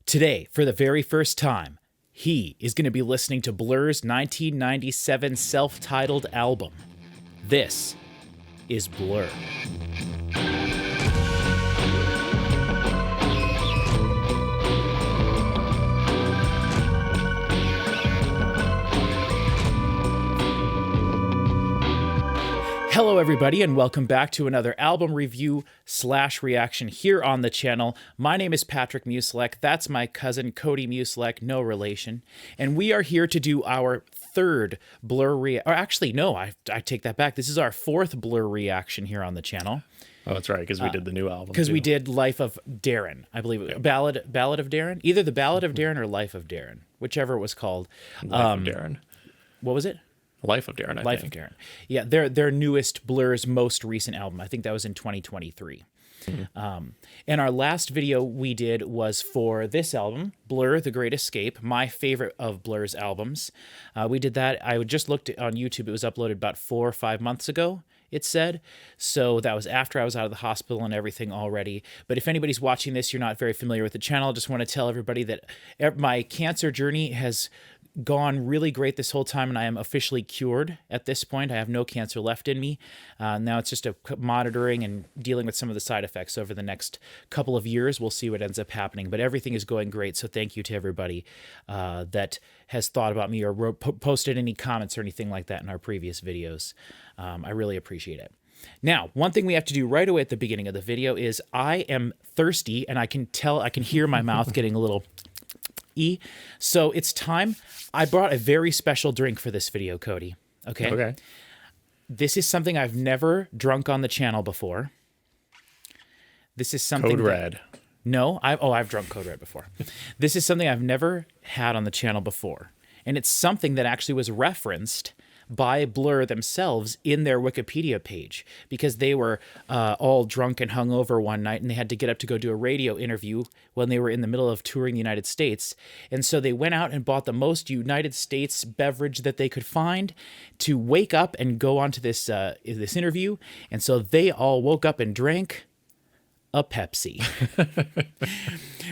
Today, for the very first time, he is going to be listening to Blur's 1997 self-titled album. This is Blur. Hello, everybody, and welcome back to another album review / reaction here on the channel. My name is Patrick Musilek. That's my cousin, Cody Musilek, no relation. And we are here to do our third Blur or actually, no, I take that back. This is our fourth Blur reaction here on the channel. Oh, that's right, because we did the new album. Because we did Life of Darren, I believe. Yeah. Ballad of Darren? Either the Ballad of Darren or Life of Darren, whichever it was called. Life of Darren. What was it? Life of Darren, I Life think. of Darren. Yeah, their newest, Blur's most recent album. I think that was in 2023. Mm-hmm. And our last video we did was for this album, Blur, The Great Escape, my favorite of Blur's albums. We did that. I just looked on YouTube. It was uploaded about 4 or 5 months ago, it said. So that was after I was out of the hospital and everything already. But if anybody's watching this, you're not very familiar with the channel, I just want to tell everybody that my cancer journey has gone really great this whole time, and I am officially cured at this point. I have no cancer left in me. Now it's just monitoring and dealing with some of the side effects over the next couple of years. We'll see what ends up happening, but everything is going great. So thank you to everybody that has thought about me or posted any comments or anything like that in our previous videos. I really appreciate it. Now, one thing we have to do right away at the beginning of the video is I am thirsty, and I can hear my mouth getting a little so it's time. I brought a very special drink for this video, Cody. Okay. This is something I've never drunk on the channel before. This is something Code Red. No, I've drunk Code Red before. This is something I've never had on the channel before, and it's something that actually was referenced by Blur themselves in their Wikipedia page, because they were all drunk and hungover one night, and they had to get up to go do a radio interview when they were in the middle of touring the United States. And so they went out and bought the most United States beverage that they could find to wake up and go on to this interview. And so they all woke up and drank a Pepsi.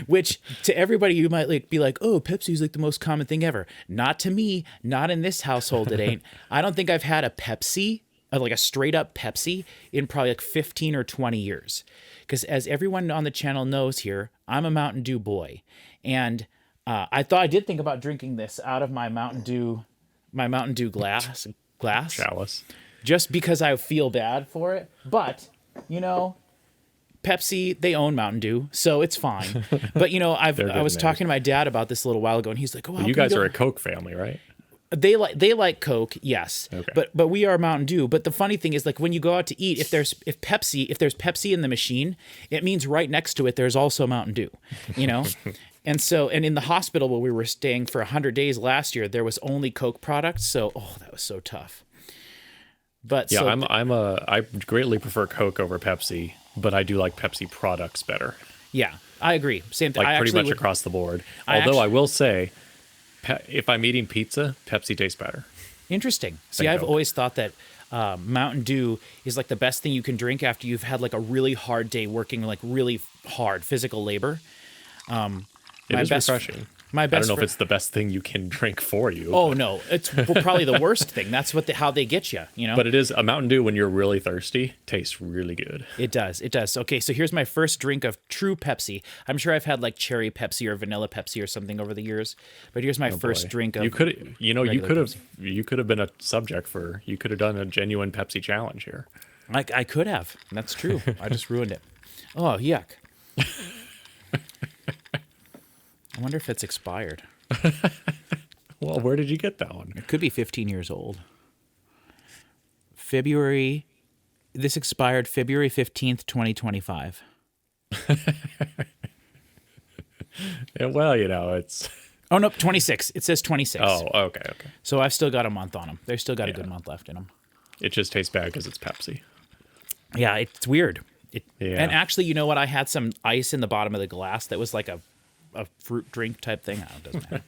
Which to everybody, you might be like, oh, Pepsi's like the most common thing ever. Not to me, not in this household it ain't. I don't think I've had a Pepsi, like a straight up Pepsi, in probably like 15 or 20 years. Because as everyone on the channel knows here, I'm a Mountain Dew boy. And I did think about drinking this out of my Mountain Dew glass. Chalice. Just because I feel bad for it. But, you know, Pepsi, they own Mountain Dew, so it's fine. But, you know, I was talking to my dad about this a little while ago, and he's like, "Oh, you guys are a Coke family, right?" They like Coke, yes. Okay. But we are Mountain Dew. But the funny thing is, like, when you go out to eat, if there's Pepsi in the machine, it means right next to it there's also Mountain Dew, you know? And in the hospital where we were staying for 100 days last year, there was only Coke products, so that was so tough. But yeah, I greatly prefer Coke over Pepsi, but I do like Pepsi products better. Yeah, I agree. Same thing. Like pretty much across the board. Although I will say, if I'm eating pizza, Pepsi tastes better. Interesting. See, I've always thought that Mountain Dew is like the best thing you can drink after you've had like a really hard day working like really hard physical labor. It is refreshing. I don't know if it's the best thing you can drink for you. Oh, no. It's probably the worst thing. That's how they get you, you know? But it is a Mountain Dew when you're really thirsty. Tastes really good. It does. It does. Okay, so here's my first drink of true Pepsi. I'm sure I've had like cherry Pepsi or vanilla Pepsi or something over the years. But here's my first drink of you could have been a subject for, you could have done a genuine Pepsi challenge here. I could have. That's true. I just ruined it. Oh, yuck. I wonder if it's expired. Well, where did you get that one? It could be 15 years old. This expired February 15th, 2025. Yeah, well, you know, it's... Oh, no, 26. It says 26. Oh, okay. So I've still got a month on them. They've still got a good month left in them. It just tastes bad because it's Pepsi. Yeah, it's weird. Yeah. And actually, you know what? I had some ice in the bottom of the glass that was like a fruit drink type thing. It doesn't matter.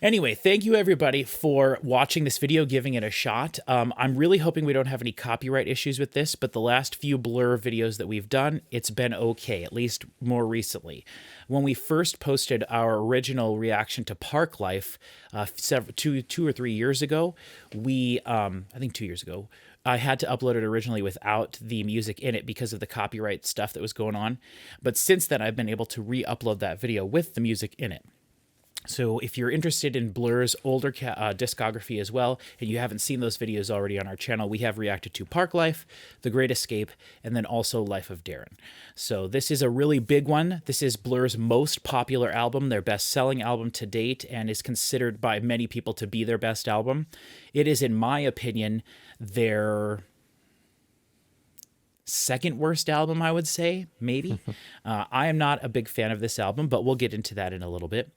Anyway, thank you everybody for watching this video, giving it a shot. I'm really hoping we don't have any copyright issues with this, but the last few Blur videos that we've done, it's been okay, at least more recently. When we first posted our original reaction to Park Life two or 3 years ago, I think 2 years ago, I had to upload it originally without the music in it because of the copyright stuff that was going on. But since then, I've been able to re-upload that video with the music in it. So if you're interested in Blur's older discography as well, and you haven't seen those videos already on our channel, we have reacted to Park Life, The Great Escape, and then also Life of Darren. So this is a really big one. This is Blur's most popular album, their best-selling album to date, and is considered by many people to be their best album. It is, in my opinion, their second worst album, I would say, maybe. I am not a big fan of this album, but we'll get into that in a little bit.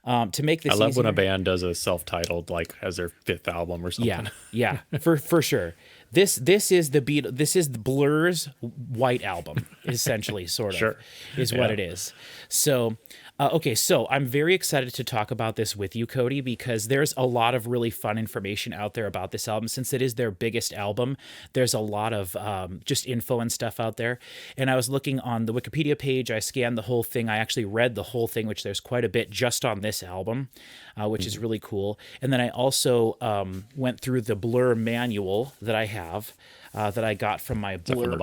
To make this I love easier, when a band does a self-titled, like, as their fifth album or something. Yeah, for sure. This is the Blur's White Album, essentially, sort of, Sure. is what it is. So, okay, so I'm very excited to talk about this with you, Cody, because there's a lot of really fun information out there about this album. Since it is their biggest album, there's a lot of just info and stuff out there. And I was looking on the Wikipedia page. I scanned the whole thing. I actually read the whole thing, which there's quite a bit just on this album, which is really cool. And then I also went through the Blur manual that I have. That I got from my Blur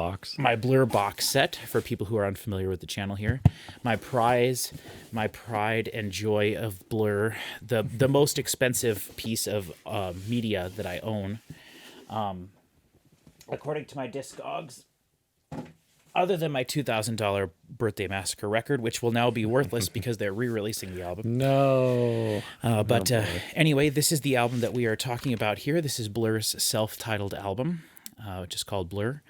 box set, for people who are unfamiliar with the channel here. My pride and joy of Blur, the most expensive piece of media that I own. According to my Discogs, other than my $2,000 Birthday Massacre record, which will now be worthless because they're re-releasing the album. No. Anyway, this is the album that we are talking about here. This is Blur's self-titled album, which is called Blur.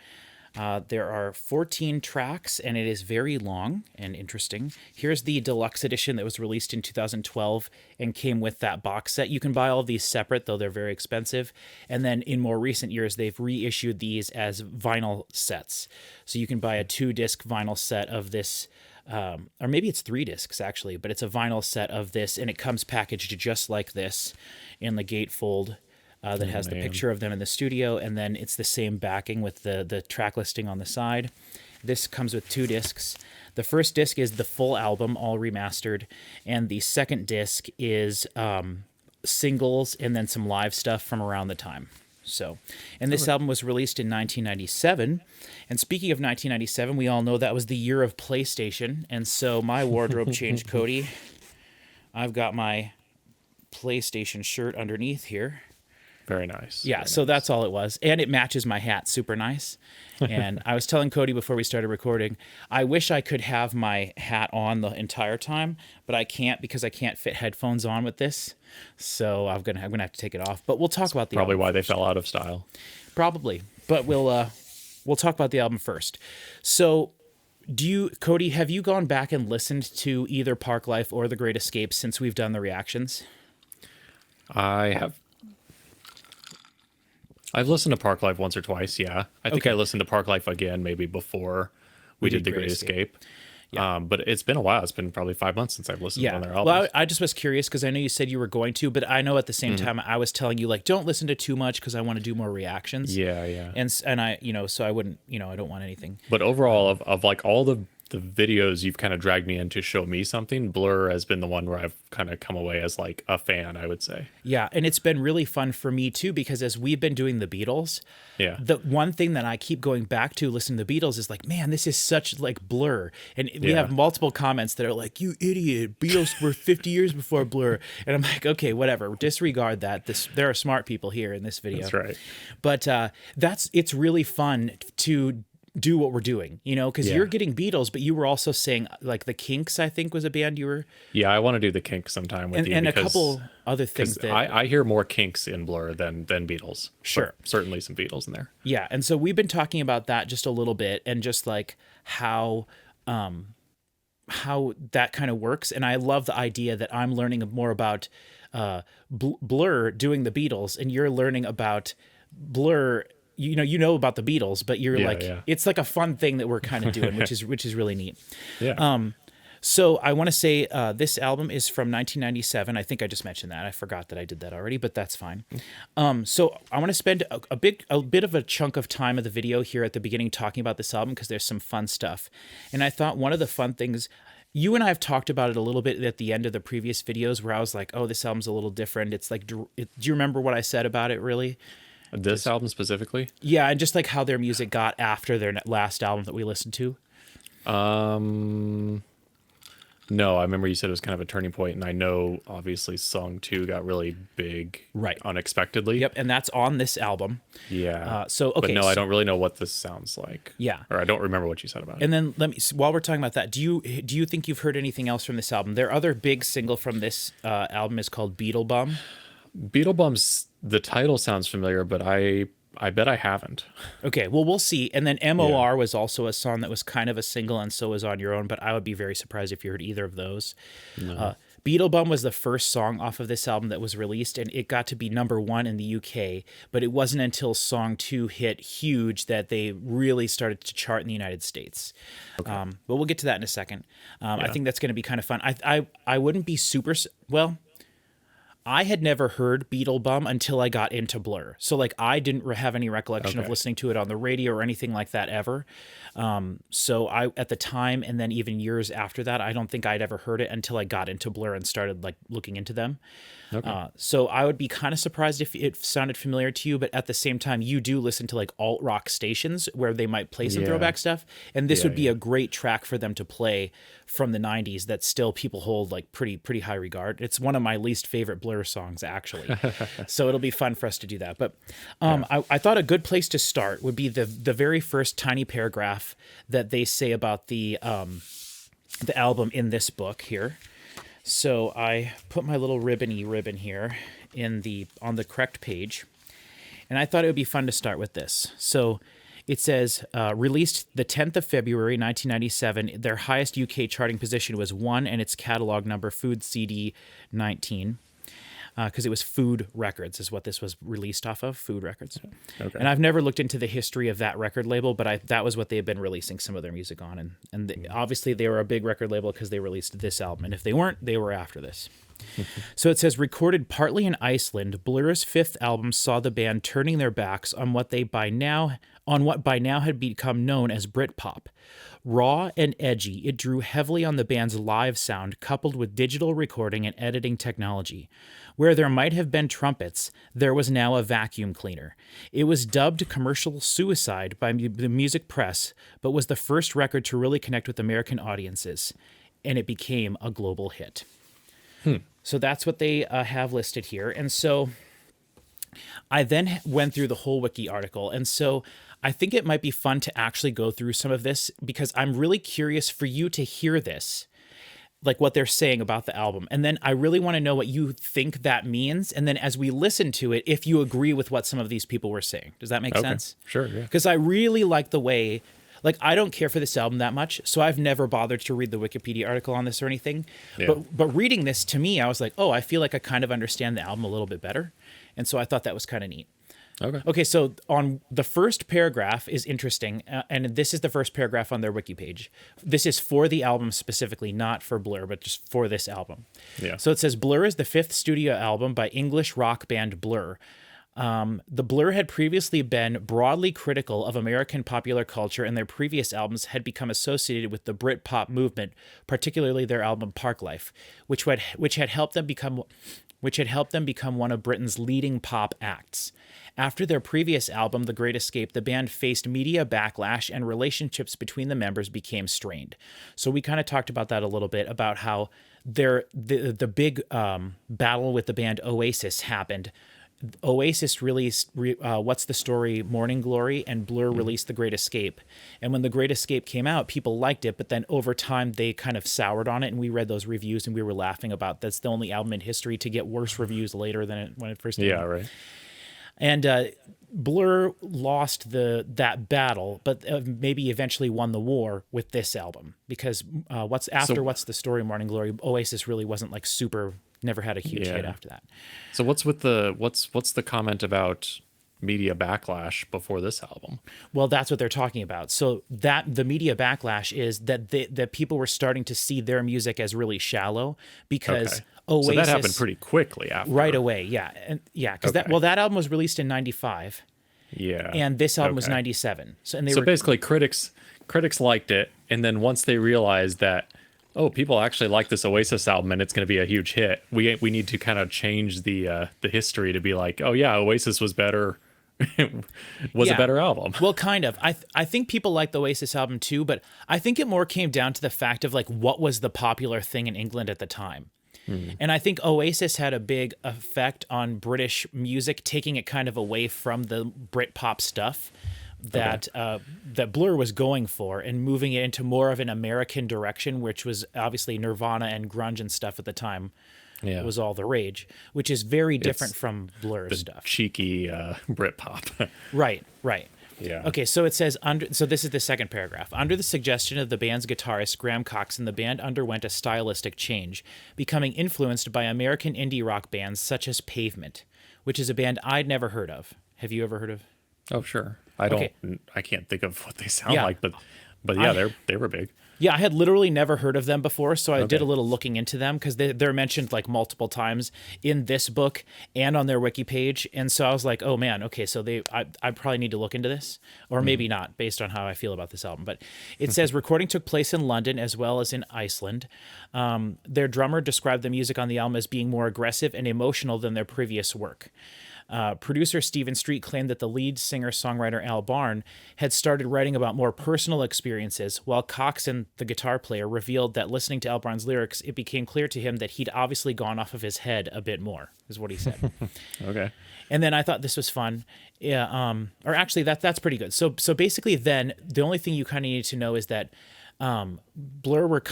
There are 14 tracks, and it is very long and interesting. Here's the deluxe edition that was released in 2012 and came with that box set. You can buy all of these separate, though they're very expensive. And then in more recent years, they've reissued these as vinyl sets. So you can buy a 2-disc vinyl set of this, or maybe it's 3 discs actually, but it's a vinyl set of this, and it comes packaged just like this in the gatefold. That has the picture of them in the studio, and then it's the same backing with the track listing on the side. This comes with 2 discs. The first disc is the full album, all remastered, and the second disc is singles and then some live stuff from around the time. So, and this album was released in 1997. And speaking of 1997, we all know that was the year of PlayStation, and so my wardrobe changed, Cody. I've got my PlayStation shirt underneath here. Very nice. Yeah, Very so nice. that's all it was. And it matches my hat super nice. And I was telling Cody before we started recording, I wish I could have my hat on the entire time, but I can't because I can't fit headphones on with this. So I'm gonna have to take it off. But we'll talk about the probably album why first. they fell out of style. Probably. But we'll talk about the album first. So Cody, have you gone back and listened to either Park Life or The Great Escape since we've done the reactions? I have. I've listened to Park Life once or twice, yeah. I think I listened to Park Life again maybe before we did The Great Escape. Yeah. But it's been a while. It's been probably 5 months since I've listened to one of their albums. Well, I just was curious because I know you said you were going to, but I know at the same time I was telling you, like, don't listen to too much because I want to do more reactions. Yeah. And I, so I wouldn't, I don't want anything. But overall, of like all the videos you've kind of dragged me in to show me something, Blur has been the one where I've kind of come away as like a fan, I would say. Yeah, and it's been really fun for me too, because as we've been doing the Beatles, the one thing that I keep going back to listening to the Beatles is like, man, this is such like Blur. And we have multiple comments that are like, you idiot, Beatles were 50 years before Blur. And I'm like, okay, whatever, disregard that. There are smart people here in this video. That's right. But it's really fun to do what we're doing, because you're getting Beatles, but you were also saying like the Kinks, I think was a band you were. Yeah, I want to do the Kinks sometime with you. And a couple other things that I hear more Kinks in Blur than Beatles. Sure. Certainly some Beatles in there. Yeah. And so we've been talking about that just a little bit and just like how that kind of works. And I love the idea that I'm learning more about Blur doing the Beatles and you're learning about Blur. You know about the Beatles, but you're it's like a fun thing that we're kind of doing, which is really neat. Yeah. So I want to say this album is from 1997. I think I just mentioned that. I forgot that I did that already, but that's fine. So I want to spend a bit of a chunk of time of the video here at the beginning talking about this album because there's some fun stuff. And I thought one of the fun things, you and I have talked about it a little bit at the end of the previous videos where I was like, oh, this album's a little different. It's like, do you remember what I said about it really? This album specifically? Yeah, and just like how their music got after their last album that we listened to. No, I remember you said it was kind of a turning point, and I know obviously song 2 got really big, right, unexpectedly. Yep, and that's on this album. Yeah. So okay, but no, I don't really know what this sounds like. Yeah, or I don't remember what you said about it. And then while we're talking about that, do you think you've heard anything else from this album? Their other big single from this album is called Beetlebum. Beetlebum's, the title sounds familiar, but I bet I haven't. Okay, well, we'll see. And then M.O.R. was also a song that was kind of a single, and so was On Your Own, but I would be very surprised if you heard either of those. No. Beetlebum was the first song off of this album that was released, and it got to be #1 in the UK, but it wasn't until song 2 hit huge that they really started to chart in the United States. Okay. But we'll get to that in a second. I think that's going to be kind of fun. I wouldn't be super... Well... I had never heard Beetlebum until I got into Blur. So like I didn't have any recollection of listening to it on the radio or anything like that ever. So I, at the time, and then even years after that, I don't think I'd ever heard it until I got into Blur and started like looking into them. Okay. So I would be kind of surprised if it sounded familiar to you, but at the same time, you do listen to like alt rock stations where they might play some throwback stuff. And this would be a great track for them to play from the 90s that still people hold like pretty high regard. It's one of my least favorite Blur songs, actually. So it'll be fun for us to do that. But I thought a good place to start would be the very first tiny paragraph that they say about the album in this book here. So I put my little ribbon here on the correct page, and I thought it would be fun to start with this. So it says, released the 10th of February, 1997, their highest UK charting position was 1, and its catalog number, Food CD 19. Because it was Food Records is what this was released off of, Food Records. Okay. And I've never looked into the history of that record label, but that was what they had been releasing some of their music on. And obviously they were a big record label because they released this album. And if they weren't, they were after this. So it says, recorded partly in Iceland, Blur's 5th album saw the band turning their backs on what by now had become known as Britpop. Raw and edgy, it drew heavily on the band's live sound coupled with digital recording and editing technology. Where there might have been trumpets, there was now a vacuum cleaner. It was dubbed commercial suicide by the music press, but was the first record to really connect with American audiences, and it became a global hit. So that's what they have listed here. And so I then went through the whole wiki article, and so I think it might be fun to actually go through some of this because I'm really curious for you to hear this, like what they're saying about the album. And then I really want to know what you think that means. And then as we listen to it, if you agree with what some of these people were saying. Does that make sense? Sure, yeah. Because I really like the way, like, I don't care for this album that much, so I've never bothered to read the Wikipedia article on this or anything. Yeah. But reading this, to me, I was like, oh, I feel like I kind of understand the album a little bit better. And so I thought that was kind of neat. Okay, so on the first paragraph is interesting, and this is the first paragraph on their wiki page. This is for the album specifically, not for Blur, but just for this album. Yeah. So it says, Blur is the 5th studio album by English rock band Blur. The Blur had previously been broadly critical of American popular culture, and their previous albums had become associated with the Britpop movement, particularly their album Parklife, which had helped them become one of Britain's leading pop acts. After their previous album, The Great Escape, the band faced media backlash and relationships between the members became strained. So we kind of talked about that a little bit, about how the big battle with the band Oasis happened. Oasis released What's the Story, Morning Glory, and Blur released The Great Escape. And when The Great Escape came out, people liked it, but then over time they kind of soured on it, and we read those reviews and we were laughing about that's the only album in history to get worse reviews later than when it first came out. Yeah, right. And Blur lost that battle, but maybe eventually won the war with this album, because What's the Story, Morning Glory, Oasis really wasn't like super, never had a huge hit after that. So what's the comment about media backlash before this album. Well, that's what they're talking about. So that the media backlash is that that people were starting to see their music as really shallow because Oasis. So that happened pretty quickly after. Right away, yeah, and yeah, because that album was released in '95. Yeah, and this album was '97. So and they so were basically critics liked it, and then once they realized that, oh, people actually like this Oasis album and it's going to be a huge hit, we need to kind of change the history to be like, oh yeah, Oasis was better. was a better album. Well, kind of. I think people like the Oasis album too, but I think it more came down to the fact of like what was the popular thing in England at the time. And I think Oasis had a big effect on British music, taking it kind of away from the Britpop stuff that that Blur was going for and moving it into more of an American direction, which was obviously Nirvana and grunge and stuff at the time. Yeah. Was all the rage, which is very different from Blur's stuff. Cheeky Britpop. Right. Yeah. Okay, so it says, so this is the second paragraph. Under the suggestion of the band's guitarist, Graham Coxon, the band underwent a stylistic change, becoming influenced by American indie rock bands such as Pavement, which is a band I'd never heard of. Have you ever heard of? Oh, sure. I can't think of what they sound like, but yeah, they were big. Yeah, I had literally never heard of them before, so I did a little looking into them because they're mentioned like multiple times in this book and on their wiki page. And so I was like, oh man, okay, so I probably need to look into this, or maybe not, based on how I feel about this album. But it says recording took place in London as well as in Iceland. Their drummer described the music on the album as being more aggressive and emotional than their previous work. Producer Stephen Street claimed that the lead singer-songwriter Al Barn had started writing about more personal experiences, while Coxon, the guitar player, revealed that listening to Al Barn's lyrics, it became clear to him that he'd obviously gone off of his head a bit more, is what he said. Okay. And then I thought this was fun. Yeah, or actually, that's pretty good. So basically then, the only thing you kind of need to know is that Blur were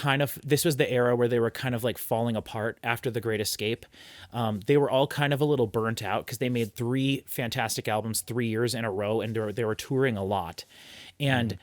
this was the era where they were kind of like falling apart after The Great Escape. They were all kind of a little burnt out because they made 3 fantastic albums 3 years in a row, and they were touring a lot. And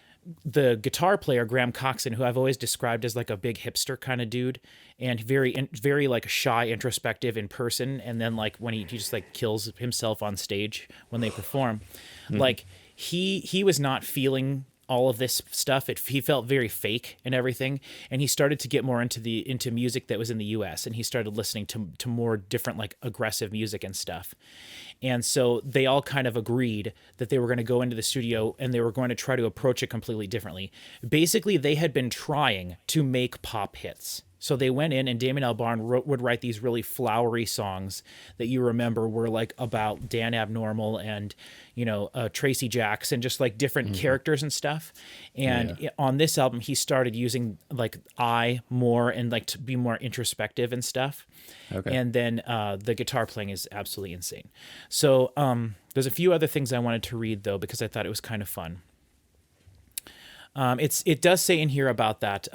the guitar player, Graham Coxon, who I've always described as like a big hipster kind of dude and very like shy, introspective in person. And then like when he just like kills himself on stage when they perform, like he was not feeling all of this stuff. He felt very fake and everything, and he started to get more into music that was in the US, and he started listening to more different like aggressive music and stuff. And so they all kind of agreed that they were going to go into the studio and they were going to try to approach it completely differently. Basically, they had been trying to make pop hits. So they went in, and Damon Albarn would write these really flowery songs that you remember were like about Dan Abnormal and, Tracy Jacks and just like different characters and stuff. And on this album, he started using like I more and like to be more introspective and stuff. Okay. And then the guitar playing is absolutely insane. So there's a few other things I wanted to read though, because I thought it was kind of fun. It does say in here about that.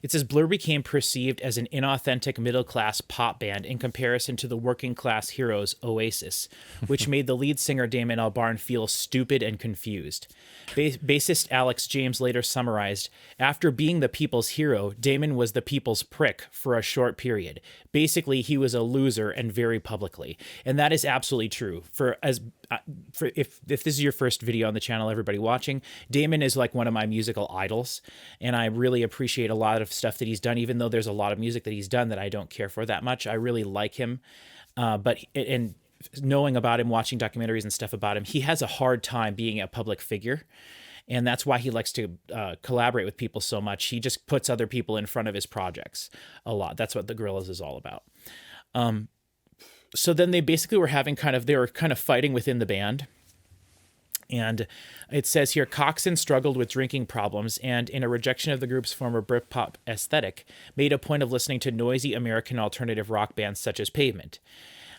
It says Blur became perceived as an inauthentic middle-class pop band in comparison to the working-class heroes Oasis, which made the lead singer Damon Albarn feel stupid and confused. Bassist Alex James later summarized, after being the people's hero, Damon was the people's prick for a short period. Basically, he was a loser and very publicly. And that is absolutely true. If this is your first video on the channel, everybody watching, Damon is like one of my musical idols, and I really appreciate a lot of stuff that he's done, even though there's a lot of music that he's done that I don't care for that much. I really like him, but knowing about him, watching documentaries and stuff about him, he has a hard time being a public figure, and that's why he likes to collaborate with people so much. He just puts other people in front of his projects a lot. That's what the Gorillaz is all about. So then they basically were they were kind of fighting within the band. And it says here, Coxon struggled with drinking problems and, in a rejection of the group's former Britpop aesthetic, made a point of listening to noisy American alternative rock bands such as Pavement.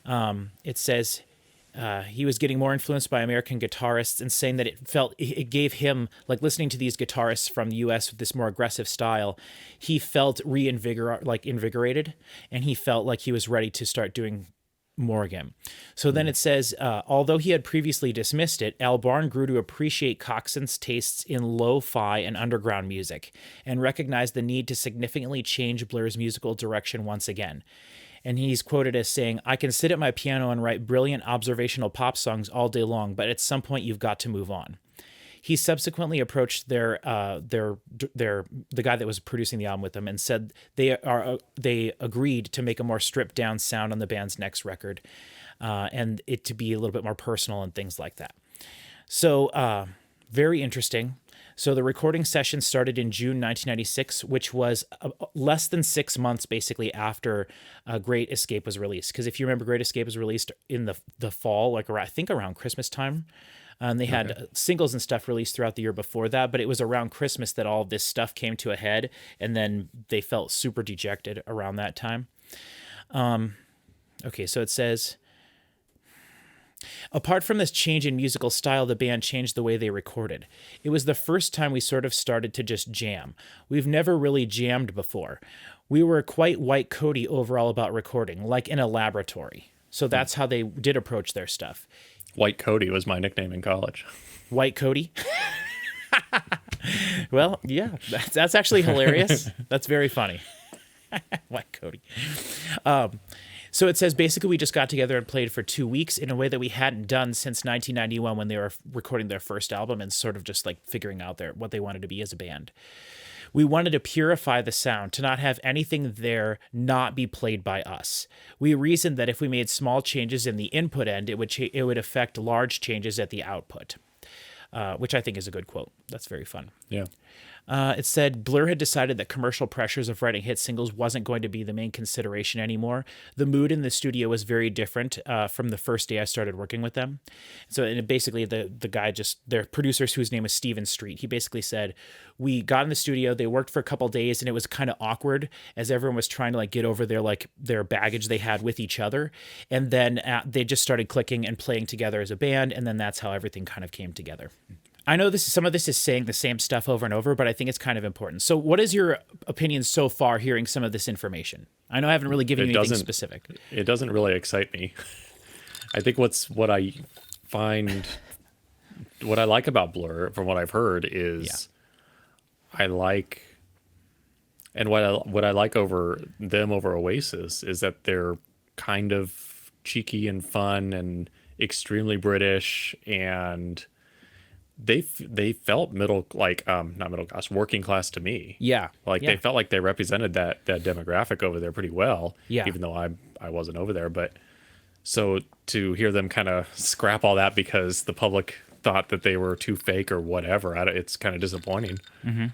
It says he was getting more influenced by American guitarists and saying that it gave him, like listening to these guitarists from the US with this more aggressive style, he felt invigorated, and he felt like he was ready to start doing more again. So then it says, although he had previously dismissed it, Albarn grew to appreciate Coxon's tastes in lo-fi and underground music and recognized the need to significantly change Blur's musical direction once again. And he's quoted as saying, "I can sit at my piano and write brilliant observational pop songs all day long, but at some point you've got to move on." He subsequently approached the guy that was producing the album with them and said they agreed to make a more stripped down sound on the band's next record, and it to be a little bit more personal and things like that. So very interesting. So the recording session started in June 1996, which was less than 6 months basically after Great Escape was released. Because if you remember, Great Escape was released in the fall, like I think around Christmas time. And they had singles and stuff released throughout the year before that, but it was around Christmas that all this stuff came to a head, and then they felt super dejected around that time. Okay, so it says, apart from this change in musical style, the band changed the way they recorded. It was the first time we sort of started to just jam. We've never really jammed before. We were quite White Cody overall about recording, like in a laboratory. So that's how they did approach their stuff. White Cody was my nickname in college. White Cody? Well, yeah, that's actually hilarious. That's very funny. White Cody. So it says, basically, we just got together and played for 2 weeks in a way that we hadn't done since 1991 when they were recording their first album and sort of just like figuring out what they wanted to be as a band. We wanted to purify the sound, to not have anything there not be played by us. We reasoned that if we made small changes in the input end, it would affect large changes at the output, which I think is a good quote. That's very fun. Yeah. It said Blur had decided that commercial pressures of writing hit singles wasn't going to be the main consideration anymore. The mood in the studio was very different from the first day I started working with them. So and basically the guy, their producers, whose name is Steven Street, he basically said, we got in the studio, they worked for a couple days, and it was kind of awkward as everyone was trying to like get over their baggage they had with each other. And then they just started clicking and playing together as a band. And then that's how everything kind of came together. I know some of this is saying the same stuff over and over, but I think it's kind of important. So what is your opinion so far hearing some of this information? I know I haven't really given you anything specific. It doesn't really excite me. I think what I like about Blur, from what I've heard, is I like, and what I like over them over Oasis is that they're kind of cheeky and fun and extremely British, and they felt not middle class, working class to me. Yeah. They felt like they represented that demographic over there pretty well. Yeah. Even though I wasn't over there, but so to hear them kind of scrap all that because the public thought that they were too fake or whatever, it's kind of disappointing. Mm-hmm.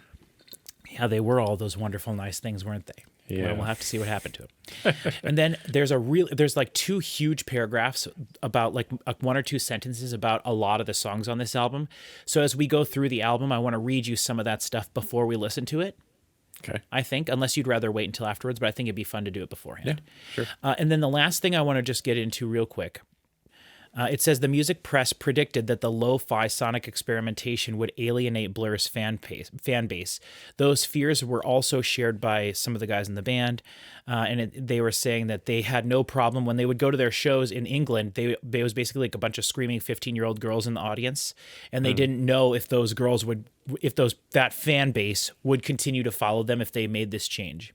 Yeah, they were all those wonderful, nice things, weren't they? Yeah. Well, we'll have to see what happened to it. And then there's like 2 huge paragraphs about like 1 or 2 sentences about a lot of the songs on this album. So as we go through the album, I want to read you some of that stuff before we listen to it. Okay. I think, unless you'd rather wait until afterwards, but I think it'd be fun to do it beforehand. Yeah, sure. And then the last thing I want to just get into real quick. It says the music press predicted that the lo-fi sonic experimentation would alienate Blur's fan base. Those fears were also shared by some of the guys in the band, and they were saying that they had no problem when they would go to their shows in England. They was basically like a bunch of screaming 15-year-old girls in the audience, and they didn't know if those girls that fan base would continue to follow them if they made this change.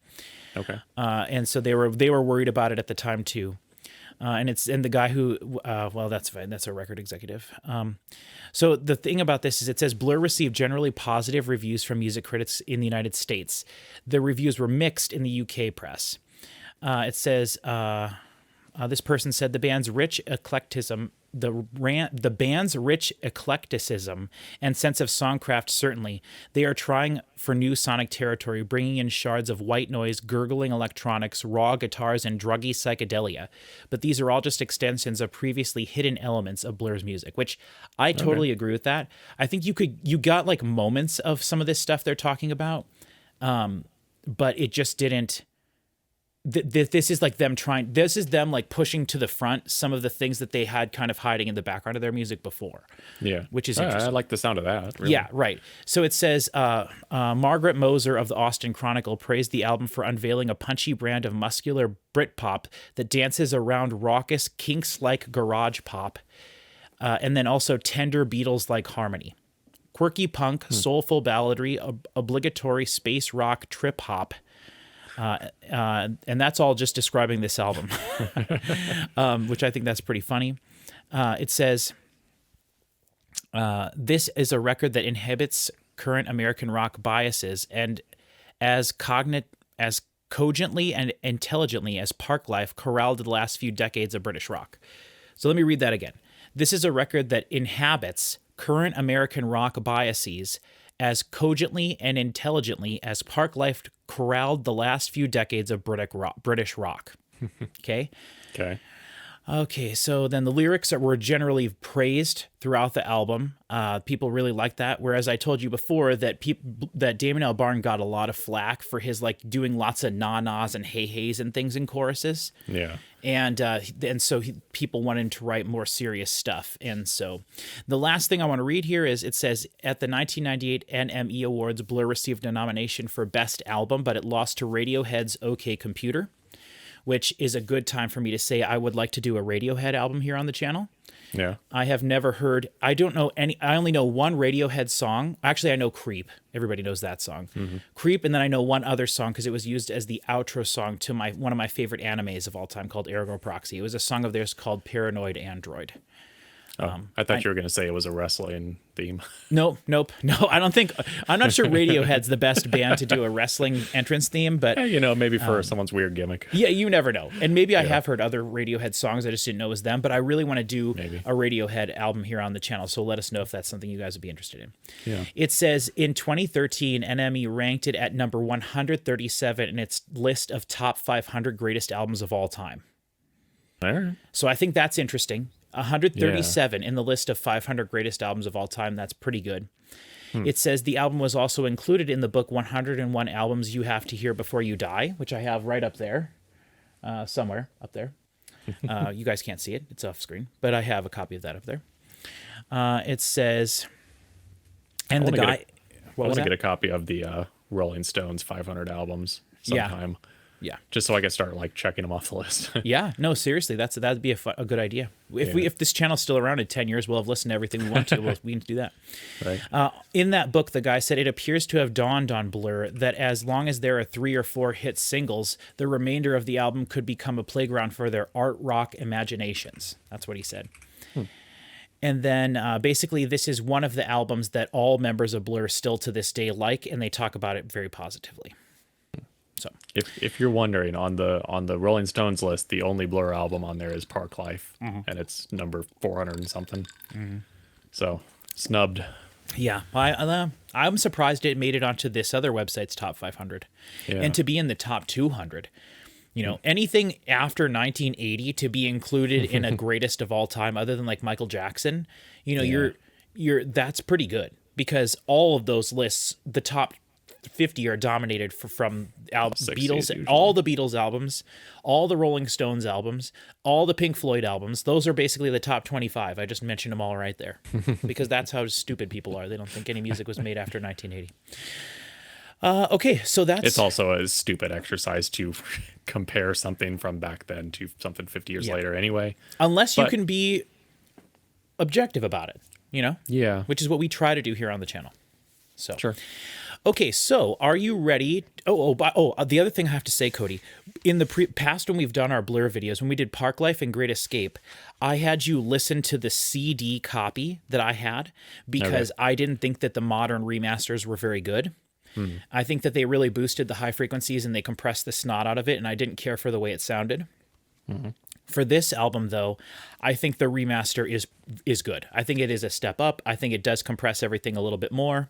Okay. And so they were worried about it at the time too. And the guy who, that's fine. That's a record executive. So the thing about this is it says Blur received generally positive reviews from music critics in the United States. The reviews were mixed in the UK press. It says this person said the band's rich eclecticism and sense of songcraft, certainly. They are trying for new sonic territory, bringing in shards of white noise, gurgling electronics, raw guitars, and druggy psychedelia. But these are all just extensions of previously hidden elements of Blur's music, which I totally agree with that. I think you got like moments of some of this stuff they're talking about, but it just didn't. This is like them like pushing to the front some of the things that they had kind of hiding in the background of their music before. Yeah. Which is interesting. I like the sound of that. Really. Yeah, right. So it says, Margaret Moser of the Austin Chronicle praised the album for unveiling a punchy brand of muscular Britpop that dances around raucous Kinks-like garage pop, and then also tender Beatles-like harmony. Quirky punk, soulful balladry, obligatory space rock trip hop, And that's all just describing this album, which I think that's pretty funny. It says, this is a record that inhibits current American rock biases and as cogently and intelligently as Parklife corralled the last few decades of British rock. So let me read that again. This is a record that inhabits current American rock biases as cogently and intelligently as Parklife corralled the last few decades of British rock. Okay? Okay, so then the lyrics were generally praised throughout the album. People really liked that. Whereas I told you before that that Damon Albarn got a lot of flack for his like doing lots of na-nas and hey-heys and things in choruses. Yeah. And so people wanted him to write more serious stuff. And so the last thing I want to read here is it says, at the 1998 NME Awards, Blur received a nomination for Best Album, but it lost to Radiohead's OK Computer, which is a good time for me to say I would like to do a Radiohead album here on the channel. Yeah. I have never heard, I don't know any, I only know one Radiohead song. Actually, I know Creep. Everybody knows that song. Mm-hmm. Creep, and then I know one other song because it was used as the outro song to one of my favorite animes of all time called Ergo Proxy. It was a song of theirs called Paranoid Android. I thought you were going to say it was a wrestling theme. Nope. No, I don't think. I'm not sure Radiohead's the best band to do a wrestling entrance theme, but maybe for someone's weird gimmick. Yeah, you never know. And maybe I have heard other Radiohead songs. I just didn't know it was them. But I really want to do a Radiohead album here on the channel. So let us know if that's something you guys would be interested in. Yeah. It says in 2013, NME ranked it at number 137 in its list of top 500 greatest albums of all time. All right. So I think that's interesting. 137 in the list of 500 greatest albums of all time. That's pretty good. It says the album was also included in the book 101 Albums You Have to Hear Before You Die, which I have right up there, somewhere up there. You guys can't see it. It's off screen, but I have a copy of that up there. It says, and the guy... I want to get a copy of the Rolling Stones 500 albums sometime. Yeah. Just so I can start like checking them off the list. Yeah. No, seriously, that'd be a good idea. If this channel's still around in 10 years, we'll have listened to everything we want to. We need to do that. Right. In that book, the guy said it appears to have dawned on Blur that as long as there are 3 or 4 hit singles, the remainder of the album could become a playground for their art rock imaginations. That's what he said. And then basically this is one of the albums that all members of Blur still to this day like, and they talk about it very positively. So if you're wondering, on the Rolling Stones list, the only Blur album on there is Parklife, and it's number 400 and something. So snubbed. Yeah, I'm surprised it made it onto this other website's top 500, and to be in the top 200. Anything after 1980 to be included in a greatest of all time, other than like Michael Jackson, you're that's pretty good, because all of those lists, the top 50 are dominated from Beatles, usually. All the Beatles albums, all the Rolling Stones albums, all the Pink Floyd albums. Those are basically the top 25. I just mentioned them all right there because that's how stupid people are. They don't think any music was made after 1980. Okay, so it's also a stupid exercise to compare something from back then to something 50 years later anyway. Unless you can be objective about it, Yeah. Which is what we try to do here on the channel. So Sure. Okay, so are you ready? The other thing I have to say, Cody, in the past when we've done our Blur videos, when we did Parklife and Great Escape, I had you listen to the CD copy that I had because I didn't think that the modern remasters were very good. I think that they really boosted the high frequencies and they compressed the snot out of it, and I didn't care for the way it sounded. For this album, though, I think the remaster is good. I think it is a step up. I think it does compress everything a little bit more.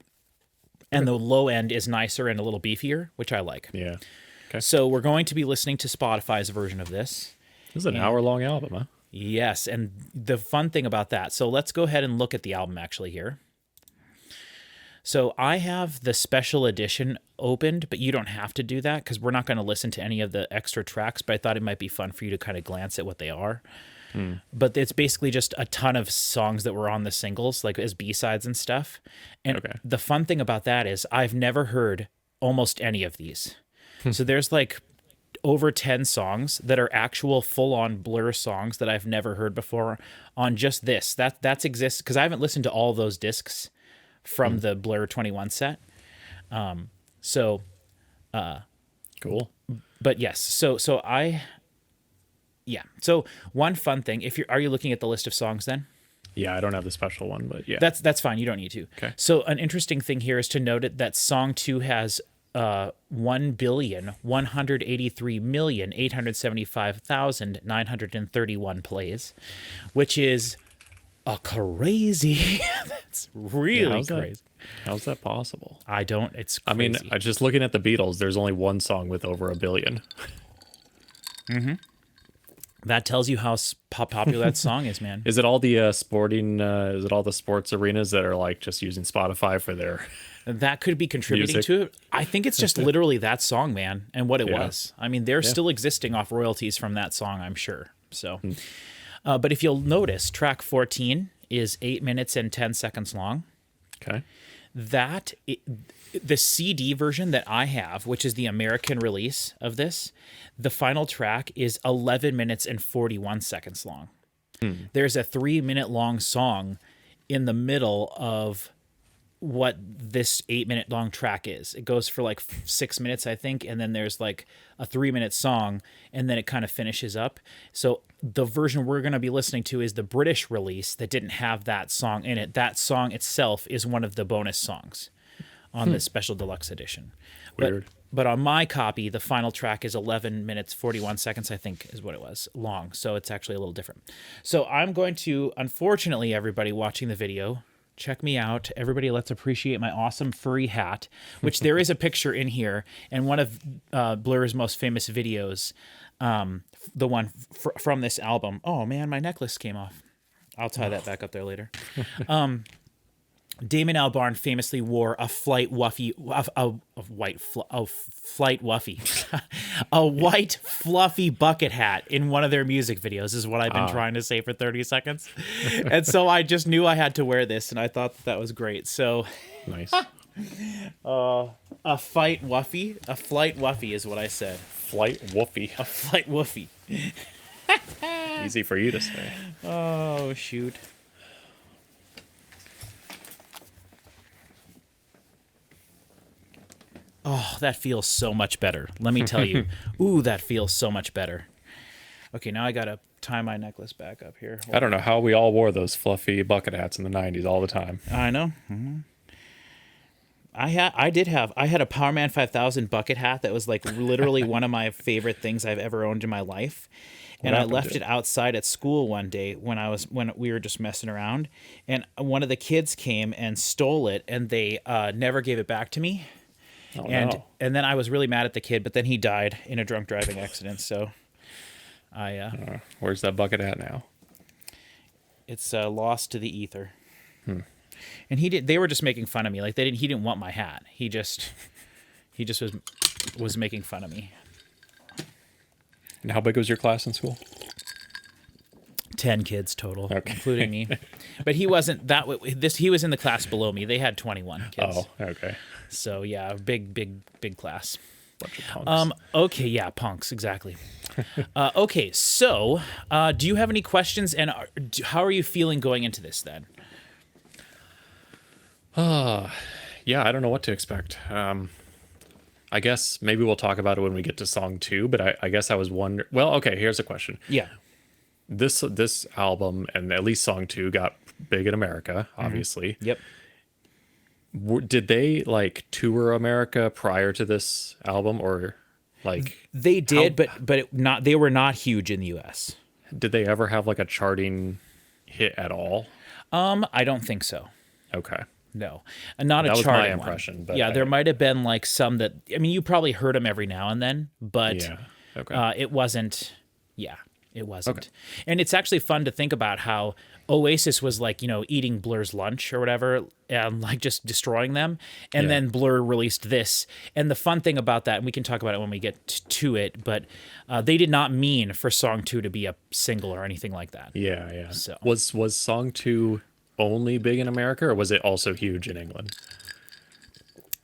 And the low end is nicer and a little beefier, which I like. Yeah. Okay. So we're going to be listening to Spotify's version of this. This is an hour-long album, huh? Yes, and the fun thing about that. So let's go ahead and look at the album actually here. So I have the special edition opened, but you don't have to do that because we're not going to listen to any of the extra tracks, but I thought it might be fun for you to kind of glance at what they are. But it's basically just a ton of songs that were on the singles, like as B-sides and stuff. And the fun thing about that is I've never heard almost any of these. So there's like over 10 songs that are actual full-on Blur songs that I've never heard before on just this. That's exists because I haven't listened to all those discs from the Blur 21 set. Cool. but yes, so one fun thing, are you looking at the list of songs then? Yeah, I don't have the special one, but yeah. That's fine. You don't need to. Okay. So an interesting thing here is to note that song 2 has 1,183,875,931 plays, which is a crazy. That's really crazy. How's that possible? I don't. It's crazy. I mean, just looking at the Beatles, there's only one song with over 1 billion. Mm-hmm. That tells you how popular that song is, man. Is it all the sporting? Is it all the sports arenas that are like just using Spotify for their? That could be contributing music? to it. I think it's just literally that song, man, and what it was. I mean, they're still existing off royalties from that song, I'm sure. So, but if you'll notice, track 14 is 8 minutes and 10 seconds long. Okay. The CD version that I have, which is the American release of this, the final track is 11 minutes and 41 seconds long. There's a 3-minute long song in the middle of what this 8-minute long track is. It goes for like 6 minutes, I think, and then there's like a 3-minute song, and then it kind of finishes up. So the version we're going to be listening to is the British release that didn't have that song in it. That song itself is one of the bonus songs on the special deluxe edition. Weird. But on my copy, the final track is 11 minutes, 41 seconds, I think is what it was, long. So it's actually a little different. So I'm going to, unfortunately, everybody watching the video, check me out. Everybody, let's appreciate my awesome furry hat, which there is a picture in here. And one of Blur's most famous videos, the one from this album. Oh, man, my necklace came off. I'll tie that back up there later. Damon Albarn famously wore a flight wuffy, a white fluffy bucket hat in one of their music videos, is what I've been trying to say for 30 seconds. And so I just knew I had to wear this, and I thought that was great. So Nice. a flight wuffy is what I said. Flight woofy. A flight woofy. Easy for you to say. Oh, shoot. Oh, that feels so much better. Let me tell you. Ooh, that feels so much better. Okay, now I got to tie my necklace back up here. I don't know how we all wore those fluffy bucket hats in the 90s all the time. I know. Mm-hmm. I had a Powerman 5000 bucket hat that was like literally one of my favorite things I've ever owned in my life. And I left it outside at school one day when we were just messing around, and one of the kids came and stole it, and they never gave it back to me. Oh, and no. and then I was really mad at the kid, but then he died in a drunk driving accident. So where's that bucket hat now? It's lost to the ether. And they were just making fun of me. Like he didn't want my hat. He just was making fun of me. And how big was your class in school? 10 kids total, including me. But he wasn't that way. He was in the class below me. They had 21 kids. Oh, okay. So yeah, big class. Bunch of punks. Okay, yeah, punks, exactly. Okay, so do you have any questions, and how are you feeling going into this then? Yeah, I don't know what to expect. I guess maybe we'll talk about it when we get to song 2, but I guess I was wondering. Well, okay, here's a question. Yeah. This album, and at least song 2, got big in America, obviously. Yep. Did they like tour America prior to this album, or like they did, but they were not huge in the U.S. Did they ever have like a charting hit at all? I don't think so. Okay. No, not that a was charting my one. impression. But yeah, there might have been like some that. I mean, you probably heard them every now and then, but yeah. Okay. It wasn't. Yeah, it wasn't. Okay. And it's actually fun to think about how Oasis was like, eating Blur's lunch or whatever, and like just destroying them. And then Blur released this. And the fun thing about that, and we can talk about it when we get to it, but they did not mean for song 2 to be a single or anything like that. Yeah. So Was song 2 only big in America, or was it also huge in England?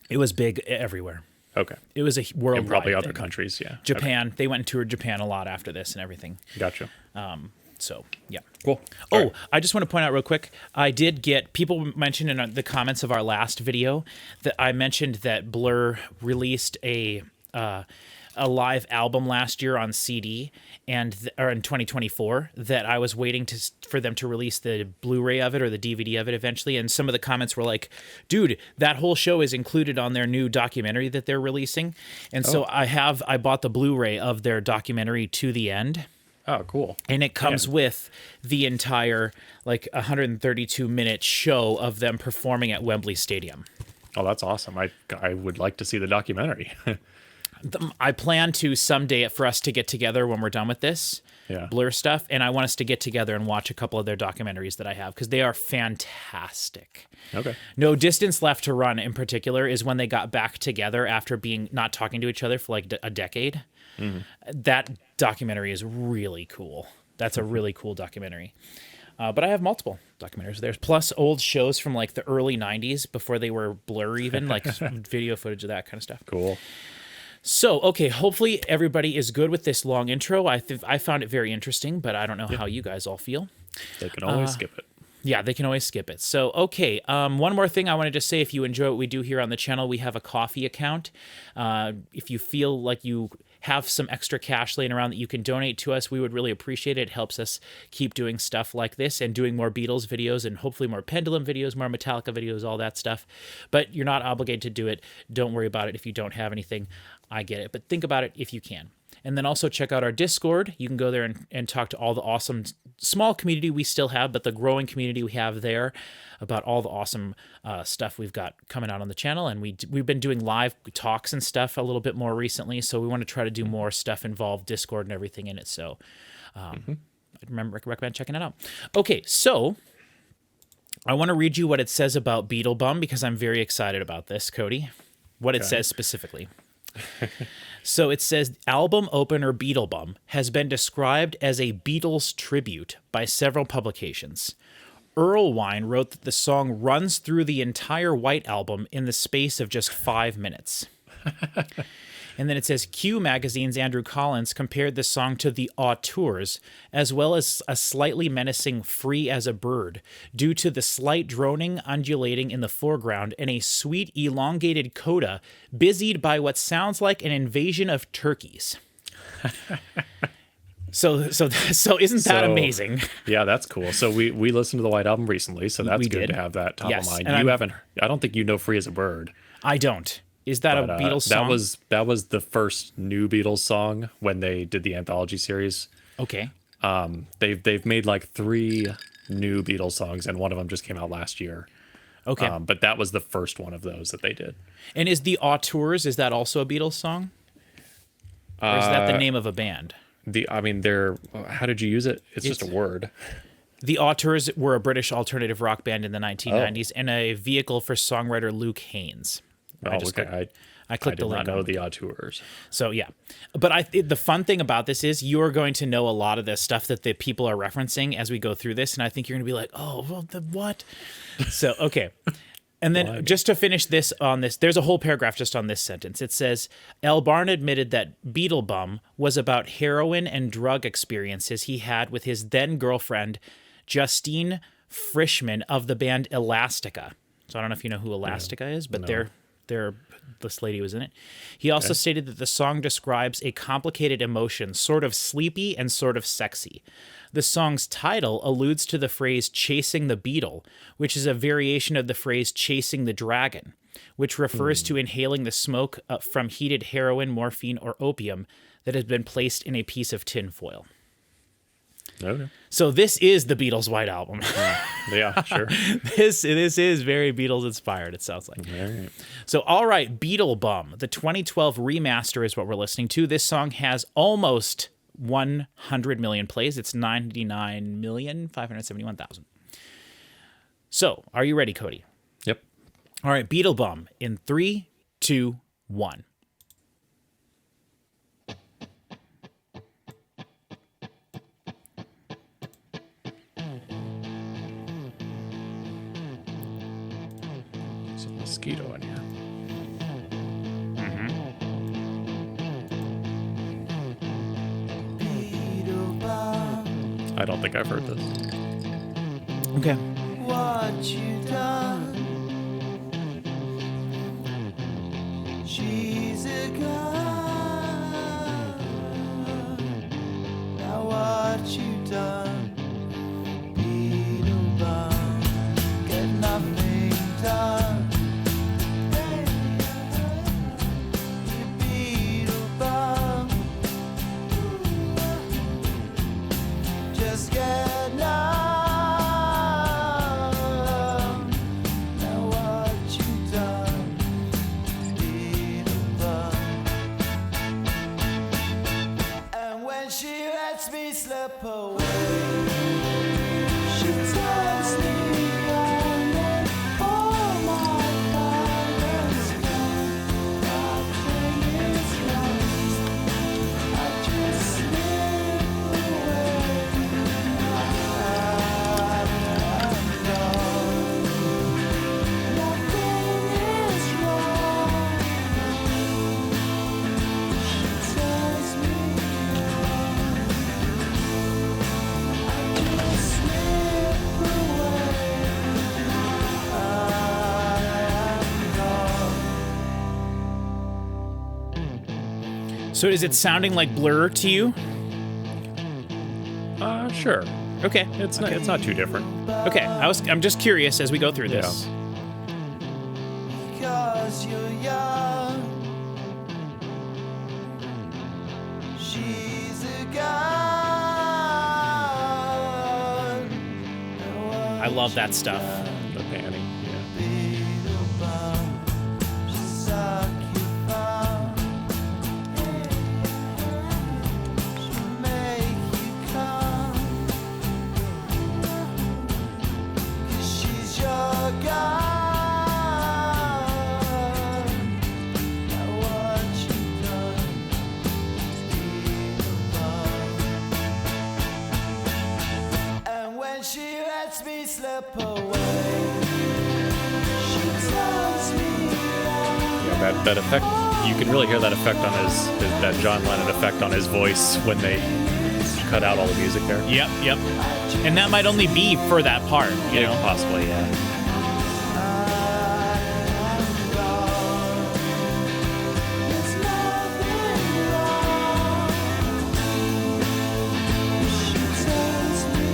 it was big everywhere. Okay. It was a worldwide And probably other thing. countries, yeah. Japan. They went and toured Japan a lot after this and everything. Gotcha. So, yeah. Cool. Oh, All right. I just want to point out real quick, I did get, people mentioned in the comments of our last video that I mentioned that Blur released a a live album last year on CD or in 2024 that I was waiting for them to release the Blu-ray of it or the DVD of it eventually. And some of the comments were like, dude, that whole show is included on their new documentary that they're releasing. And so I bought the Blu-ray of their documentary To the End. Oh, cool. And it comes with the entire 132-minute show of them performing at Wembley Stadium. Oh, that's awesome. I would like to see the documentary. I plan to someday for us to get together when we're done with this Blur stuff, and I want us to get together and watch a couple of their documentaries that I have because they are fantastic. Okay. No Distance Left to Run in particular is when they got back together after being not talking to each other for like a decade. Mm-hmm. That documentary is really cool. That's a really cool documentary. But I have multiple documentaries. There's plus old shows from like the early 90s before they were Blur even, like video footage of that kind of stuff. Cool. So, okay, hopefully everybody is good with this long intro. I found it very interesting, but I don't know how you guys all feel. They can always skip it. Yeah, they can always skip it. So, okay, one more thing I want to just say. If you enjoy what we do here on the channel, we have a coffee account. If you feel like you have some extra cash laying around that you can donate to us, we would really appreciate it. It helps us keep doing stuff like this and doing more Beatles videos and hopefully more Pendulum videos, more Metallica videos, all that stuff. But you're not obligated to do it. Don't worry about it if you don't have anything. I get it. But think about it if you can. And then also check out our Discord. You can go there and talk to all the awesome small community we still have, but the growing community we have there about all the awesome stuff we've got coming out on the channel. And we've been doing live talks and stuff a little bit more recently. So we want to try to do more stuff involve Discord and everything in it. So I'd recommend checking it out. Okay, so I want to read you what it says about Beetlebum because I'm very excited about this, Cody. What it says specifically. So it says, album opener Beetlebum has been described as a Beatles tribute by several publications. Earlwine wrote that the song runs through the entire White Album in the space of just 5 minutes. And then it says, Q Magazine's Andrew Collins compared this song to the Auteurs, as well as a slightly menacing Free as a Bird, due to the slight droning undulating in the foreground and a sweet elongated coda busied by what sounds like an invasion of turkeys. So isn't that amazing? Yeah, that's cool. So we listened to the White Album recently, so that's good to have that top of mind. I don't think you know Free as a Bird. I don't. Is that a Beatles song? That was the first new Beatles song when they did the anthology series. Okay. They've made like 3 new Beatles songs, and one of them just came out last year. Okay. But that was the first one of those that they did. And is the Auteurs, is that also a Beatles song? Or is that the name of a band? How did you use it? It's just a word. The Auteurs were a British alternative rock band in the 1990s and a vehicle for songwriter Luke Haines. I clicked the link. I did not know the Auteurs. So yeah, but the fun thing about this is you're going to know a lot of the stuff that the people are referencing as we go through this, and I think you're going to be like, oh, well, what? So okay, and then just to finish this on this, there's a whole paragraph just on this sentence. It says, L. Barn admitted that Beetlebum was about heroin and drug experiences he had with his then girlfriend, Justine Frischman of the band Elastica. So I don't know if you know who Elastica is, but this lady was in it. He also stated that the song describes a complicated emotion, sort of sleepy and sort of sexy. The song's title alludes to the phrase chasing the beetle, which is a variation of the phrase chasing the dragon, which refers to inhaling the smoke from heated heroin, morphine, or opium that has been placed in a piece of tinfoil. Okay. So this is the Beatles' White Album. Yeah, sure. This is very Beatles inspired, it sounds like. All right. So, all right, Beetlebum. The 2012 remaster is what we're listening to. This song has almost 100 million plays. It's 99,571,000. So, are you ready, Cody? Yep. All right, Beetlebum in 3, 2, 1. Mosquito in here. I don't think I've heard this. Okay. What you done? She's a gone. what you done. Beetlebum, get nothing done. You beetlebum, just get numb. Now what you done, beetlebum. And when she lets me slip away, she tells me on and all my violence gone. Nothing is lost. I just slip away. I'm gone. Nothing is wrong. She tells me So is it sounding like Blur to you? Sure. Okay. It's not too different. Okay. I'm just curious as we go through this. because you're young. She's a gun. I love that stuff. The panning. Yeah. Beetlebum, she'll suck you fun. She'll make you come. 'Cause she's your gun. Now what you done, Beetlebum. And when she lets me slip away, she tells me Yeah, that effect, you can really hear that effect on his that John Lennon effect on his voice when they cut out all the music there. Yep. And that might only be for that part, you know? Possibly, yeah. there's nothing wrong. She tells me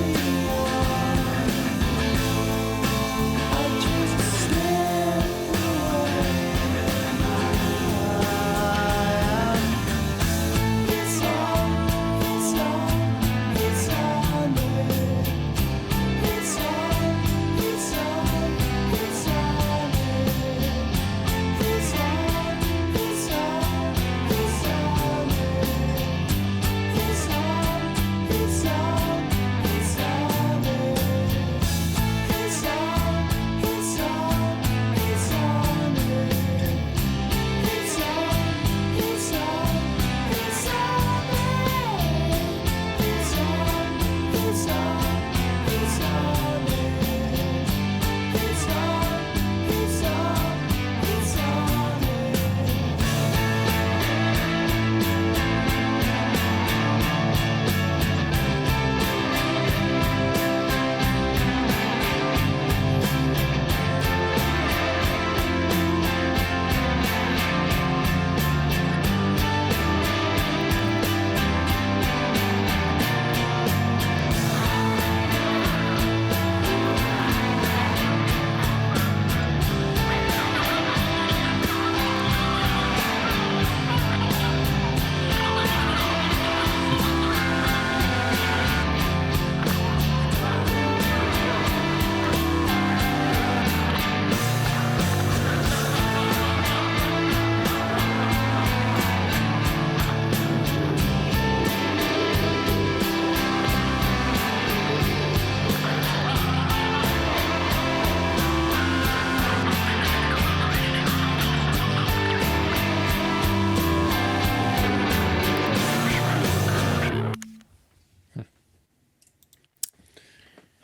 I just slip away. It's on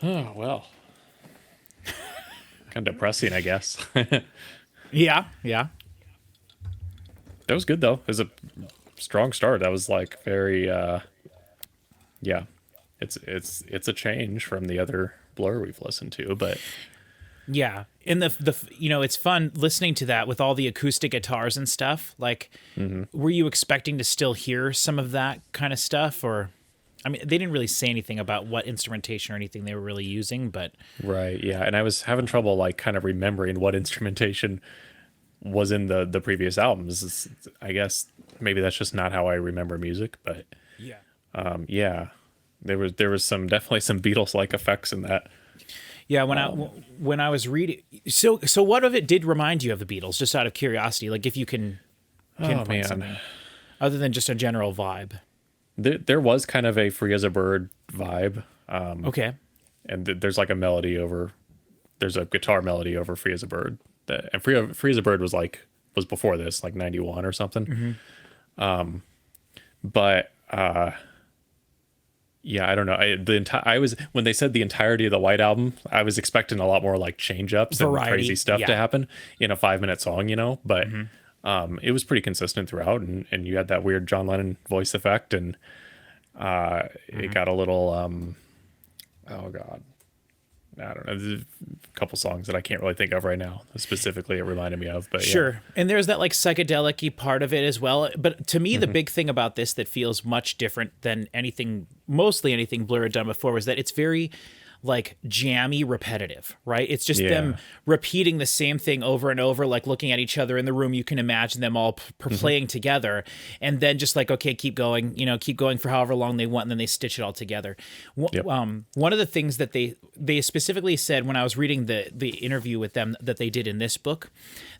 Oh, well. Kind of depressing, I guess. Yeah. That was good, though. It was a strong start. That was like very, yeah. It's a change from the other Blur we've listened to, but Yeah. And the you know, it's fun listening to that with all the acoustic guitars and stuff. Like, were you expecting to still hear some of that kind of stuff, or? I mean, they didn't really say anything about what instrumentation or anything they were really using, but Right. Yeah. And I was having trouble like kind of remembering what instrumentation was in the previous albums. I guess maybe that's just not how I remember music, but yeah. yeah, there was some definitely some Beatles like effects in that. Yeah, when I was reading, so what of it did remind you of the Beatles? Just out of curiosity, like if you can pinpoint man. something other than just a general vibe. There was kind of a Free as a Bird vibe. Okay. And there's like a melody over, there's a guitar melody over Free as a Bird. And Free as a Bird was before this, like 91 or something. Mm-hmm. But yeah, I don't know. I was when they said the entirety of the White Album, I was expecting a lot more like change ups and Variety, crazy stuff to yeah. happen in a 5-minute song, but it was pretty consistent throughout, and you had that weird John Lennon voice effect, and it got a little oh god, I don't know. There's a couple songs that I can't really think of right now specifically it reminded me of, but Sure. yeah. And there's that like psychedelic-y part of it as well. But to me, the big thing about this that feels much different than mostly anything Blur had done before, was that it's very like jammy repetitive, right? It's just them repeating the same thing over and over, like looking at each other in the room. You can imagine them all playing together, and then just like, okay, keep going for however long they want, and then they stitch it all together. One of the things that they specifically said when I was reading the interview with them that they did in this book,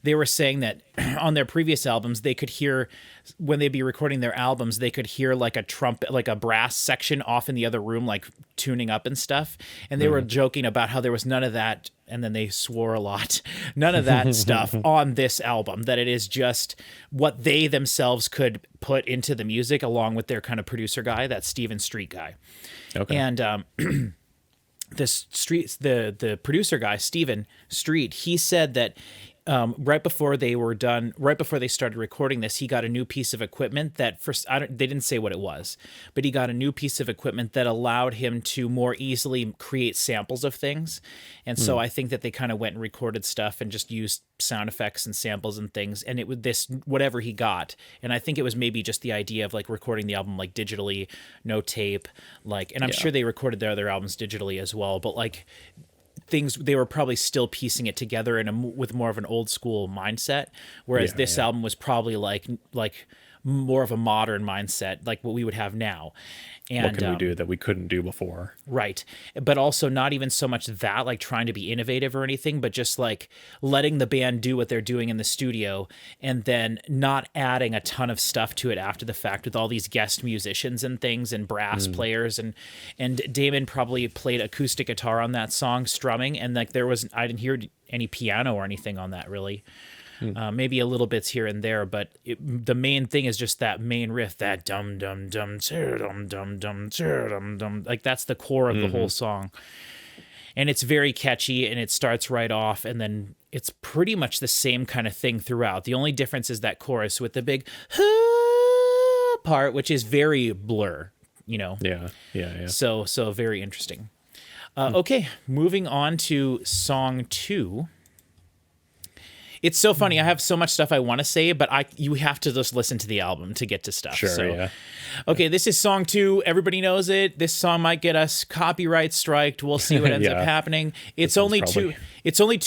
they were saying that on their previous albums, they could hear, when they'd be recording their albums, they could hear like a trumpet, like a brass section off in the other room, like tuning up and stuff. And they were joking about how there was none of that. And then they swore a lot, none of that stuff on this album, that it is just what they themselves could put into the music along with their kind of producer guy, that Steven Street guy. Okay. And, the producer guy, Steven Street, he said that right before they started recording this, he got a new piece of equipment that they didn't say what it was, but he got a new piece of equipment that allowed him to more easily create samples of things. And so I think that they kind of went and recorded stuff and just used sound effects and samples and things. And it was this, whatever he got. And I think it was maybe just the idea of like recording the album like digitally, no tape, like, and I'm sure they recorded their other albums digitally as well, but like, things, they were probably still piecing it together with more of an old school mindset, whereas this album was probably like more of a modern mindset, like what we would have now. And what can we do that we couldn't do before? Right. But also not even so much that, like trying to be innovative or anything, but just like letting the band do what they're doing in the studio, and then not adding a ton of stuff to it after the fact with all these guest musicians and things and brass players. And Damon probably played acoustic guitar on that song, strumming. And like I didn't hear any piano or anything on that really. Maybe a little bits here and there, but the main thing is just that main riff, that dum dum dum dum dum dum dum dum, like that's the core of the whole song, and it's very catchy, and it starts right off, and then it's pretty much the same kind of thing throughout. The only difference is that chorus with the big part, which is very Blur, Yeah. So very interesting. Okay, moving on to song 2. It's so funny. I have so much stuff I want to say, but you have to just listen to the album to get to stuff. Sure, yeah. Okay, this is song 2. Everybody knows it. This song might get us copyright striked. We'll see what ends up happening. It's only 2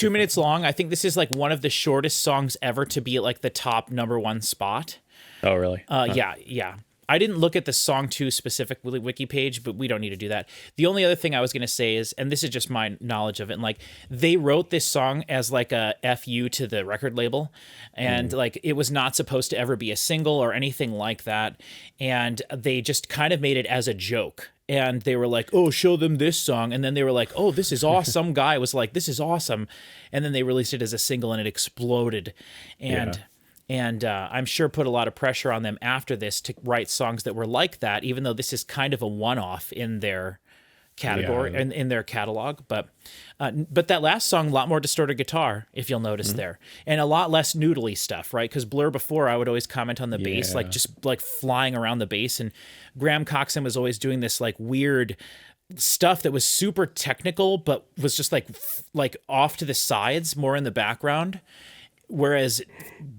minutes long. I think this is like one of the shortest songs ever to be at like the top #1 spot. Oh, really? Yeah. I didn't look at the song 2 specific wiki page, but we don't need to do that. The only other thing I was going to say is, and this is just my knowledge of it, and like they wrote this song as like a FU to the record label, and like it was not supposed to ever be a single or anything like that, and they just kind of made it as a joke. And they were like, oh, show them this song. And then they were like, oh, this is awesome. Some guy was like, this is awesome. And then they released it as a single, and it exploded. And I'm sure put a lot of pressure on them after this to write songs that were like that, even though this is kind of a one-off in their category, in their catalog. But that last song, a lot more distorted guitar, if you'll notice there, and a lot less noodly stuff, right? Because Blur before, I would always comment on the bass, like just like flying around the bass, and Graham Coxon was always doing this like weird stuff that was super technical, but was just like off to the sides, more in the background. Whereas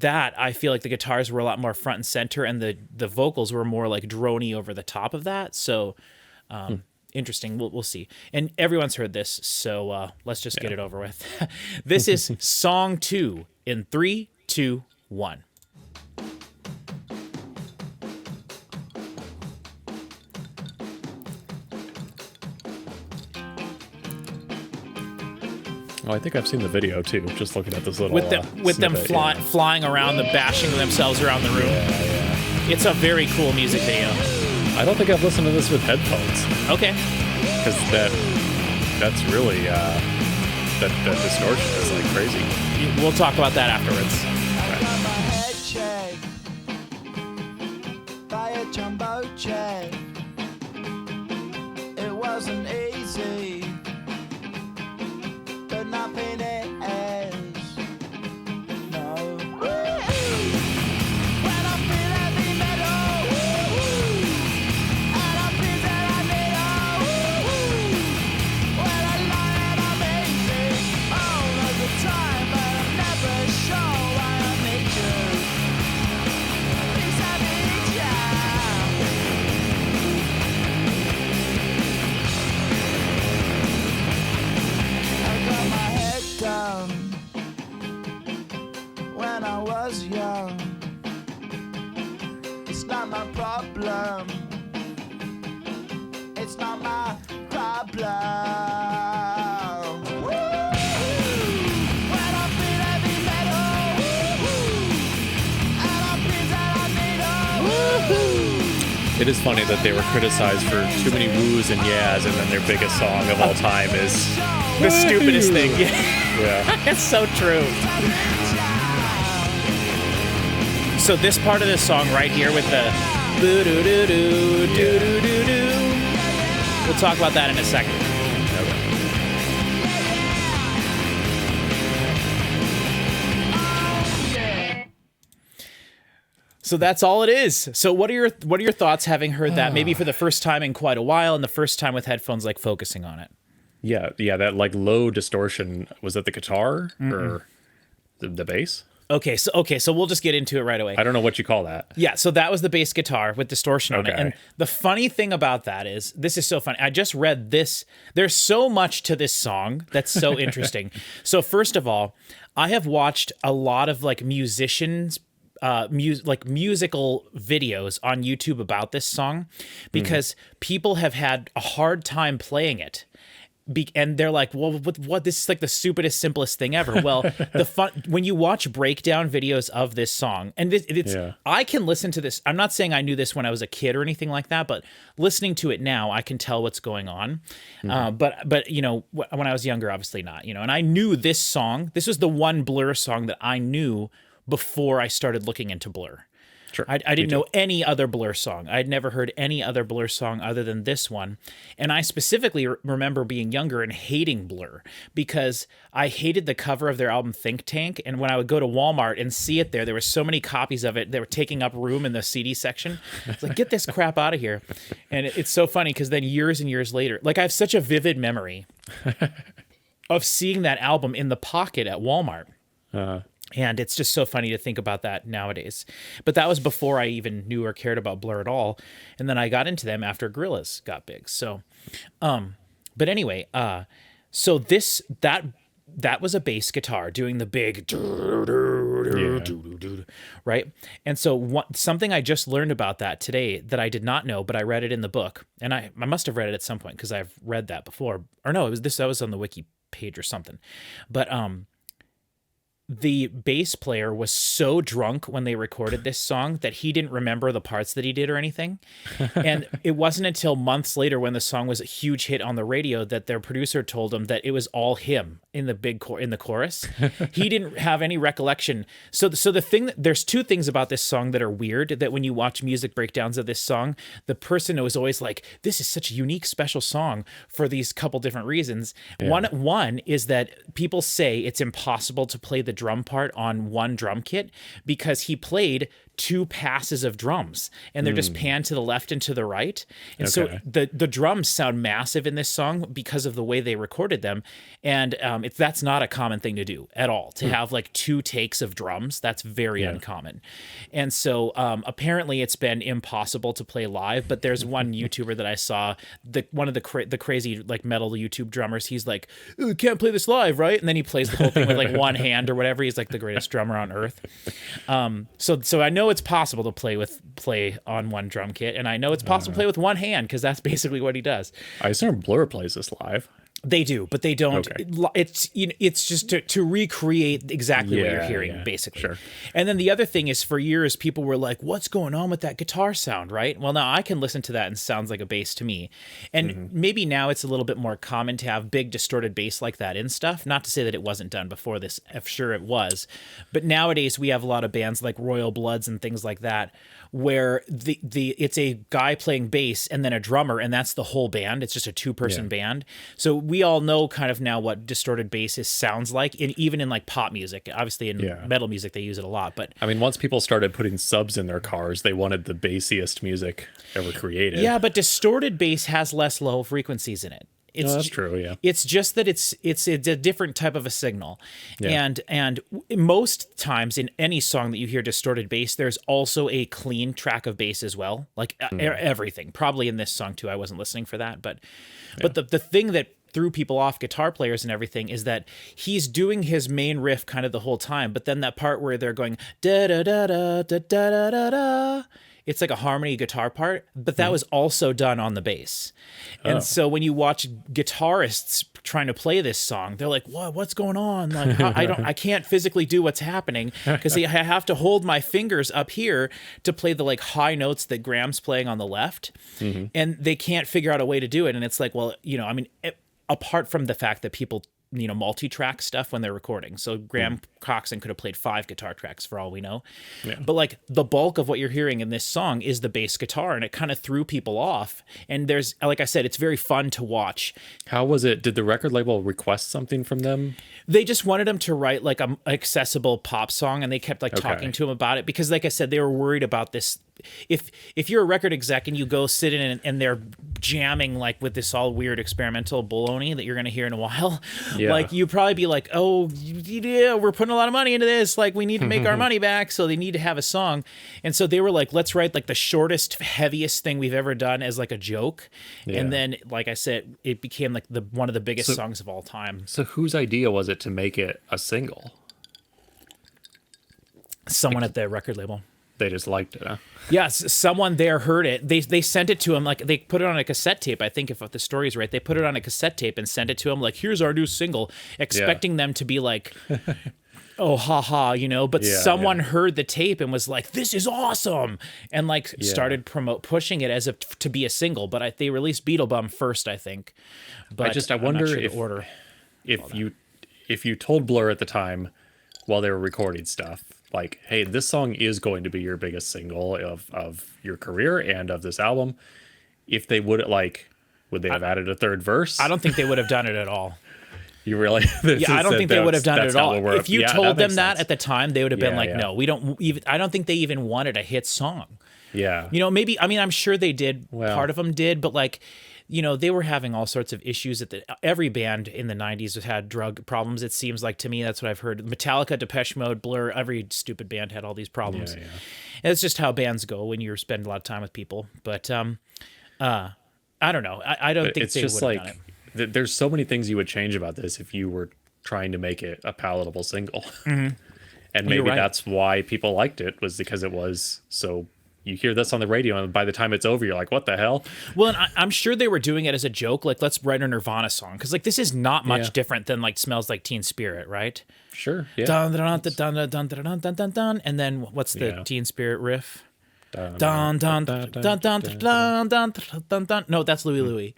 that, I feel like the guitars were a lot more front and center, and the vocals were more like droney over the top of that. So Interesting. We'll see. And everyone's heard this, so let's just get it over with. This is song 2 in 3, 2, 1. Oh, I think I've seen the video too. Just looking at this little With them snippet, flying around, the bashing themselves around the room. Yeah. It's a very cool music video. I don't think I've listened to this with headphones Okay. because that's really that distortion is like crazy. We'll talk about that afterwards. By a jumbo jet. It wasn't easy, but nothing is. No. When I feel heavy metal, and I feel that I need when I lie and I'm easy all of the time, but I'm never sure why I need you. Please I need ya. I got my head down when I was young. It's not my problem. It's not my problem. When I feel heavy metal, and I feel that I need It is funny that they were criticized for too many woos and yeahs, and then their biggest song of all time is The stupidest thing. yeah. It's so true. So this part of this song right here with the boo-doo-doo-doo, doo-doo-doo-doo. We'll talk about that in a second. So that's all it is. So what are your thoughts having heard that maybe for the first time in quite a while and the first time with headphones like focusing on it? Yeah, that like low distortion, was that the guitar or the bass? Okay, so we'll just get into it right away. I don't know what you call that. Yeah, so that was the bass guitar with distortion on it. Okay. And the funny thing about that is, this is so funny. I just read this. There's so much to this song that's so interesting. So first of all, I have watched a lot of like musicians musical videos on YouTube about this song because people have had a hard time playing it. And they're like, well, what? This is like the stupidest, simplest thing ever. Well, when you watch breakdown videos of this song, and I can listen to this. I'm not saying I knew this when I was a kid or anything like that, but listening to it now, I can tell what's going on. But you know, when I was younger, obviously not. You know, and I knew this song. This was the one Blur song that I knew before I started looking into Blur. Sure. I didn't know any other Blur song. I'd never heard any other Blur song other than this one. And I specifically remember being younger and hating Blur because I hated the cover of their album Think Tank. And when I would go to Walmart and see it there were so many copies of it that were taking up room in the CD section. It's like, get this crap out of here. And it's so funny because then years and years later, like I have such a vivid memory of seeing that album in the pocket at Walmart. And it's just so funny to think about that nowadays. But that was before I even knew or cared about Blur at all. And then I got into them after Gorillaz got big. So, but anyway, so that was a bass guitar doing the big, right? And so something I just learned about that today that I did not know, but I read it in the book. And I must have read it at some point because I've read that before. Or no, that was on the wiki page or something. But, the bass player was so drunk when they recorded this song that he didn't remember the parts that he did or anything. And it wasn't until months later when the song was a huge hit on the radio that their producer told him that it was all him in the in the chorus. He didn't have any recollection. So the thing there's two things about this song that are weird, that when you watch music breakdowns of this song, the person was always like, this is such a unique, special song for these couple different reasons. Yeah. One is that people say it's impossible to play the drum part on one drum kit because he played 2 passes of drums, and they're just panned to the left and to the right. And so the drums sound massive in this song because of the way they recorded them. And that's not a common thing to do at all, to have like 2 takes of drums. That's very uncommon. And so apparently it's been impossible to play live, but there's one YouTuber that I saw, one of the crazy like metal YouTube drummers. He's like, "Ooh, can't play this live, right?" And then he plays the whole thing with like one hand or whatever. He's like the greatest drummer on earth. So I know it's possible to play on one drum kit, and I know it's possible to play with one hand, because that's basically what he does. I assume Blur plays this live. They do, but they don't. Okay. It's just to recreate exactly what you're hearing, basically. Sure. And then the other thing is, for years, people were like, "What's going on with that guitar sound?" Right? Well, now I can listen to that and it sounds like a bass to me. And maybe now it's a little bit more common to have big distorted bass like that in stuff. Not to say that it wasn't done before this. I'm sure it was. But nowadays we have a lot of bands like Royal Bloods and things like that, where it's a guy playing bass and then a drummer, and that's the whole band. It's just a 2-person band. So we all know kind of now what distorted bass sounds like, even in like pop music. Obviously in metal music they use it a lot, but I mean, once people started putting subs in their cars, they wanted the bassiest music ever created. yeah, but distorted bass has less low frequencies in it. That's true. Yeah. It's just that it's a different type of a signal. And most times in any song that you hear distorted bass, there's also a clean track of bass as well. Like everything. Probably in this song too. I wasn't listening for that, but the thing that threw people off, guitar players and everything, is that he's doing his main riff kind of the whole time, but then that part where they're going da da da da da da da da da, it's like a harmony guitar part, but that was also done on the bass. And so when you watch guitarists trying to play this song, they're like, what's going on? Like, I can't physically do what's happening, because I have to hold my fingers up here to play the like high notes that Graham's playing on the left. And they can't figure out a way to do it. And it's like, well, I mean, apart from the fact that people multi-track stuff when they're recording. So Graham Coxon could have played 5 guitar tracks for all we know. But like the bulk of what you're hearing in this song is the bass guitar, and it kind of threw people off. And there's, like I said, it's very fun to watch. How was it? Did the record label request something from them? They just wanted him to write like a accessible pop song, and they kept like talking to him about it, because like I said, they were worried about this. If you're a record exec and you go sit in and they're jamming like with this all weird experimental baloney that you're going to hear in a while, like you probably be like, oh yeah, we're putting a lot of money into this, like we need to make our money back, so they need to have a song. And so they were like, let's write like the shortest, heaviest thing we've ever done as like a joke. And then, like I said, it became like one of the biggest songs of all time. So whose idea was it to make it a single? Someone at the record label. They just liked it, huh? Yes, someone there heard it. They sent it to him, like they put it on a cassette tape. I think if the story's right, they put it on a cassette tape and sent it to him like, here's our new single, expecting them to be like, oh, haha, but someone heard the tape and was like, this is awesome, and like started pushing it as if to be a single. But they released Beetlebum first, I think. But I wonder sure if you told Blur at the time while they were recording stuff, like, hey, this song is going to be your biggest single of your career and of this album, if they would they have added a third verse? I don't think they would have done it at all. You really? I don't think they would have done it at all. If you told them that sense. at the time, they would have been like, no, we don't even, I don't think they even wanted a hit song. Yeah. Maybe, I mean, I'm sure they did. Part of them did, but like, they were having all sorts of issues every band in the 90s had drug problems. It seems like to me, that's what I've heard. Metallica, Depeche Mode, Blur, every stupid band had all these problems. And it's just how bands go when you spend a lot of time with people. But I don't know. I don't think they would have done it. There's so many things you would change about this if you were trying to make it a palatable single. And maybe that's why people liked it, was because it was so. You hear this on the radio, and by the time it's over, you're like, what the hell? Well, and I'm sure they were doing it as a joke. Like, let's write a Nirvana song. Because, like, this is not much different than, like, Smells Like Teen Spirit, right? Sure, yeah. Dun, dun, dun, dun, dun, dun, dun, dun, dun, dun. And then what's the Teen Spirit riff? Dun, dun, dun, dun, dun, dun, dun, dun, dun, dun. No, that's Louie Louie.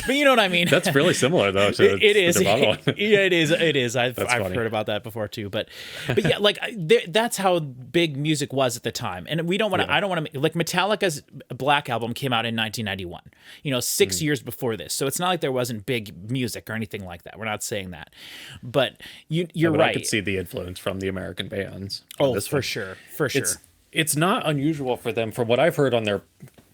But you know what I mean? That's really similar, though, to it is. The Nirvana one. Yeah, it is. I've heard about that before, too. But yeah, like, that's how big music was at the time. And we don't want to, I don't want to, like, Metallica's Black Album came out in 1991, 6 years before this. So it's not like there wasn't big music or anything like that. We're not saying that. But you're right. I could see the influence from the American bands. Oh, for sure. For sure. it's not unusual for them, from what I've heard on their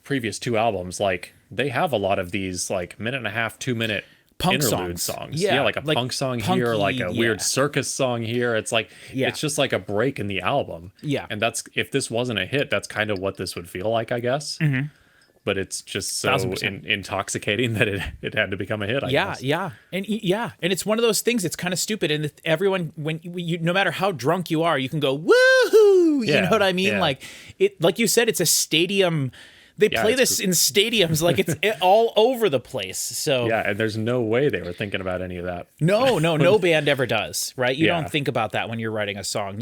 previous 2 albums. Like, they have a lot of these like 1.5 2-minute Punk interlude songs. Yeah, like a punk song here, like a weird yeah. circus song here. It's like Yeah. it's just like a break in the album. Yeah. And that's, if this wasn't a hit, that's kind of what this would feel like, I guess. But it's just so 1000%. intoxicating that it had to become a hit, I guess. And it's one of those things. It's kind of stupid, and everyone, when you, no matter how drunk you are, you can go woohoo. You Yeah, know what I mean? yeah. Like like you said, it's a stadium. They play it's this in stadiums, like it's all over the place. So Yeah, and there's no way they were thinking about any of that. no band ever does, right? You Yeah. don't think about that when you're writing a song.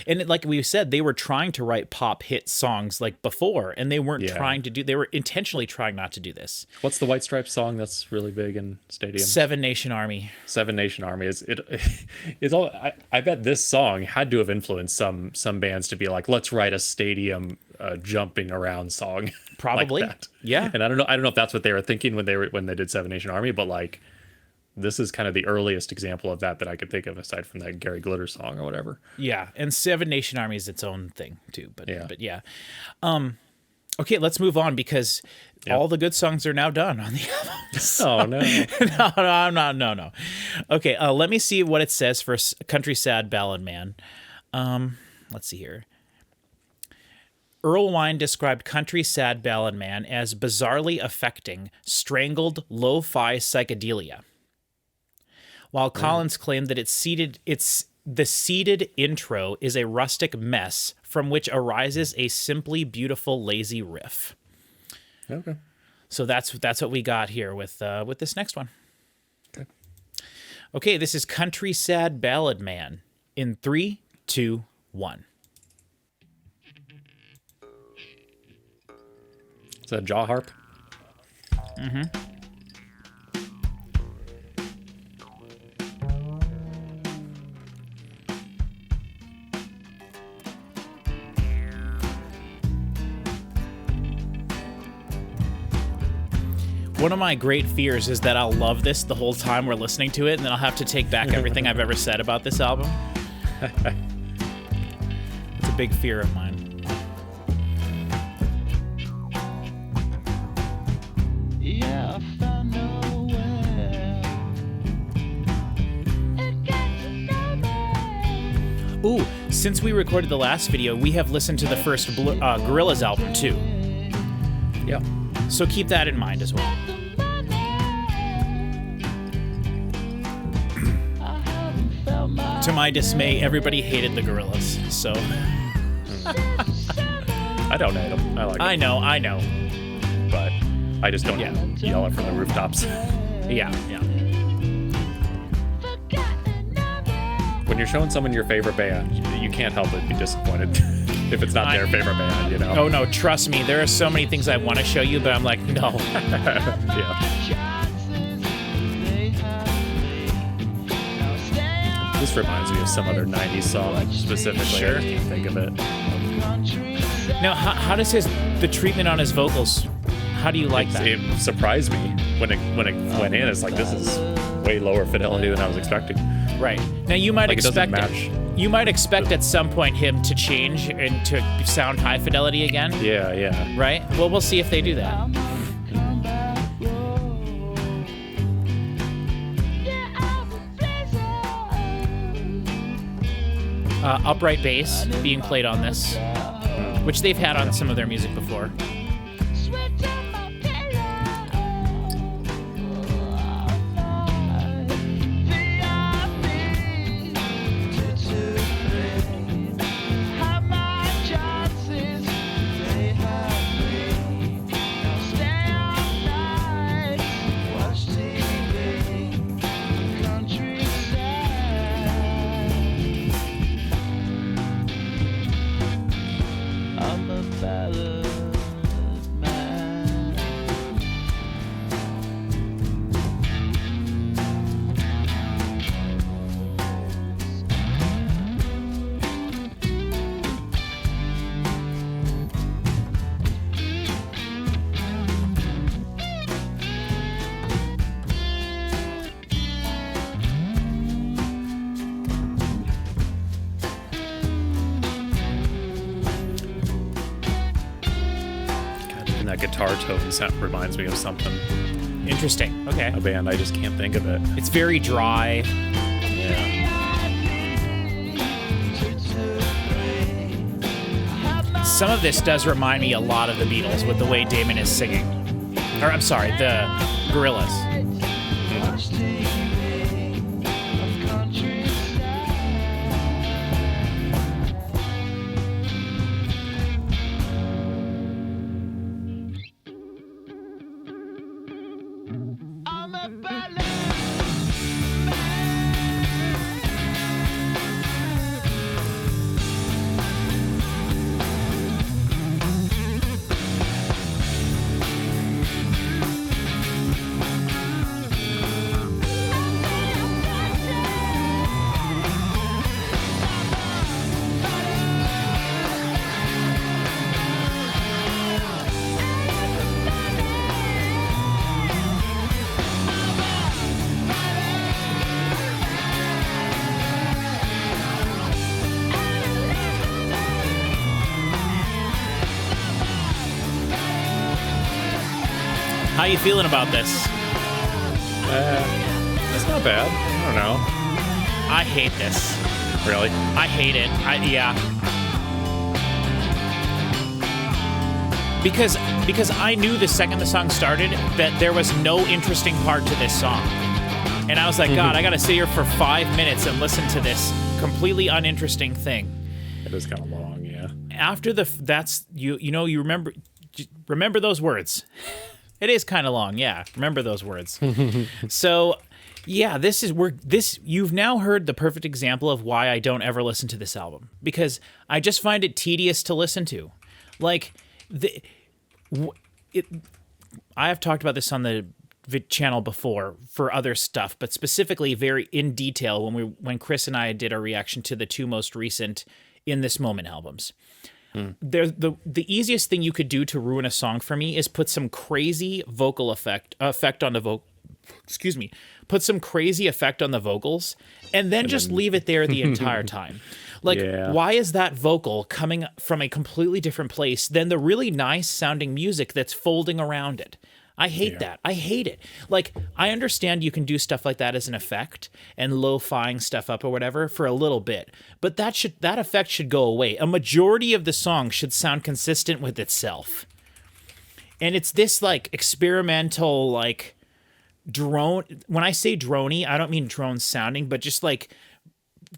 Like we said, they were trying to write pop hit songs like before, and they weren't Yeah. trying to do. They were intentionally trying not to do this. What's the White Stripes song that's really big in stadiums? Seven Nation Army. Seven Nation Army. It's all. I bet this song had to have influenced some bands to be like, let's write a stadium jumping around song. Probably. Like that. Yeah. And I don't know if that's what they were thinking when they did Seven Nation Army, but like, this is kind of the earliest example of that I could think of, aside from that Gary Glitter song or whatever. Yeah, and Seven Nation Army is its own thing too. But Yeah. Okay, let's move on, because all the good songs are now done on the album. So- Oh no. no. Okay, let me see what it says for Country Sad Ballad Man. Let's see here. Earl Wine described Country Sad Ballad Man as bizarrely affecting, strangled, lo-fi psychedelia, while Collins claimed that the seeded intro is a rustic mess from which arises a simply beautiful, lazy riff. Okay. So that's what we got here with this next one. Okay. Okay, this is Country Sad Ballad Man in 3, 2, 1. Is that a jaw harp? One of my great fears is that I'll love this the whole time we're listening to it, and then I'll have to take back everything I've ever said about this album. It's a big fear of mine. Yeah, I found nowhere. It got to know me. Ooh, since we recorded the last video, we have listened to the first Gorillaz album too. Yeah. So keep that in mind as well. To my dismay, everybody hated the Gorillaz. So I don't hate them. I like them. I know. But I just don't yell it from the rooftops. Yeah. When you're showing someone your favorite band, you can't help but be disappointed if it's not their favorite band, you know? Oh no, trust me, there are so many things I want to show you, but I'm like, no. Yeah. This reminds me of some other 90s song specifically. Sure. I just can't think of it. Now, how does the treatment on his vocals? How do you like that? It surprised me when it went in. It's like, this is way lower fidelity than I was expecting. Right. Now you might Like, it doesn't expect match. you might expect at some point him to change and to sound high fidelity again. Yeah. Right? Well, we'll see if they do that. Upright bass being played on this, which they've had on some of their music before. that guitar tone reminds me of something. Interesting. Okay. A band, I just can't think of it. It's very dry. Yeah. Some of this does remind me a lot of the Beatles with the way Damon is singing. Or, I'm sorry, the Gorillaz. I'm a Ballan. How you feeling about this? It's not bad. I don't know. I hate this. Really? I hate it. Yeah. Because I knew the second the song started that there was no interesting part to this song. And I was like, God, I gotta sit here for 5 minutes and listen to this completely uninteresting thing. It is kind of long, yeah. After you remember those words. It is kind of long, yeah. Remember those words. So, yeah, you've now heard the perfect example of why I don't ever listen to this album, because I just find it tedious to listen to. Like I have talked about this on the channel before for other stuff, but specifically very in detail when Chris and I did our reaction to the two most recent In This Moment albums. The easiest thing you could do to ruin a song for me is put some crazy vocal effect on the vocal. Excuse me. Put some crazy effect on the vocals, and then just leave it there the entire time. Like, why is that vocal coming from a completely different place than the really nice sounding music that's folding around it? I hate that. I hate it. Like, I understand you can do stuff like that as an effect and lo-fiing stuff up or whatever for a little bit, but that effect should go away. A majority of the song should sound consistent with itself. And it's this like experimental like drone. When I say droney, I don't mean drone sounding, but just like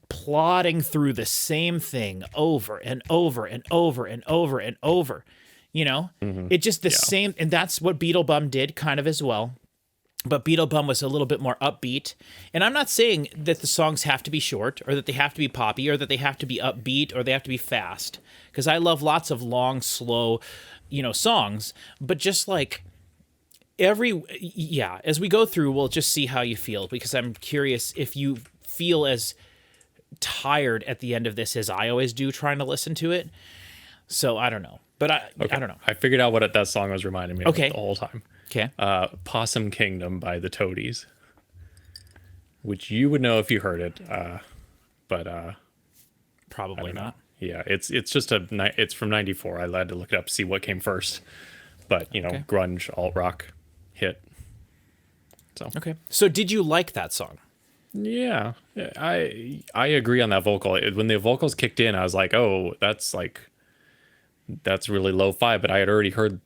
plodding through the same thing over and over and over and over and over. You know, it just the same. And that's what Beetlebum did kind of as well. But Beetlebum was a little bit more upbeat. And I'm not saying that the songs have to be short or that they have to be poppy or that they have to be upbeat or they have to be fast. Because I love lots of long, slow, songs. But just like as we go through, we'll just see how you feel. Because I'm curious if you feel as tired at the end of this as I always do trying to listen to it. So I don't know. But I don't know. I figured out what that song was reminding me of the whole time. Okay. Possum Kingdom by the Toadies, which you would know if you heard it, but probably not. Yeah, it's from '94. I had to look it up, see what came first. But grunge, alt rock hit. So okay. So did you like that song? Yeah, I agree on that vocal. When the vocals kicked in, I was like, oh, that's really lo-fi, but I had already heard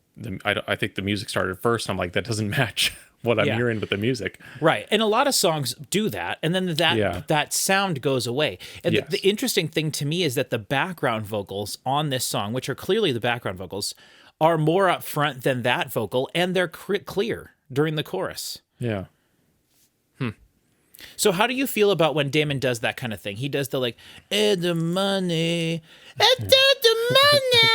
I think the music started first. I'm like, that doesn't match what I'm hearing with the music. Right. And a lot of songs do that. And then that sound goes away. And the interesting thing to me is that the background vocals on this song, which are clearly the background vocals, are more up front than that vocal, and they're clear during the chorus. Yeah. So how do you feel about when Damon does that kind of thing? He does the like, the money, the money.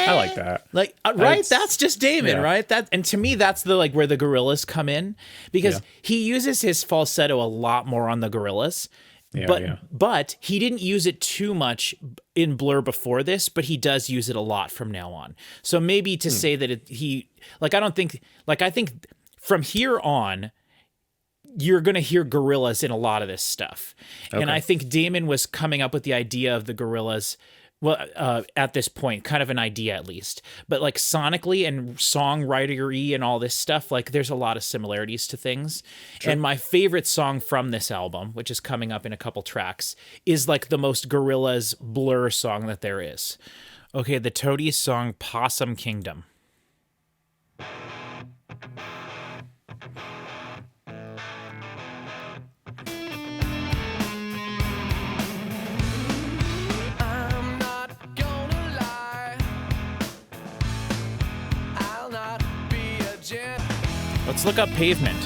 I like that. Like, right? That's just Damon, right? And to me, that's the like where the Gorillaz come in, because he uses his falsetto a lot more on the Gorillaz. But he didn't use it too much in Blur before this, but he does use it a lot from now on. So maybe to say that I think from here on, you're going to hear Gorillaz in a lot of this stuff. Okay. And I think Damon was coming up with the idea of the Gorillaz well, at this point, kind of an idea at least. But like sonically and songwritery and all this stuff, like there's a lot of similarities to things. Sure. And my favorite song from this album, which is coming up in a couple tracks, is like the most Gorillaz Blur song that there is. Okay, the Toadies song Possum Kingdom. Let's look up Pavement.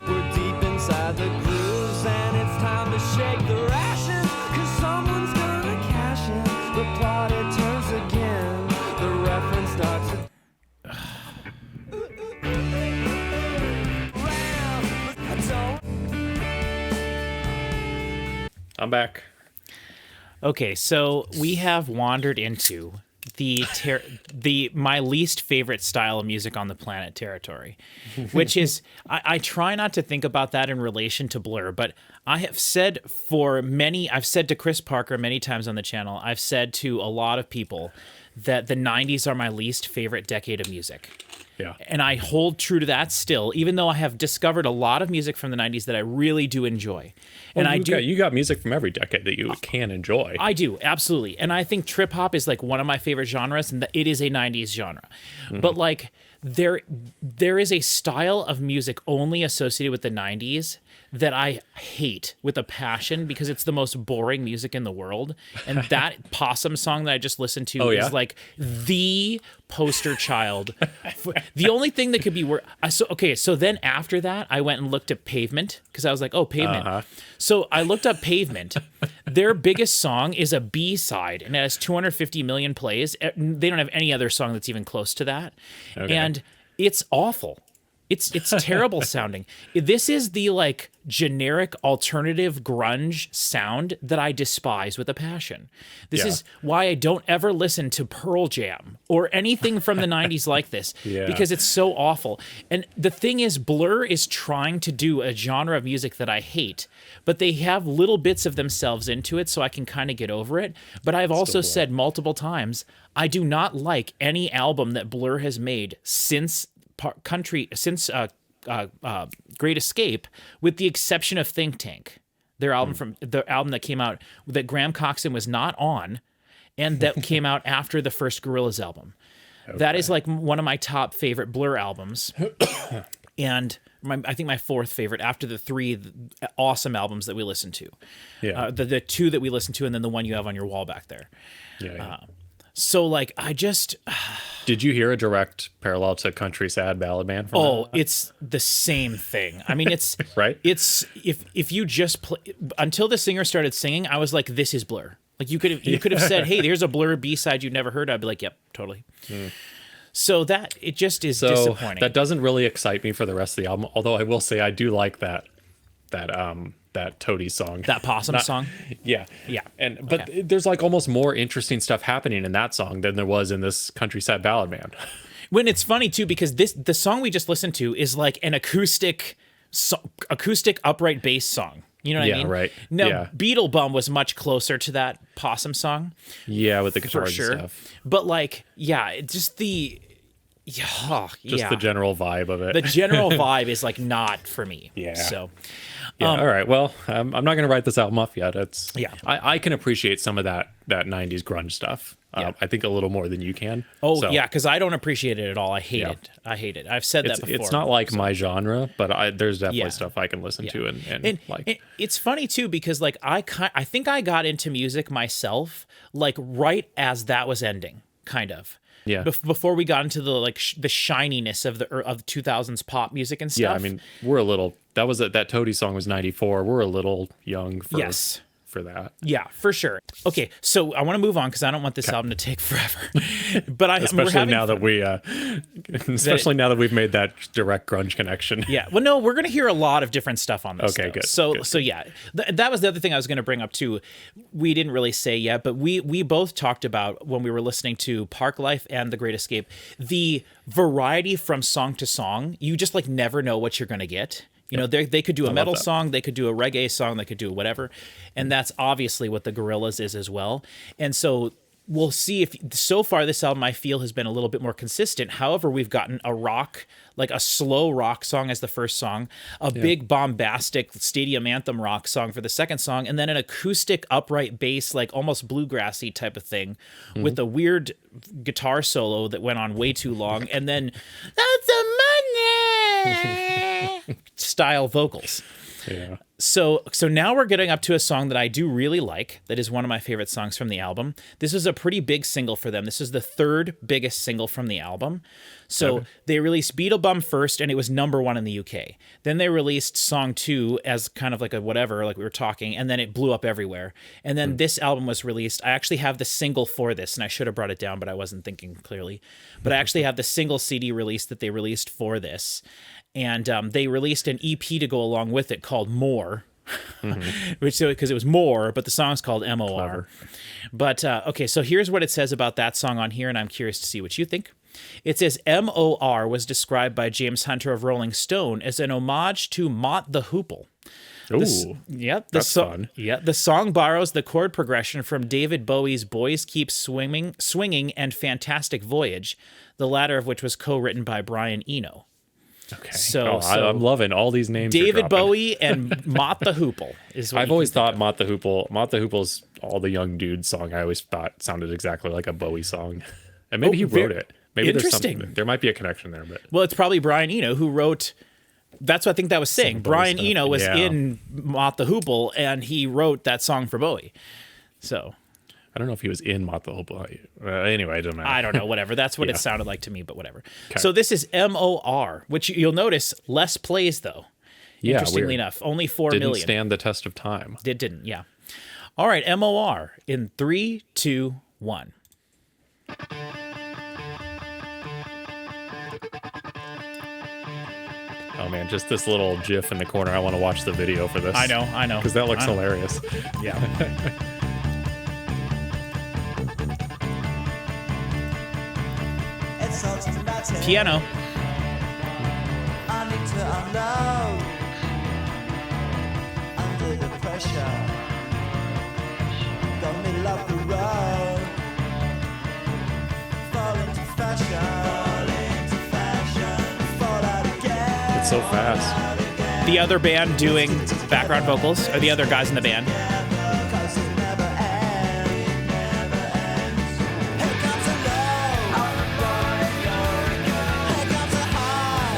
We're deep inside the grooves and it's time to shake the rations, 'cause someone's gonna cash in. The party turns again. The reference starts I'm back. Okay, so we have wandered into the my least favorite style of music on the planet territory, which is I try not to think about that in relation to Blur, but I have said I've said to Chris Parker many times on the channel, I've said to a lot of people that the 90s are my least favorite decade of music. Yeah. And I hold true to that still, even though I have discovered a lot of music from the 90s that I really do enjoy. Well, And you got music from every decade that you can enjoy. I do, absolutely. And I think trip hop is like one of my favorite genres, and it is a 90s genre. Mm-hmm. But like there is a style of music only associated with the 90s that I hate with a passion because it's the most boring music in the world. And that Possum song that I just listened to is like the poster child. The only thing that could be worse. So then after that, I went and looked at Pavement because I was like, oh, Pavement. Uh-huh. So I looked up Pavement. Their biggest song is a B-side, and it has 250 million plays. They don't have any other song that's even close to that. Okay. And it's awful. It's terrible sounding. This is the like generic alternative grunge sound that I despise with a passion. This is why I don't ever listen to Pearl Jam or anything from the 90s like this, because it's so awful. And the thing is, Blur is trying to do a genre of music that I hate, but they have little bits of themselves into it, so I can kind of get over it. But I've also said multiple times, I do not like any album that Blur has made since Great Escape, with the exception of Think Tank, their album from the album that came out that Graham Coxon was not on, and that came out after the first Gorillaz album. Okay. That is like one of my top favorite Blur albums, and I think my fourth favorite after the three awesome albums that we listened to. Yeah, the two that we listened to, and then the one you have on your wall back there. Yeah. So like I just Did you hear a direct parallel to Country Sad Ballad Man from that? It's the same thing. I mean, it's right. It's if you just play until the singer started singing, I was like, this is Blur. Like you could have said, hey, there's a Blur B-side you've never heard. I'd be like, yep, totally. So that it just is disappointing. That doesn't really excite me for the rest of the album. Although I will say I do like that Toady song, that Possum song. Yeah. But there's like almost more interesting stuff happening in that song than there was in this Country Sad Ballad Man. When it's funny too, because the song we just listened to is like an acoustic upright bass song. You know what I mean? Right. No, Beetlebum was much closer to that Possum song. Yeah, with the guitars and stuff. But like, just the the general vibe of it. The general vibe is like not for me. Yeah. So. All right. Well, I'm not going to write this album off yet. I can appreciate some of that 90s grunge stuff. I think a little more than you can. Because I don't appreciate it at all. I hate it. I've said that before. It's not like my genre, but there's definitely stuff I can listen to and like. And it's funny too because like I think I got into music myself like right as that was ending, kind of. Yeah. Before we got into the like the shininess of the 2000s pop music and stuff. Yeah, I mean, we're a little. That Toady song was 94. We're a little young for that. Yeah, for sure. Okay, so I want to move on because I don't want this album to take forever. But especially now that we've made that direct grunge connection. Yeah. Well, no, we're going to hear a lot of different stuff on this. Okay, good. So yeah, that was the other thing I was going to bring up too. We didn't really say yet, but we both talked about when we were listening to Park Life and The Great Escape, the variety from song to song. You just like never know what you're going to get. You know, they could do a love metal that. song, they could do a reggae song, they could do whatever. And that's obviously what the Gorillaz is as well. And so we'll see if so far this album I feel has been a little bit more consistent. However, we've gotten a rock, like a slow rock song as the first song, a big bombastic stadium anthem rock song for the second song, and then an acoustic upright bass, like almost bluegrassy type of thing with a weird guitar solo that went on way too long, and then that's a money style vocals. Yeah. So now we're getting up to a song that I do really like. That is one of my favorite songs from the album. This is a pretty big single for them. This is the third biggest single from the album. So they released Beetlebum first, and it was #1 in the UK. Then they released song 2 as kind of like a whatever, like we were talking, and then it blew up everywhere. And then this album was released. I actually have the single for this, and I should have brought it down, but I wasn't thinking clearly. But I actually have the single CD release that they released for this. And they released an EP to go along with it called M.O.R. Which because it was M.O.R, but the song's called M.O.R. Clever. But okay, so here's what it says about that song on here, and I'm curious to see what you think. It says M.O.R was described by James Hunter of Rolling Stone as an homage to Mott the Hoople. Ooh, that's fun. Yeah, the song borrows the chord progression from David Bowie's Boys Keep Swinging and Fantastic Voyage, the latter of which was co-written by Brian Eno. Okay. So I'm loving all these names. you're David dropping. Bowie and Mott the Hoople is what I've you always can think thought of. Mott the Hoople. Mott the Hoople's All the Young Dudes song. I always thought sounded exactly like a Bowie song, and maybe he wrote it. Maybe there's interesting. something. There might be a connection there, but Well, it's probably Brian Eno who wrote. That's what I think that was saying. Bowie Brian stuff. Eno was Yeah. in Mott the Hoople, and he wrote that song for Bowie. So I don't know if he was in Mott the Hoople. Anyway, it doesn't matter. I don't know, whatever. That's what Yeah. it sounded like to me, but whatever. So this is M.O.R, which you'll notice less plays though. Yeah, Interestingly weird. enough, only 4 Didn't million. stand the test of time. It didn't, yeah. All right, M.O.R in 3, 2, 1. Oh man, just this little GIF in the corner. I want to watch the video for this. I know. because that looks I know. hilarious. Yeah. It's automatic. Piano. I need to unload under the pressure. Got me love the road. Fall into fashion. Fall out again. It's so fast. The other band doing background vocals, or the other guys in the band. Because it never ends. Here comes a low. Here comes a high.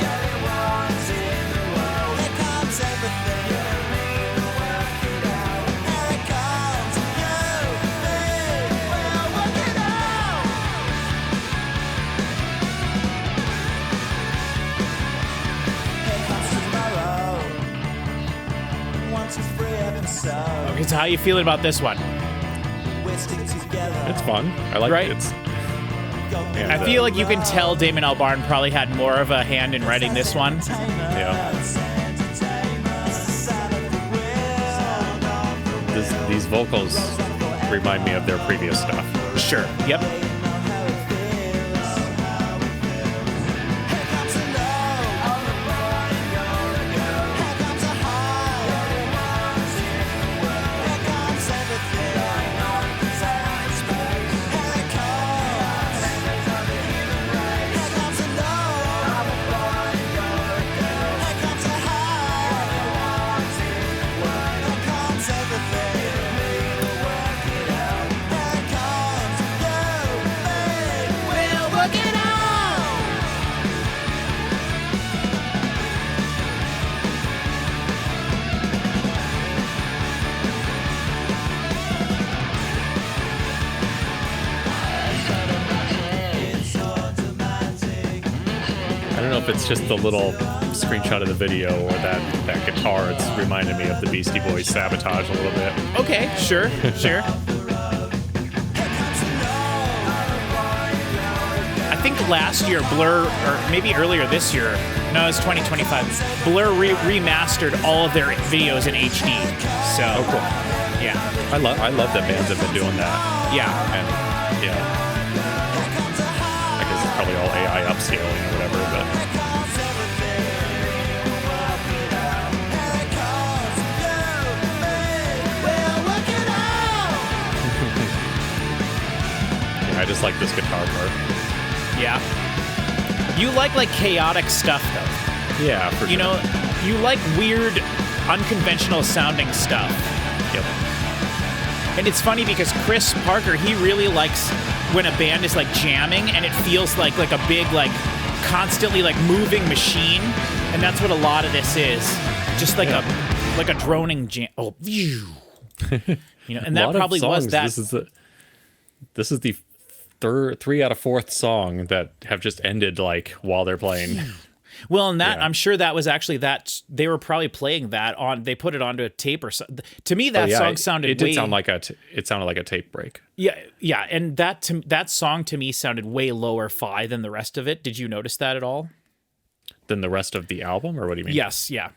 Here comes everything. Here it comes. You, me, we'll work it out. Here comes tomorrow. 1, 2, 3 episodes. Okay, so how you feeling about this one? We're sticking together. It's fun. I like Right. it. It's Go Yeah. I feel like you can tell Damon Albarn probably had more of a hand in writing this one. yeah. These vocals remind me of their previous stuff. Sure. Yep. I don't know if it's just the little screenshot of the video or that guitar. It's reminded me of the Beastie Boys Sabotage a little bit. Okay. Sure. Sure. I think last year Blur, or maybe earlier this year, no, it was 2025. Blur remastered all of their videos in HD. So cool. Yeah. I love that bands have been doing that. Yeah. And yeah, I guess it's probably all AI upscaling or whatever, but just like this guitar part. Yeah. You like chaotic stuff though. Yeah, for You sure. know, you like weird, unconventional sounding stuff. Yep. And it's funny because Chris Parker, he really likes when a band is jamming and it feels like a big constantly moving machine, and that's what a lot of this is. Just a droning jam. Oh, phew. And that probably was that. This is the third 3 out of 4th song that have just ended while they're playing. Well, and that I'm sure that was actually that they were probably playing that on. They put it onto a tape or something. To me, that song sounded. It did sound like it sounded like a tape break. Yeah, and that song to me sounded way lower fi than the rest of it. Did you notice that at all? Than the rest of the album, or what do you mean? Yes, yeah.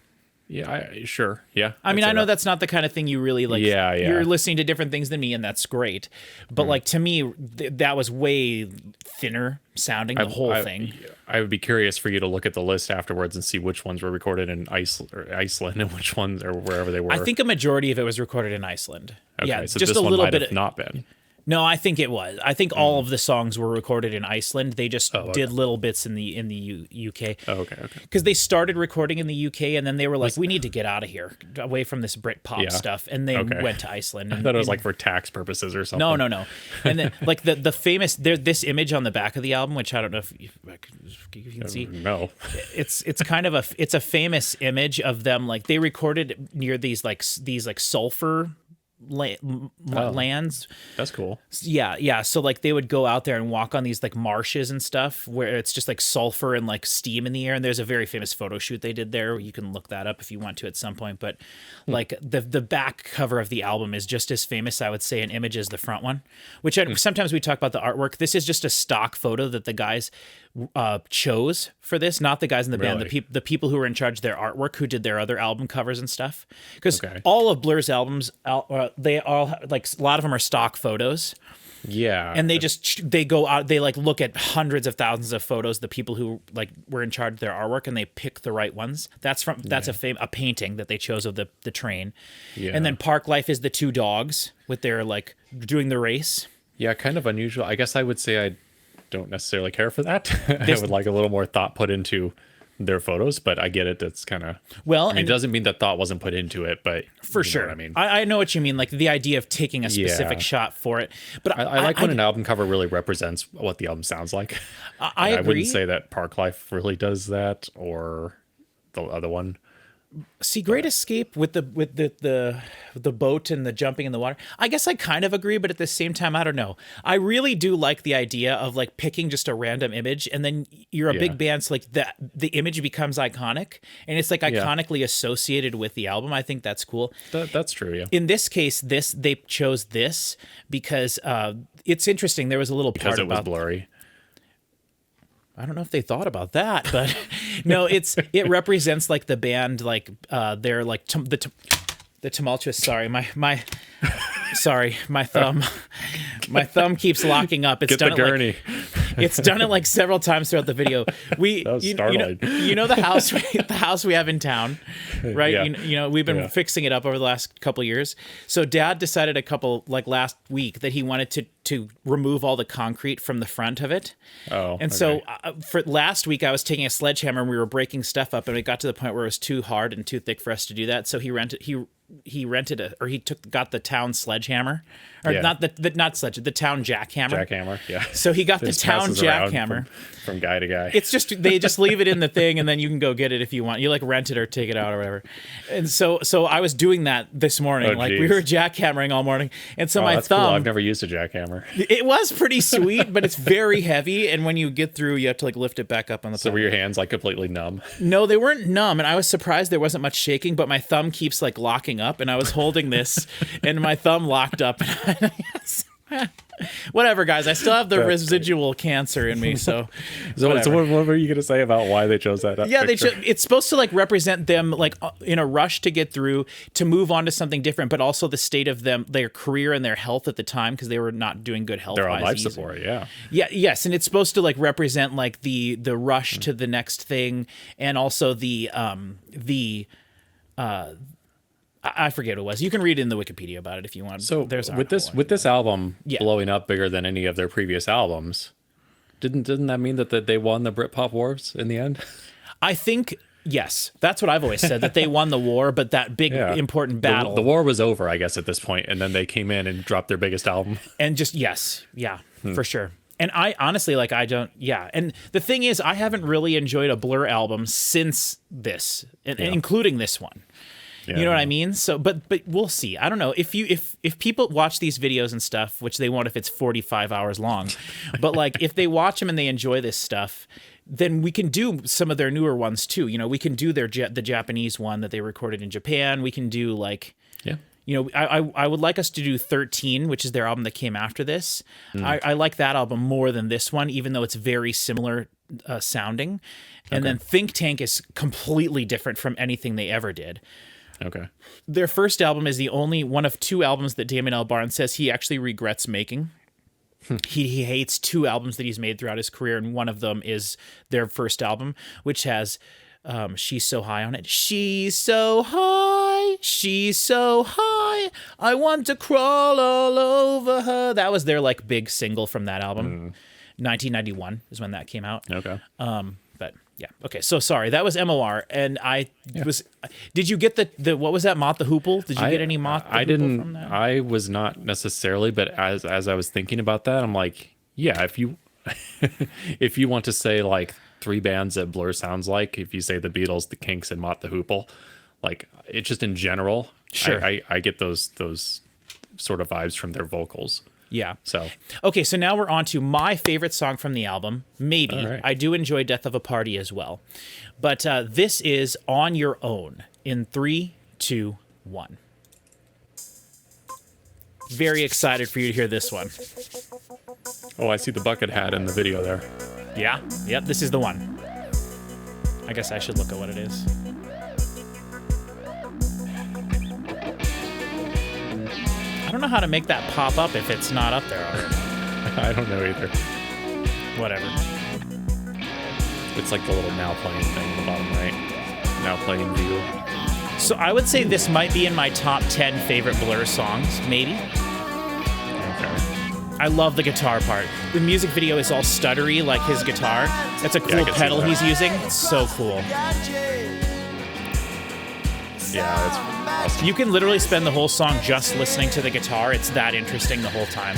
Yeah, sure. Yeah. I mean, I know that's not the kind of thing you really like. Yeah. You're listening to different things than me, and that's great. But to me, that was way thinner sounding. The whole thing. I would be curious for you to look at the list afterwards and see which ones were recorded in Iceland and which ones or wherever they were. I think a majority of it was recorded in Iceland. Okay, Yeah, so just this a one little might bit. have not been. No, I think it was. I think all of the songs were recorded in Iceland. They just did little bits in the UK. Oh, okay. Because they started recording in the UK, and then they were like, "We need to get out of here, away from this Brit pop stuff," and they went to Iceland. I thought it was for tax purposes or something. No. And then the famous this image on the back of the album, which I don't know if you can see. No. It's kind of a famous image of them. They recorded near these sulfur lands. That's cool. Yeah. So they would go out there and walk on these marshes and stuff where it's just sulfur and steam in the air. And there's a very famous photo shoot they did there. You can look that up if you want to at some point. But the back cover of the album is just as famous, I would say, in image as the front one. Which sometimes we talk about the artwork. This is just a stock photo that the guys chose for this, not the guys in the band, the people who were in charge of their artwork, who did their other album covers and stuff. Because all of Blur's albums, they all a lot of them are stock photos. Yeah. And they go out, they look at hundreds of thousands of photos, the people who were in charge of their artwork, and they pick the right ones. That's a painting that they chose of the train. Yeah. And then Park Life is the 2 dogs with their doing the race. Yeah, kind of unusual. I guess I would say I don't necessarily care for that. I would like a little more thought put into their photos, but I get it. That's kind of it doesn't mean that thought wasn't put into it, but for sure. Know what I mean, I know what you mean. The idea of taking a specific shot for it, but I like when an album cover really represents what the album sounds like. I agree. I wouldn't say that Park Life really does that, or the other one. See, Great Escape with the boat and the jumping in the water. I guess I kind of agree, but at the same time, I don't know. I really do like the idea of picking just a random image, and then you're a big band, so the image becomes iconic, and it's iconically associated with the album. I think that's cool. That's true. Yeah. In this case, they chose this because it's interesting. There was a little part because it was about blurry. I don't know if they thought about that, but no, it represents the band, they're the tumultuous. Sorry, my thumb keeps locking up. It's Get done the gurney. It's done it several times throughout the video. You know the house we have in town, right? Yeah. We've been fixing it up over the last couple of years. So Dad decided last week that he wanted to remove all the concrete from the front of it. Oh, and so for last week I was taking a sledgehammer and we were breaking stuff up, and it got to the point where it was too hard and too thick for us to do that. So he got the town sledgehammer, or not the town jackhammer. Jackhammer, yeah. So he got the town jackhammer from guy to guy. It's just they just leave it in the thing, and then you can go get it if you want. You rent it or take it out or whatever. And so I was doing that this morning. We were jackhammering all morning, and so my thumb. Cool. I've never used a jackhammer. It was pretty sweet, but it's very heavy, and when you get through, you have to lift it back up on the. So were your hands completely numb? No, they weren't numb, and I was surprised there wasn't much shaking. But my thumb keeps locking up, and I was holding this, and my thumb locked up. Whatever, guys. I still have the residual cancer in me, so. So what were you gonna say about why they chose that? Yeah, it's supposed to represent them in a rush to get through, to move on to something different, but also the state of their career and their health at the time, because they were not doing good health. They're on life support, yeah. Yeah, yes, and it's supposed to represent the rush to the next thing, and also the I forget what it was. You can read in the Wikipedia about it if you want. So There's an with article this album Yeah. blowing up bigger than any of their previous albums, didn't that mean that they won the Britpop Wars in the end? I think, yes, that's what I've always said, that they won the war, but that big important battle. The war was over, I guess, at this point, and then they came in and dropped their biggest album. And just, yes, yeah, for sure. And I honestly, like, I don't, yeah. And the thing is, I haven't really enjoyed a Blur album since this, including this one. Yeah. You know what I mean? So, but we'll see. I don't know if people watch these videos and stuff, which they won't if it's 45 hours long, but like if they watch them and they enjoy this stuff, then we can do some of their newer ones too. You know, we can do the Japanese one that they recorded in Japan. We can do like, you know, I would like us to do 13, which is their album that came after this. I like that album more than this one, even though it's very similar sounding. And then Think Tank is completely different from anything they ever did. Okay. Their first album is the only one of two albums that Damon Albarn says he actually regrets making. He hates two albums that he's made throughout his career, and one of them is their first album, which has She's So High on it. She's so high, she's so high, I want to crawl all over her. That was their like big single from that album. 1991 is when that came out. Okay. But yeah, okay. So sorry, that was M.O.R. And was. Did you get the what was that, Mott the Hoople? Did you get any Mott the I Hoople didn't. from that? I was not necessarily, but as I was thinking about that, I'm like, yeah, if you if you want to say like three bands that Blur sounds like, if you say the Beatles, the Kinks, and Mott the Hoople, like it's just in general. Sure. I get those sort of vibes from their vocals. Yeah. So Okay, so now we're on to my favorite song from the album. Maybe. All right. I do enjoy Death of a Party as well. But this is On Your Own in 3, 2, 1. Very excited for you to hear this one. I see the bucket hat in the video there. Yeah? Yep, this is the one. I guess I should look at what it is. I don't know how to make that pop up if it's not up there already. I don't know either. Whatever. It's like the little now playing thing in the bottom right. Now playing view. So I would say this might be in my top 10 favorite Blur songs, maybe. Okay. I love the guitar part. The music video is all stuttery, like his guitar. That's a I cool can see pedal that. he's using. It's so cool. Yeah, it's awesome. You can literally spend the whole song just listening to the guitar. It's that interesting the whole time.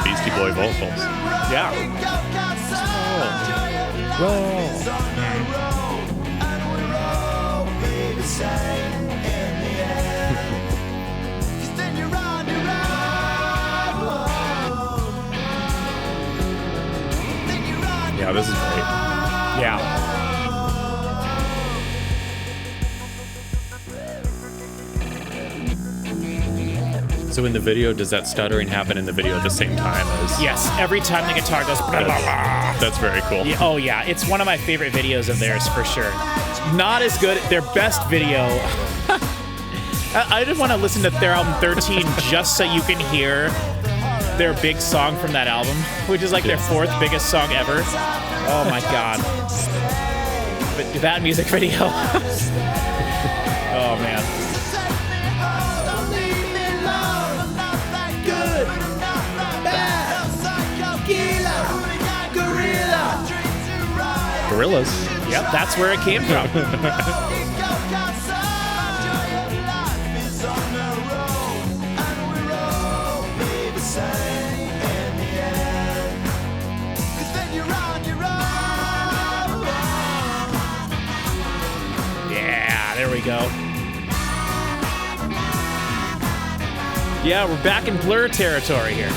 Beastie Boy vocals. Yeah. Yeah, this is great. Yeah. So in the video, does that stuttering happen in the video at the same time as? Yes, every time the guitar goes... That's very cool. Yeah, oh yeah, it's one of my favorite videos of theirs for sure. Not as good, their best video. I just want to listen to their album 13 just so you can hear their big song from that album, which is like their fourth biggest song ever. Oh my god. But that music video. Oh man. Gorillas. Yep, that's where it came from. Yeah, there we go. Yeah, we're back in Blur territory here.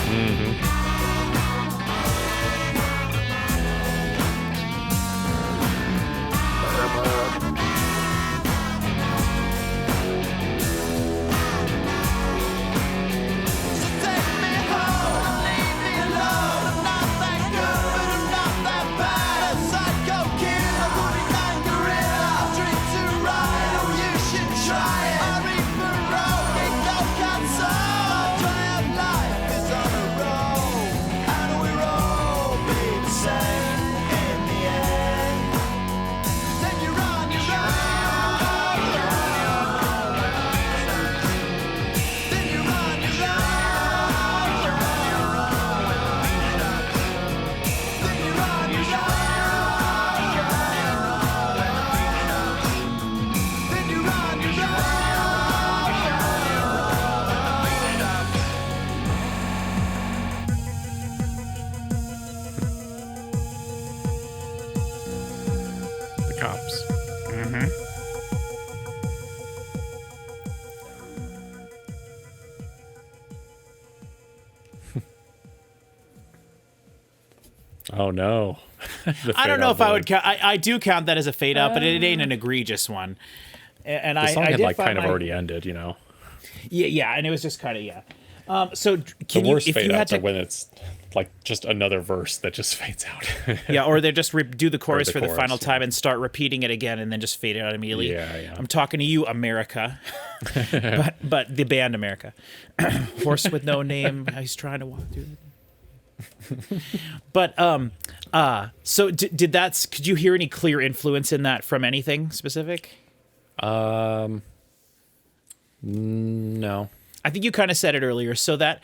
Cops. Oh no. I don't know if I would count. I do count that as a fade out, but it ain't an egregious one. And the song I had did like find kind of already ended, you know. Yeah, and it was just kind of So can The you, worst if fade you had outs to, are when it's like just another verse that just fades out. yeah, or they just do the chorus the for the chorus, final yeah. time and start repeating it again, and then just fade it out immediately. Yeah. I'm talking to you, America, but the band America, horse with no name. He's trying to walk through. But so did that? Could you hear any clear influence in that from anything specific? No. I think you kind of said it earlier. So that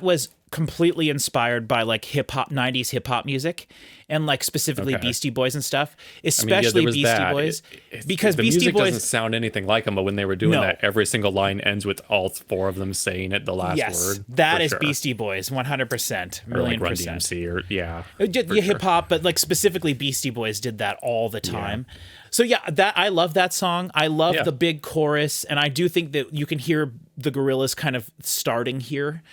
was completely inspired by like hip hop, 90s hip hop music, and like specifically Okay. Beastie Boys and stuff, there especially was Beastie that. Boys, The because Beastie music Boys doesn't sound anything like them, but when they were doing No. that, every single line ends with all four of them saying it, the last yes, word. that for is sure. Beastie Boys, 100%, Or like million Run percent. DMC, or yeah. Yeah, hip hop, but like specifically Beastie Boys did that all the time. So yeah, that I love that song. I love Yeah. the big chorus, and I do think that you can hear the Gorillaz kind of starting here.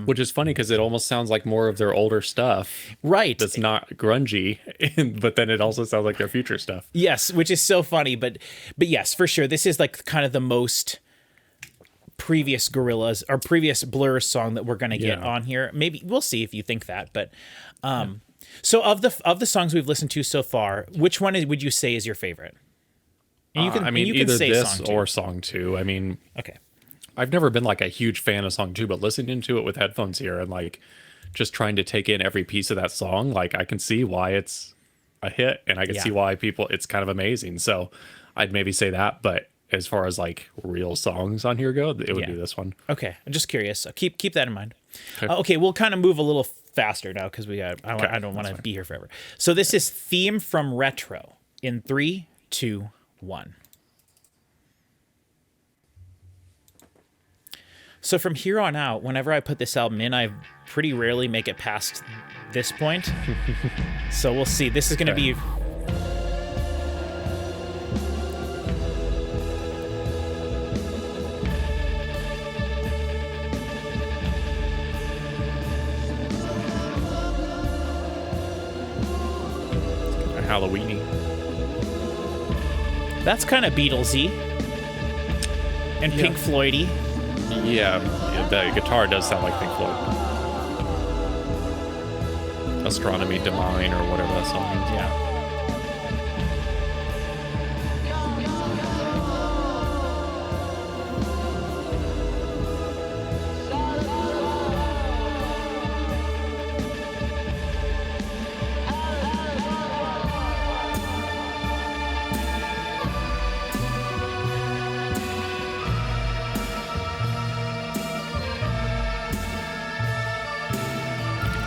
Which is funny because it almost sounds like more of their older stuff. Right. That's not grungy, but then it also sounds like their future stuff. Yes, which is so funny, but yes, for sure, this is like kind of the most previous Gorillaz or previous Blur song that we're gonna get Yeah. on here. Maybe we'll see if you think that, but so of the songs we've listened to so far, which one would you say is your favorite? And I mean, you can either say this song two. or song two. I mean, Okay. I've never been like a huge fan of song two, but listening to it with headphones here and like just trying to take in every piece of that song, like I can see why it's a hit, and I can see why it's kind of amazing. So I'd maybe say that, but as far as like real songs on here go, it would be this one. Okay, I'm just curious. So keep that in mind. Okay. Okay, we'll kind of move a little faster now because I don't want to be here forever. So this is Theme from Retro in 3, 2, 1. So from here on out, whenever I put this album in, I pretty rarely make it past this point. So we'll see. This is going to be... Halloweeny. That's kind of Beatlesy and Pink Floydy. Yeah, the guitar does sound like Pink Floyd. Astronomy Divine or whatever that song is. Yeah.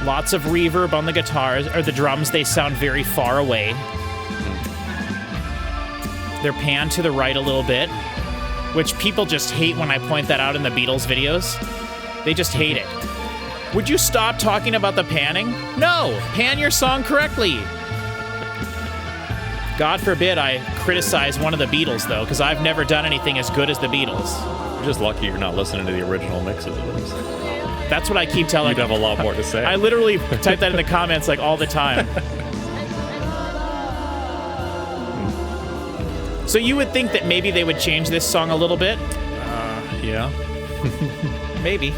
Lots of reverb on the guitars, or the drums, they sound very far away. They're panned to the right a little bit, which people just hate when I point that out in the Beatles videos. They just hate it. Would you stop talking about the panning? No, pan your song correctly. God forbid I criticize one of the Beatles, though, because I've never done anything as good as the Beatles. You're just lucky you're not listening to the original mixes of those. That's what I keep telling You'd have a lot more to say. I literally type that in the comments like all the time. So you would think that maybe they would change this song a little bit? Yeah. Maybe.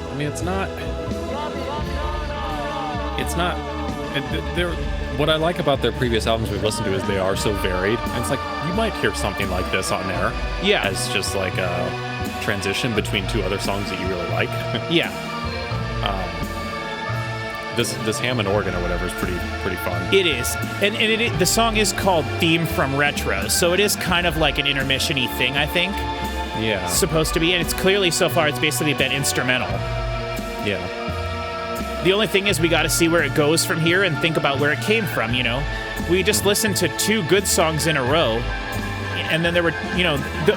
I mean, it's not. They're, what I like about their previous albums we've listened to is they are so varied. And it's like, you might hear something like this on there. Yeah. As just like a transition between two other songs that you really like. Yeah. This Hammond organ or whatever is pretty fun. It is. And the song is called Theme from Retro, so it is kind of like an intermission-y thing, I think. Yeah. Supposed to be, and it's clearly so far it's basically been instrumental. Yeah. The only thing is we got to see where it goes from here and think about where it came from, you know. We just listened to 2 good songs in a row, and then there were, you know,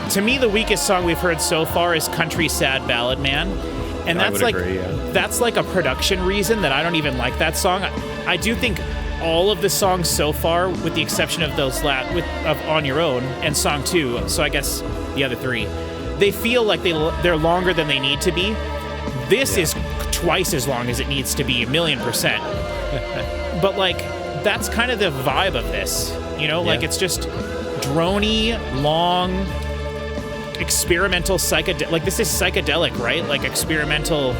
to me the weakest song we've heard so far is Country Sad Ballad Man. And that's like agree, yeah. That's like a production reason that I don't even like that song. I do think all of the songs so far, with the exception of those of On Your Own and Song 2, so I guess the other 3, they feel like they're longer than they need to be. This is twice as long as it needs to be, 1,000,000%. But like that's kind of the vibe of this, you know, like it's just drony, long, experimental like this is psychedelic, right? Like experimental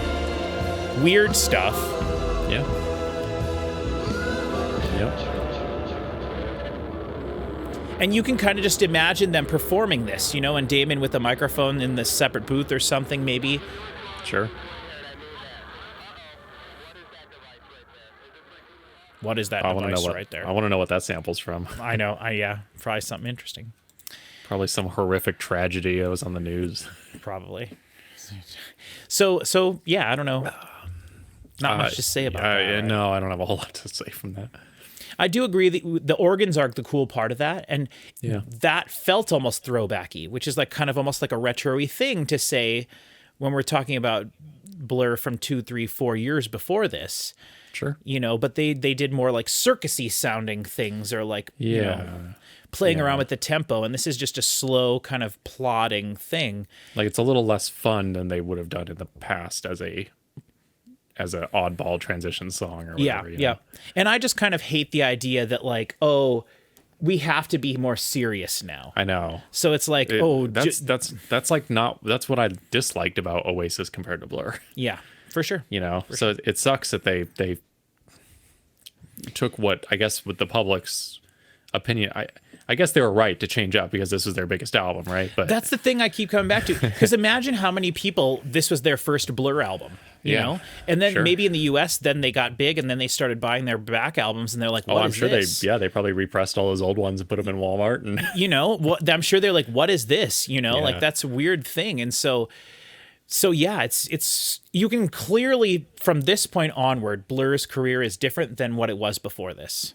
weird stuff. Yeah. Yep. And you can kind of just imagine them performing this, you know, and Damon with a microphone in the separate booth or something, maybe. Sure. What is that device right there? I want to know what that sample's from. I know. Probably something interesting. Probably some horrific tragedy that was on the news. Probably. So yeah, I don't know. Not much to say about that. Right? No, I don't have a whole lot to say from that. I do agree that the organs are the cool part of that, and that felt almost throwbacky, which is like kind of almost like a retro-y thing to say when we're talking about Blur from 2, 3, 4 years before this. Sure. You know, but they did more like circus-y sounding things, or like you know, playing around with the tempo, and this is just a slow kind of plodding thing. Like it's a little less fun than they would have done in the past as an oddball transition song or whatever. Yeah. And I just kind of hate the idea that like, oh, we have to be more serious now. I know. So it's like, that's like not, that's what I disliked about Oasis compared to Blur. Yeah, for sure. You know, so it sucks that they took what, I guess, with the public's opinion, I guess they were right to change up because this was their biggest album, right? But that's the thing I keep coming back to, because imagine how many people this was their first Blur album, you know? And then maybe in the US, then they got big and then they started buying their back albums and they're like, what is this? They probably repressed all those old ones and put them in Walmart. And you know, I'm sure they're like, what is this? You know, like that's a weird thing. And so yeah, it's you can clearly from this point onward, Blur's career is different than what it was before this.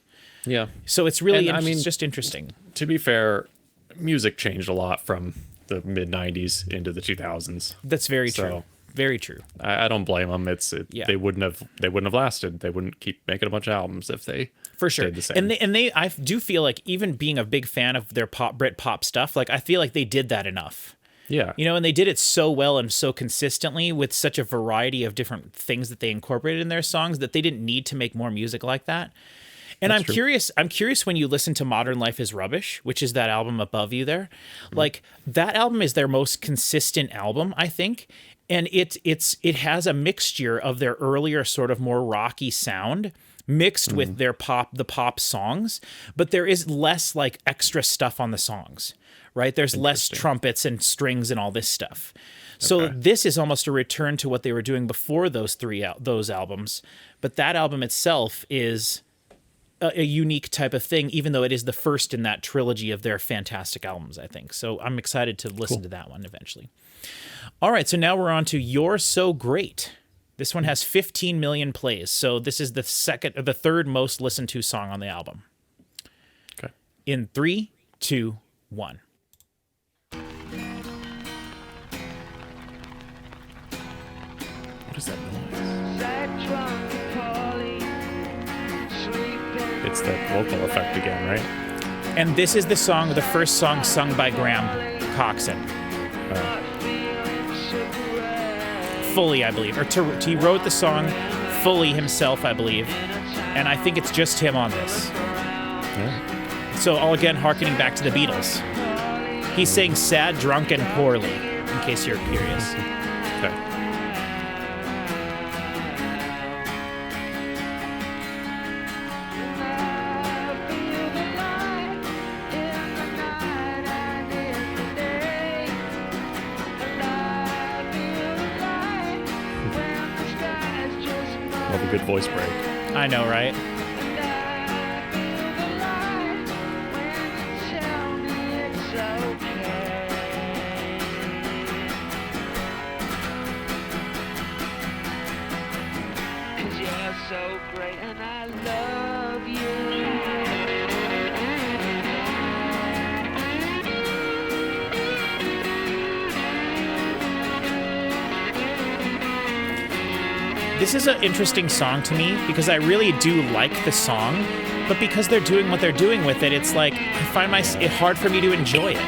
Yeah. So it's really, it's just interesting. To be fair, music changed a lot from the mid 90s into the 2000s. That's very true. Very true. I don't blame them. They wouldn't have lasted. They wouldn't keep making a bunch of albums if they stayed the same. And they I do feel like even being a big fan of their Brit pop stuff, like I feel like they did that enough. Yeah. You know, and they did it so well and so consistently with such a variety of different things that they incorporated in their songs that they didn't need to make more music like that. And I'm curious when you listen to Modern Life is Rubbish, which is that album above you there, like that album is their most consistent album, I think. And it has a mixture of their earlier sort of more rocky sound mixed with the pop songs, but there is less like extra stuff on the songs, right? There's less trumpets and strings and all this stuff. So this is almost a return to what they were doing before those albums. But that album itself is a unique type of thing, even though it is the first in that trilogy of their fantastic albums, I think. So I'm excited to listen to that one eventually. All right, so now we're on to You're So Great. This one has 15 million plays, so this is the third most listened to song on the album. Okay. In 3, 2, 1. What is that noise? gets that vocal effect again, right? And this is the first song sung by Graham Coxon. Fully, I believe. Or he wrote the song fully himself, I believe. And I think it's just him on this. Yeah. So, all again, harkening back to the Beatles. He's saying sad, drunk, and poorly, in case you're curious. Okay. Love a good voice break. I know, right? So great and I love you. This is an interesting song to me because I really do like the song, but because they're doing what they're doing with it, it's like I find it hard for me to enjoy it.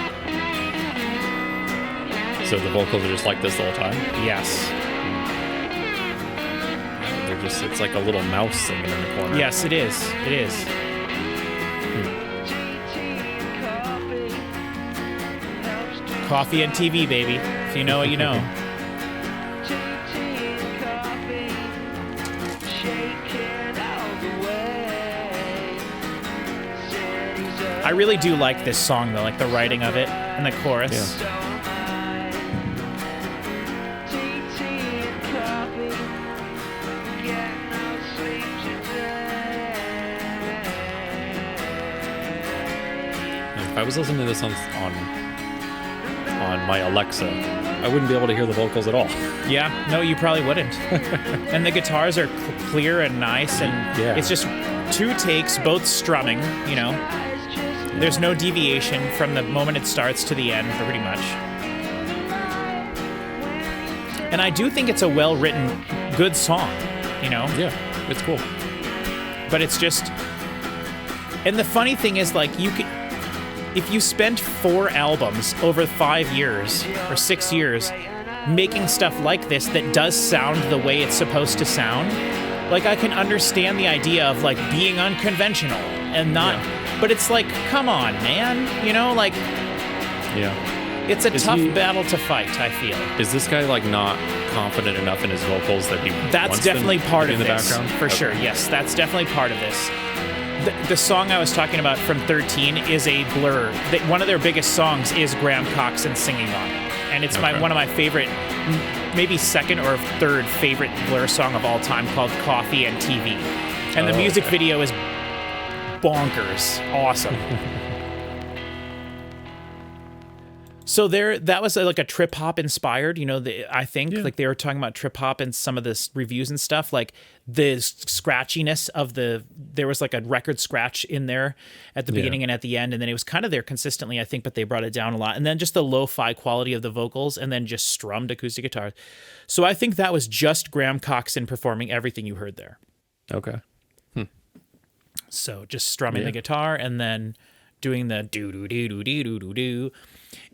So the vocals are just like this the whole time? Yes. It's like a little mouse singing in the corner. Yes, it is. It is. Coffee and TV, baby. If you know what you know. I really do like this song, though, like the writing of it and the chorus. Yeah. If I was listening to this on my Alexa, I wouldn't be able to hear the vocals at all. Yeah, no, you probably wouldn't. And the guitars are clear and nice, and Yeah. it's just 2 takes, both strumming, you know. There's no deviation from the moment it starts to the end, pretty much. And I do think it's a well-written, good song, you know? Yeah, it's cool. But it's just... And the funny thing is, like, you could... If you spent 4 albums over 5 years, or 6 years, making stuff like this that does sound the way it's supposed to sound, like, I can understand the idea of, like, being unconventional and not... Yeah. But it's like, come on, man. You know, like... Yeah. It's a Is tough he- battle to fight, I feel. Is this guy like not confident enough in his vocals that he That's wants them definitely to part be of in the this, background? for Okay. sure. Yes, that's definitely part of this. The song I was talking about from 13 is a Blur. One of their biggest songs is Graham Coxon singing on it. And it's Okay. one of my favorite, maybe second or third favorite Blur song of all time, called Coffee and TV. And the music okay. video is bonkers. Awesome. So that was like a trip hop inspired, you know, I think like they were talking about trip hop in some of the reviews and stuff, like the scratchiness of there was like a record scratch in there at the beginning and at the end. And then it was kind of there consistently, I think, but they brought it down a lot. And then just the lo-fi quality of the vocals and then just strummed acoustic guitars. So I think that was just Graham Coxon performing everything you heard there. Okay. So just strumming the guitar and then doing the do-do-do-do-do-do-do.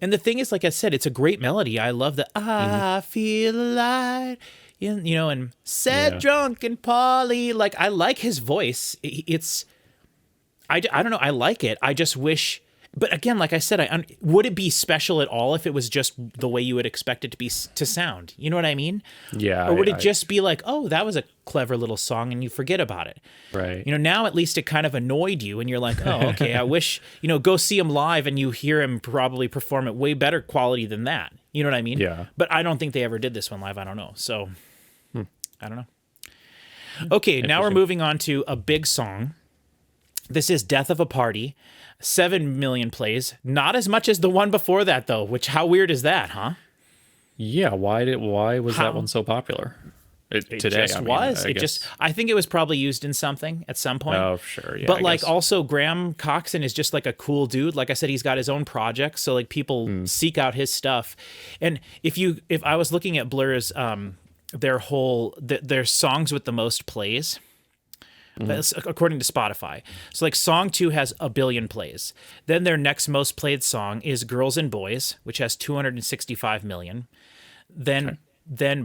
And the thing is, like I said, it's a great melody. I love the I feel alive, you know, and sad, drunk, and Polly. Like, I like his voice. I don't know. I like it. I just wish... But again, like I said, would it be special at all if it was just the way you would expect it to sound? You know what I mean? Yeah. Or would it just be like, oh, that was a clever little song and you forget about it? Right. You know, now at least it kind of annoyed you and you're like, oh, okay, I wish, you know, go see him live and you hear him probably perform at way better quality than that. You know what I mean? Yeah. But I don't think they ever did this one live. I don't know. So, I don't know. Okay, now we're moving on to a big song. This is Death of a Party. 7 million plays. Not as much as the one before that, though, which how weird is that, huh? Yeah, why was How? that one so popular? It Today, just I mean, was. I It guess. just. I think it was probably used in something at some point. Oh, sure. Yeah. But I like guess. also Graham Coxon is just like a cool dude. Like I said, he's got his own projects, so like people seek out his stuff. And if I was looking at Blur's their songs with the most plays, That's according to Spotify. So like song 2 has 1 billion plays. Then their next most played song is Girls and Boys, which has 265 million. Then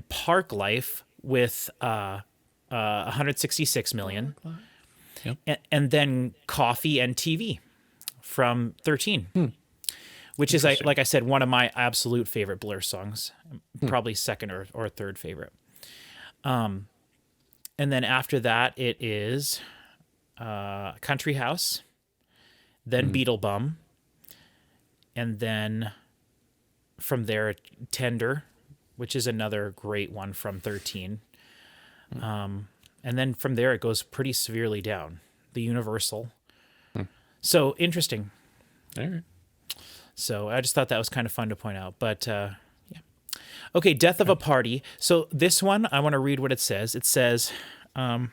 Park Life with 166 million. Yep. And then Coffee and TV from 13. Which is, like I said, one of my absolute favorite Blur songs. Probably second or third favorite. And then after that, it is Country House, then Beetlebum, and then from there, Tender, which is another great one from 13. And then from there, it goes pretty severely down. The Universal. So interesting. All right. So I just thought that was kind of fun to point out. But yeah. Okay, Death of a Party. So this one, I want to read what it says. It says, let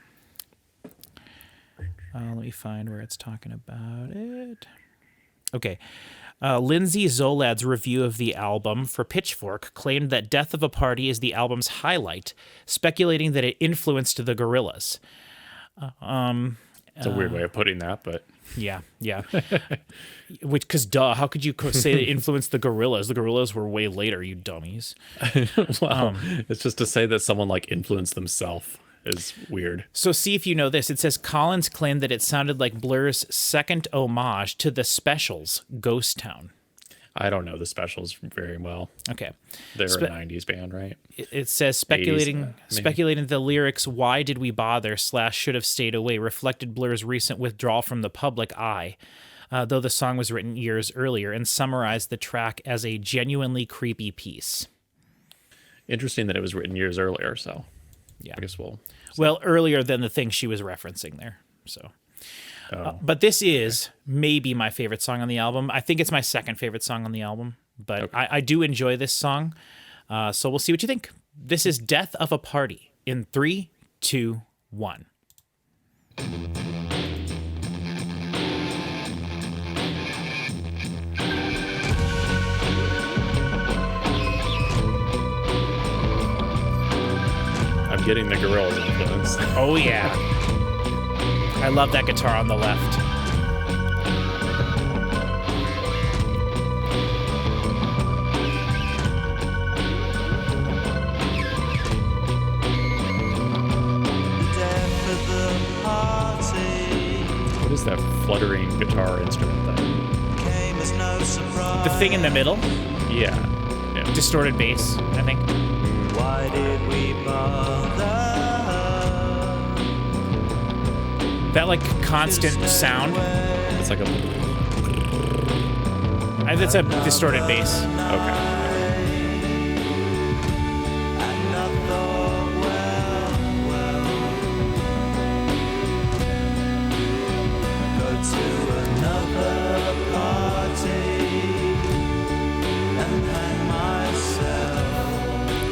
me find where it's talking about it. Okay. Lindsay Zolad's review of the album for Pitchfork claimed that Death of a Party is the album's highlight, speculating that it influenced the Gorillaz. It's a weird way of putting that, but... Yeah. Because how could you say it influenced the Gorillaz? The Gorillaz were way later, you dummies. Well, it's just to say that someone like influenced themselves is weird. So see if you know this. It says Collins claimed that it sounded like Blur's second homage to the Specials' Ghost Town. I don't know the Specials very well. Okay. They're a 90s band, right? It says speculating the lyrics, "Why did we bother?" / should have stayed away, reflected Blur's recent withdrawal from the public eye, though the song was written years earlier, and summarized the track as a genuinely creepy piece. Interesting that it was written years earlier, so yeah. I guess we'll... Well, earlier than the thing she was referencing there, so... but this is maybe my favorite song on the album. I think it's my second favorite song on the album, but okay. I do enjoy this song. So we'll see what you think. This is Death of a Party in 3, 2, 1. I'm getting the Gorillaz influence. Oh, yeah. I love that guitar on the left. What is that fluttering guitar instrument thing? The thing in the middle? Yeah. Distorted bass, I think. Why did we bother? That like constant sound. It's like a... That's a distorted bass. Okay.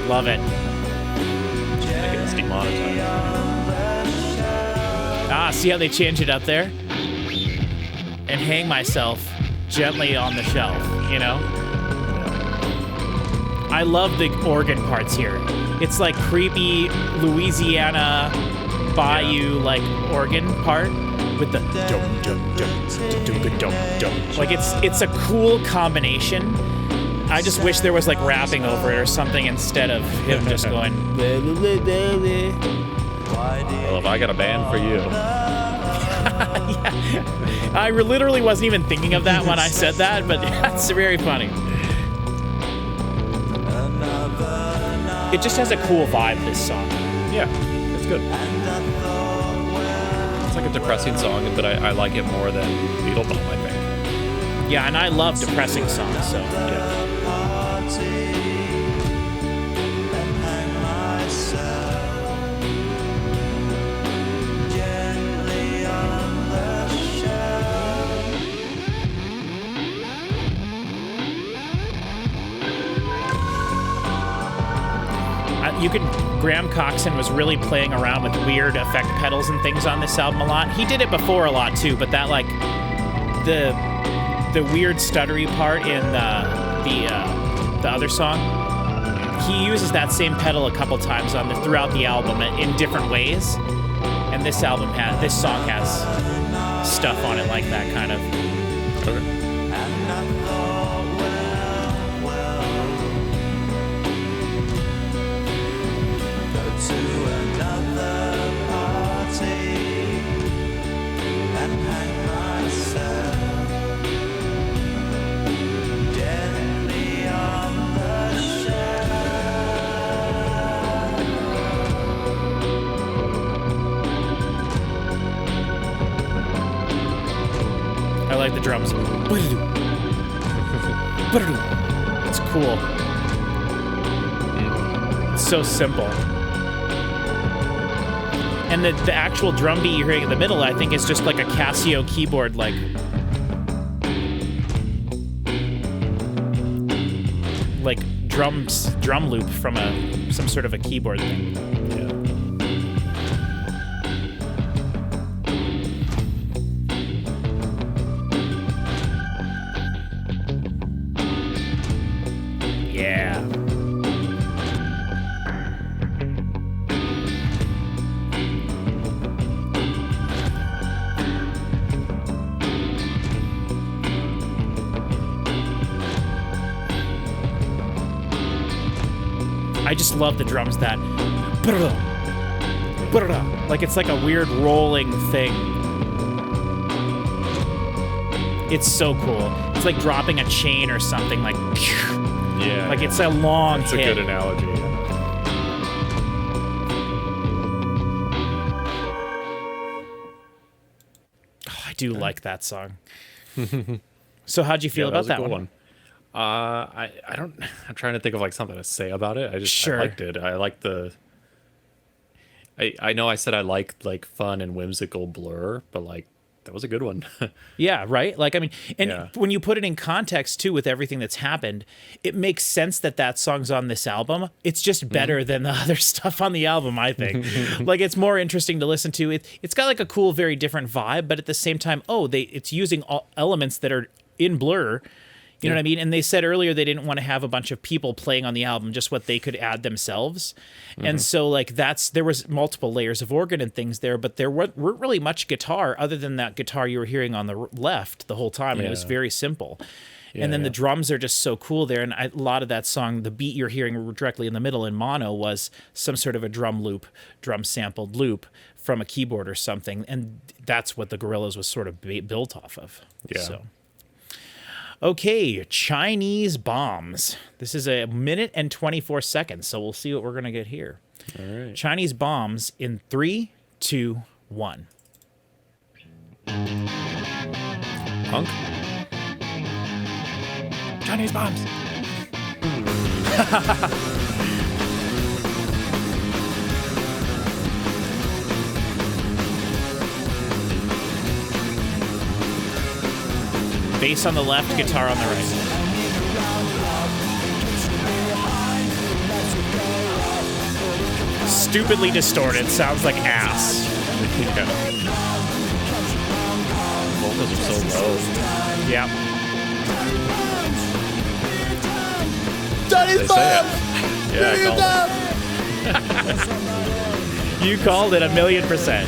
Love it. I think it's demonetized. See how they change it up there? And hang myself gently on the shelf, you know? I love the organ parts here. It's like creepy Louisiana bayou like organ part with the dum dum dum dum dum dum. Like it's a cool combination. I just wish there was like rapping over it or something instead of him just going. Well, if I got a band for you. Yeah. I literally wasn't even thinking of that when I said that, but that's very funny. It just has a cool vibe, this song. Yeah, it's good. It's like a depressing song, but I like it more than Beetlebum, I think. Yeah, and I love depressing songs, so yeah. Graham Coxon was really playing around with weird effect pedals and things on this album a lot. He did it before a lot too, but that like the weird stuttery part in the other song, he uses that same pedal a couple times throughout the album in different ways, And this song has stuff on it like that kind of. Okay. And I thought, go to another party and hang myself gently on the shelf. I like the drums. It's cool. It's so simple. And the actual drum beat you're hearing in the middle, I think, is just like a Casio keyboard, like drum loop from some sort of a keyboard thing. Yeah. I just love the drums that like it's like a weird rolling thing. It's so cool. It's like dropping a chain or something, like Yeah. like it's a long That's hit. a good analogy. Oh, I do like that song. So how'd you feel Yeah, about was a that cool one? I don't. I'm trying to think of like something to say about it. I Sure. liked it. I liked the. I know I said I liked like fun and whimsical Blur, but like that was a good one. Yeah, right? Like, I mean, and Yeah. when you put it in context, too, with everything that's happened, it makes sense that that song's on this album. It's just better than the other stuff on the album, I think. Like, it's more interesting to listen to. It's got, like, a cool, very different vibe, but at the same time, it's using all elements that are in Blur. You know what I mean? And they said earlier they didn't want to have a bunch of people playing on the album, just what they could add themselves. And so like there was multiple layers of organ and things there, but there weren't really much guitar other than that guitar you were hearing on the left the whole time. And it was Yeah. very simple. And then the drums are just so cool there. And a lot of that song, the beat you're hearing directly in the middle in mono was some sort of a drum sampled loop from a keyboard or something. And that's what the Gorillaz was sort of built off of. Yeah. So. Okay, Chinese bombs. This is 1 minute and 24 seconds, so we'll see what we're going to get here. All right. Chinese bombs in 3, 2, 1. Punk. Chinese bombs. Bass on the left, guitar on the right. Stupidly distorted, sounds like ass. Yeah. Vocals are so low. Yeah. They say it. Yeah, I called it. You called it 1,000,000%.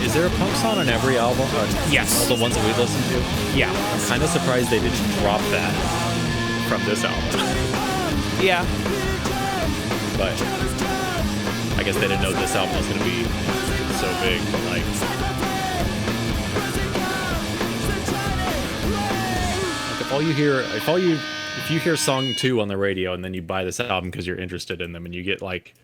Is there a punk song on every album? Yes. All the ones that we listened to? Yeah. I'm kind of surprised they didn't drop that from this album. Yeah. But I guess they didn't know this album was going to be so big. But like, if you hear song 2 on the radio and then you buy this album because you're interested in them and you get like,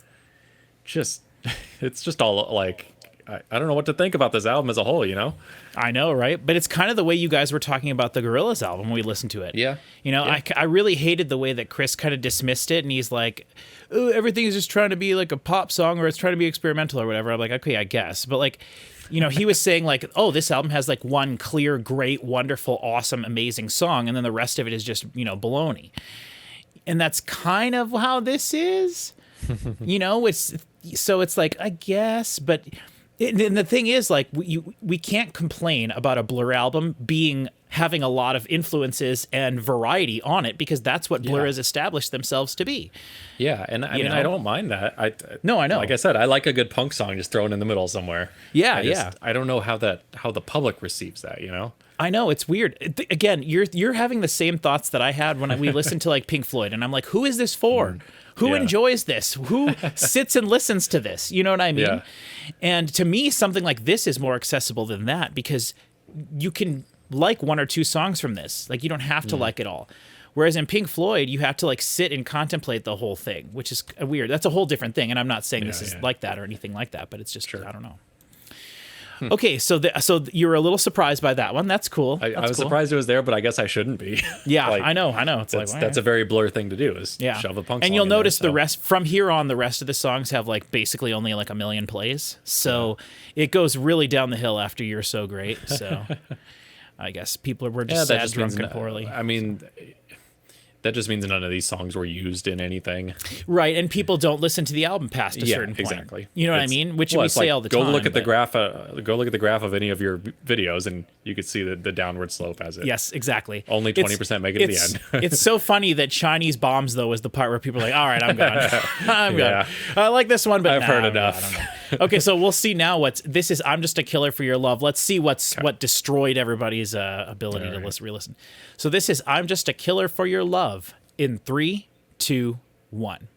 it's just all like, I don't know what to think about this album as a whole, you know? I know, right? But it's kind of the way you guys were talking about the Gorillaz album when we listened to it. Yeah. You know, Yeah. I really hated the way that Chris kind of dismissed it, and he's like, oh, everything is just trying to be like a pop song or it's trying to be experimental or whatever. I'm like, okay, I guess. But like, you know, he was saying like, oh, this album has like one clear, great, wonderful, awesome, amazing song, and then the rest of it is just, you know, baloney. And that's kind of how this is. You know, it's like, I guess, but and the thing is, like, we can't complain about a Blur album having a lot of influences and variety on it, because that's what Blur has established themselves to be. Yeah, and I mean, I don't mind that. No, I know. Like I said, I like a good punk song just thrown in the middle somewhere. Yeah, I don't know how the public receives that, you know? I know, it's weird. Again, you're having the same thoughts that I had when we listened to like Pink Floyd, and I'm like, who is this for? Who enjoys this? Who sits and listens to this? You know what I mean? Yeah. And to me, something like this is more accessible than that, because you can like one or two songs from this. Like, you don't have to like it all. Whereas in Pink Floyd, you have to like sit and contemplate the whole thing, which is weird. That's a whole different thing. And I'm not saying this is like that or anything like that, but it's just, I don't know. Okay, so you were a little surprised by that one. That's cool. I was surprised it was there, but I guess I shouldn't be. Yeah, like, I know. It's that's a very Blur thing to do, is shove a punk song and you'll in there, notice so. the rest from here on. The rest of the songs have like basically only like 1 million plays, so it goes really down the hill after You're So Great. So I guess people were just sad, drunk, and poorly. I mean, that just means none of these songs were used in anything. Right, and people don't listen to the album past a certain point. Exactly. You know what I mean? Which we say like, all the time. Go look at the graph. Go look at the graph of any of your videos, and you could see the downward slope as it. Yes, exactly. Only 20% make it to the end. It's so funny that Chinese Bombs, though, is the part where people are like, all right, I'm gone. I'm gone. I like this one, but I've heard enough. I don't know. Okay, so we'll see now this is I'm Just a Killer for Your Love. Let's see what destroyed everybody's ability to re-listen. So this is I'm Just a Killer for Your Love in 3, 2, 1.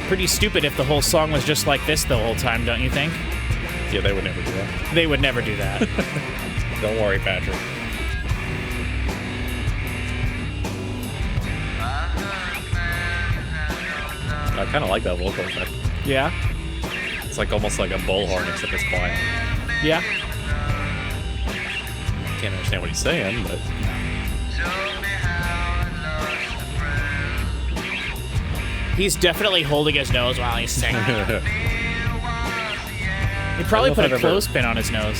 Pretty stupid if the whole song was just like this the whole time, don't you think? Yeah, they would never do that. They would never do that. Don't worry, Patrick. I kind of like that vocal effect. Yeah? It's like almost like a bullhorn, except it's quiet. Yeah? Can't understand what he's saying, but... He's definitely holding his nose while he's singing. He probably put a clothespin on his nose.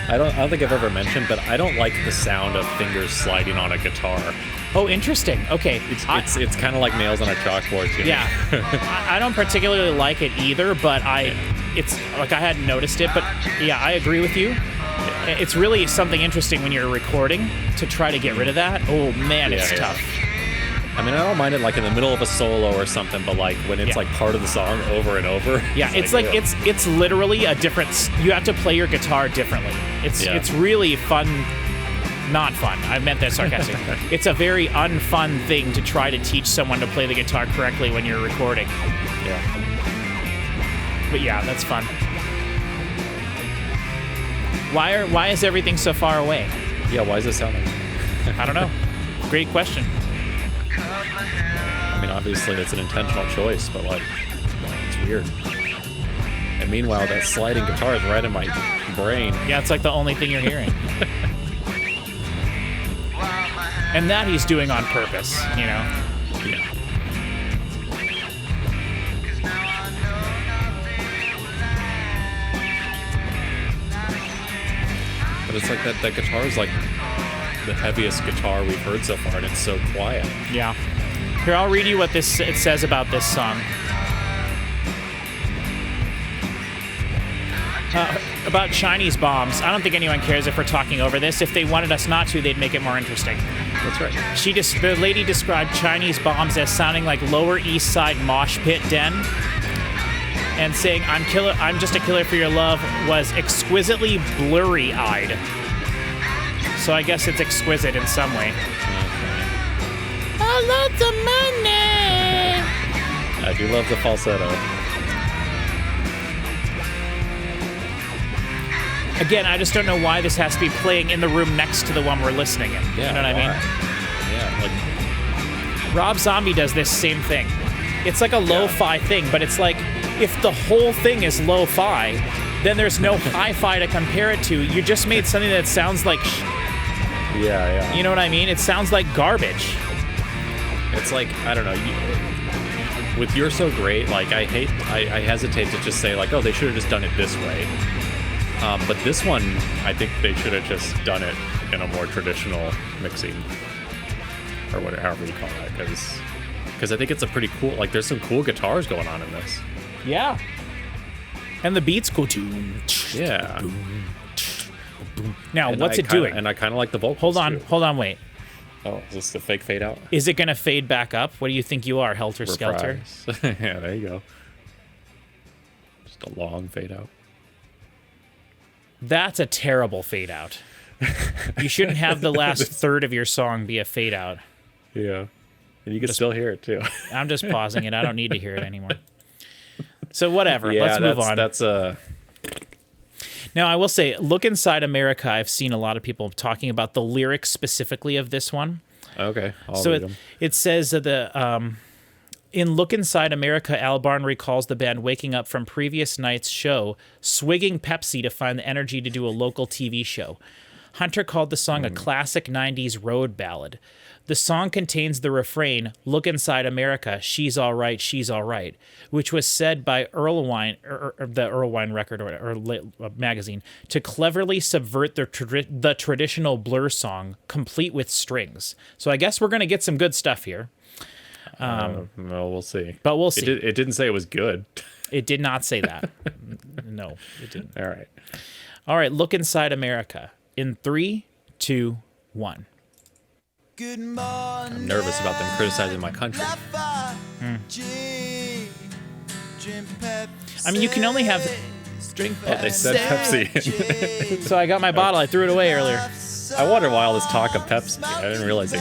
I don't think I've ever mentioned, but I don't like the sound of fingers sliding on a guitar. Oh, interesting. Okay. It's kind of like nails on a chalkboard to me. Yeah. I don't particularly like it either, but it's like I hadn't noticed it, but yeah, I agree with you. It's really something interesting when you're recording to try to get rid of that. Oh man, it's tough. I mean, I don't mind it like in the middle of a solo or something, but like when it's like part of the song over and over. Yeah, it's literally a different. You have to play your guitar differently. It's really fun. Not fun. I meant that sarcastically. It's a very unfun thing to try to teach someone to play the guitar correctly when you're recording. Yeah. But yeah, that's fun. Why is everything so far away? Yeah, why is it sounding? I don't know. Great question. I mean, obviously it's an intentional choice, but like, it's weird. And meanwhile, that sliding guitar is right in my brain. Yeah, it's like the only thing you're hearing. And that he's doing on purpose, you know? Yeah. But it's like that guitar is like the heaviest guitar we've heard so far, and it's so quiet. Yeah. Here, I'll read you what it says about this song. About Chinese Bombs. I don't think anyone cares if we're talking over this. If they wanted us not to, they'd make it more interesting. That's right. The lady described Chinese Bombs as sounding like Lower East Side mosh pit den, and saying I'm just a killer for your love was exquisitely blurry-eyed. So I guess it's exquisite in some way. I love the money. I do love the falsetto. Again, I just don't know why this has to be playing in the room next to the one we're listening in. Yeah, you know what I mean? Yeah, like Rob Zombie does this same thing. It's like a lo-fi thing, but it's like if the whole thing is lo-fi, then there's no hi-fi to compare it to. You just made something that sounds like Yeah. You know what I mean? It sounds like garbage. It's like, I don't know. With You're So Great, like, I hesitate to just say, like, oh, they should have just done it this way. But this one, I think they should have just done it in a more traditional mixing. Or whatever, however you call it. Because I think it's a pretty cool, like, there's some cool guitars going on in this. Yeah. And the beats go Yeah. Now, And what's I it kinda, doing? And I kind of like the vocals, Hold on, too. wait. Oh, is this the fake fade out? Is it going to fade back up? What do you think you are, Helter Skelter? Reprise. Yeah, there you go. Just a long fade out. That's a terrible fade out. You shouldn't have the last third of your song be a fade out. Yeah. And you can still hear it, too. I'm just pausing it. I don't need to hear it anymore. So whatever. Yeah, Let's move on. That's Now, I will say, Look Inside America, I've seen a lot of people talking about the lyrics specifically of this one. okay. I'll So read them. it says that in Look Inside America, Albarn recalls the band waking up from previous night's show, swigging Pepsi to find the energy to do a local TV show. Hunter called the song a classic 90s road ballad. The song contains the refrain, "Look inside America, she's all right, which was said by Erlewine, the Erlewine record or magazine, to cleverly subvert the traditional Blur song, complete with strings. So I guess we're going to get some good stuff here. Well, we'll see. But we'll see. It didn't say it was good. It did not say that. No, it didn't. All right. All right, Look Inside America. In 3, 2, 1. Good morning. I'm nervous about them criticizing my country. I mean, you can only have... Drink Oh, they said Pepsi. So I got my bottle. I threw it away earlier. I wonder why all this talk of Pepsi. I didn't realize they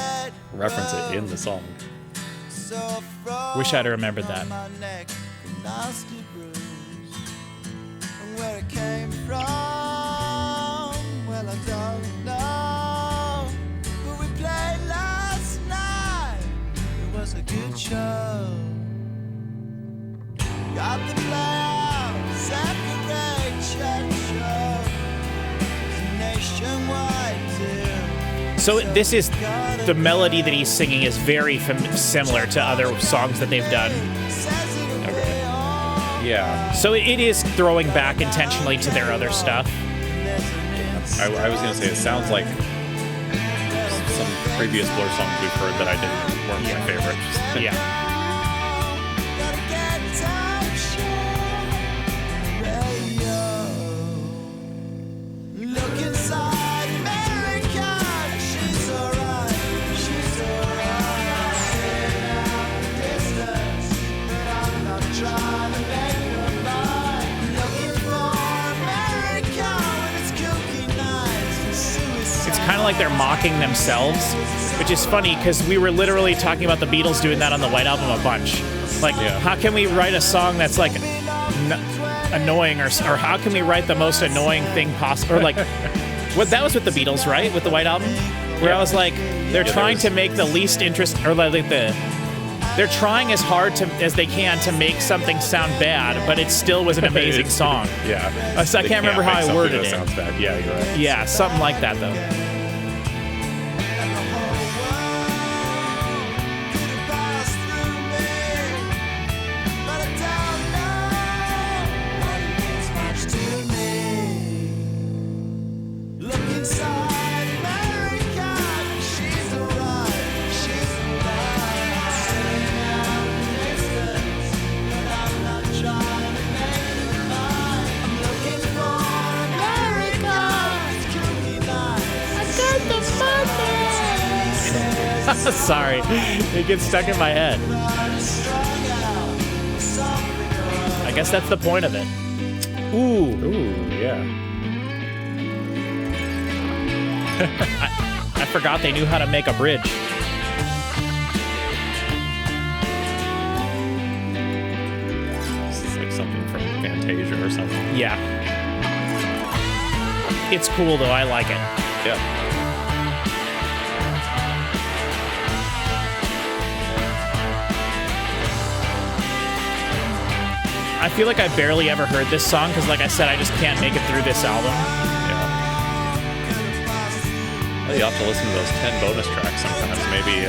reference it in the song. Wish I'd remembered that. Where it came from, well, I don't know. But we played last night. It was a good show. Got the players at the Rachel show. It's nationwide too. So this is... The melody that he's singing is very similar to other songs that they've done. Okay. Yeah. So it is throwing back intentionally to their other stuff. I was going to say, it sounds like some previous Blur songs we've heard that weren't my favorites. Yeah. Gotta get time show. Look inside America. She's alright. She's alright. Distance, but I'm not trying to make her mine. Looking for America when it's cookie nights and suicide. It's kind of like they're mocking themselves, which is funny because we were literally talking about the Beatles doing that on the White Album a bunch. Like, Yeah. how can we write a song that's like annoying, or how can we write the most annoying thing possible? Or like, what that was with the Beatles, right? With the White Album, where I was like, they're trying to make the least interest, or like they're trying as hard as they can to make something sound bad, but it still was an amazing song. Yeah. So I They can't remember how make I something worded that it. sounds bad. Yeah, you're right. Yeah, something like that though. Sorry, it gets stuck in my head. I guess that's the point of it. Ooh, yeah. I forgot they knew how to make a bridge. This is like something from Fantasia or something. Yeah. It's cool though, I like it. Yeah. I feel like I barely ever heard this song because, like I said, I just can't make it through this album. Yeah. Hey, you have to listen to those 10 bonus tracks sometimes. Maybe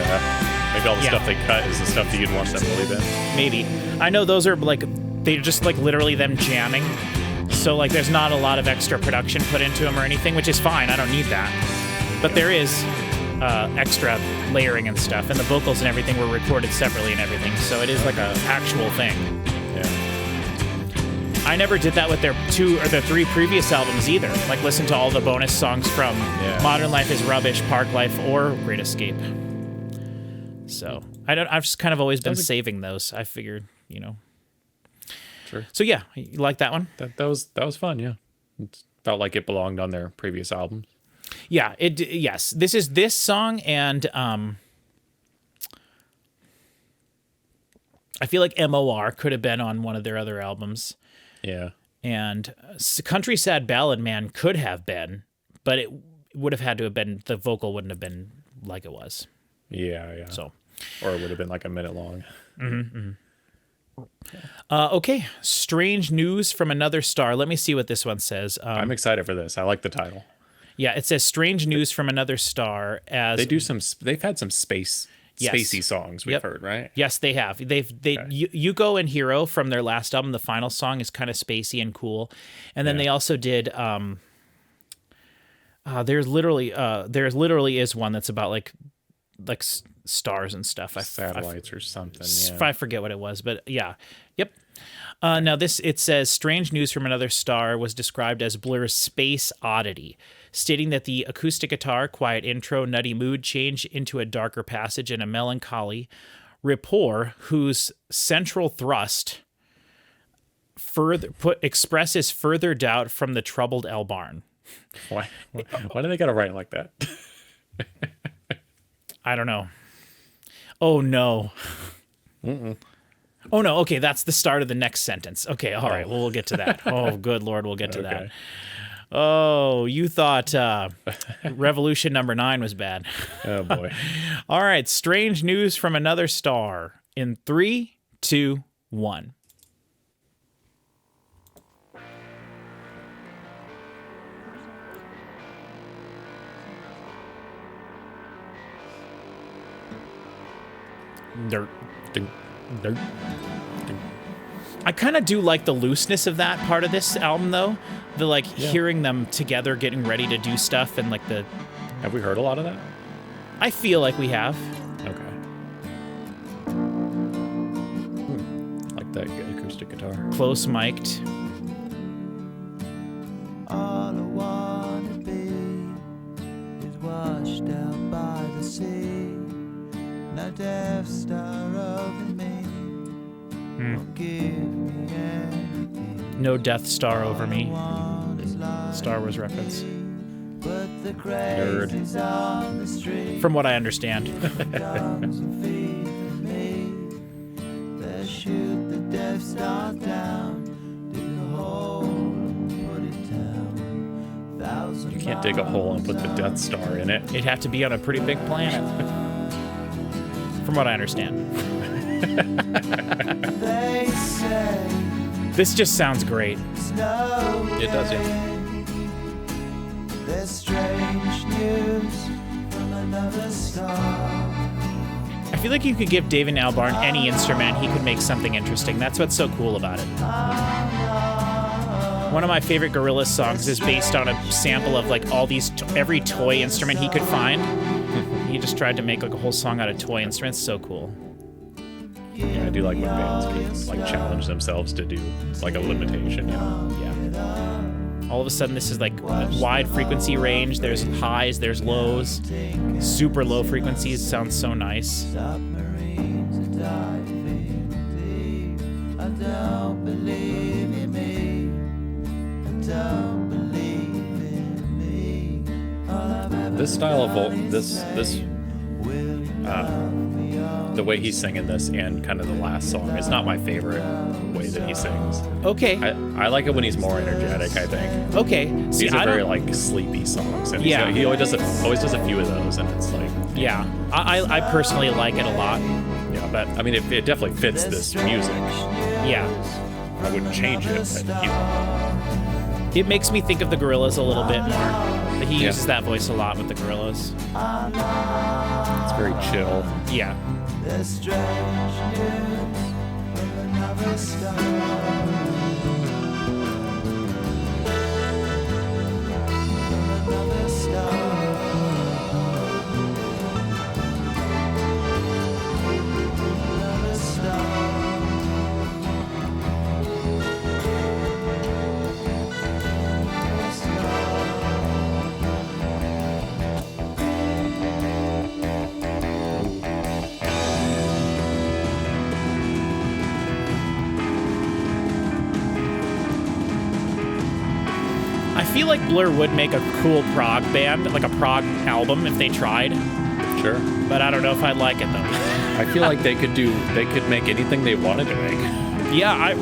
all the stuff they cut is the stuff that you'd want them to leave in. Maybe. I know those are like, they're just like literally them jamming. So like there's not a lot of extra production put into them or anything, which is fine. I don't need that. But there is extra layering and stuff, and the vocals and everything were recorded separately and everything. So it is like a actual thing. Yeah. I never did that with their 2 or their 3 previous albums either. Like listen to all the bonus songs from Modern Life is Rubbish, Park Life, or Great Escape. So I've just kind of always been saving those. I figured, you know. Sure. So yeah, you like that one? That was fun. Yeah, it felt like it belonged on their previous albums. Yeah. Yes. This is this song, and I feel like M.O.R. could have been on one of their other albums. Yeah. And Country Sad Ballad Man could have been, but it would have had to have been, the vocal wouldn't have been like it was. Yeah. So, or it would have been like a minute long. okay. Strange News from Another Star. Let me see what this one says. I'm excited for this. I like the title. Yeah, it says Strange News from Another Star. As They've had some spacey songs we've heard, right? Yes, they have. Yugo and Hero from their last album, the final song is kind of spacey and cool. And then they also did there's literally is one that's about like stars and stuff. Satellites or something. I forget what it was, but yeah. Yep. Now it says Strange News from Another Star was described as Blur's space oddity, stating that the acoustic guitar, quiet intro, nutty mood change into a darker passage and a melancholy rapport whose central thrust expresses further doubt from the troubled El Barn. Why do they gotta write it like that? I don't know. Oh no. Oh no, okay, that's the start of the next sentence. Okay, all right, well, we'll get to that. Oh, good Lord, we'll get to that. Oh, you thought Revolution number 9 was bad. Oh, boy. All right, Strange News from Another Star in 3, 2, 1. Dirt. Ding, dirt. I kind of do like the looseness of that part of this album, though. The hearing them together, getting ready to do stuff, and like the. Have we heard a lot of that? I feel like we have. Okay. Like that acoustic guitar. Close mic'd. All I wanna be is washed out by the sea. No Death Star over me. Won't give me anything. No Death Star over me. Star Wars reference. Nerd. From what I understand. Shoot the Death Star down. Dig a hole and put it down. You can't dig a hole and put the Death Star in it. It'd have to be on a pretty big planet. From what I understand. They say this just sounds great. It does, yeah. There's strange news from another star. I feel like you could give David Albarn any instrument, he could make something interesting. That's what's so cool about it. One of my favorite Gorillaz songs is based on a sample of like all these every toy instrument he could find. He just tried to make like a whole song out of toy instruments. So cool. Yeah, I do like when bands can like challenge themselves to do like a limitation, you know? Yeah. All of a sudden, this is like a wide frequency range. There's highs, there's lows. Super low frequencies sounds so nice. Submarines are diving deep. I don't believe in me. I don't believe in me. All I've ever This style of the way he's singing this and kind of the last song is not my favorite way that he sings. Okay. I like it when he's more energetic, I think. Okay. See, These are very like sleepy songs, and Yeah. he always does a few of those, and it's like Yeah. I personally like it a lot. yeah, but I mean it definitely fits this music. Yeah. I wouldn't change it, but you know. It makes me think of the Gorillaz a little bit more. He uses that voice a lot with the Gorillaz. It's very chill. Yeah. There's strange news from another star. Another star. Another star. I feel like Blur would make a cool prog band, like a prog album if they tried, Sure. but I don't know if I'd like it though. I feel like they could make anything they wanted to make. Yeah.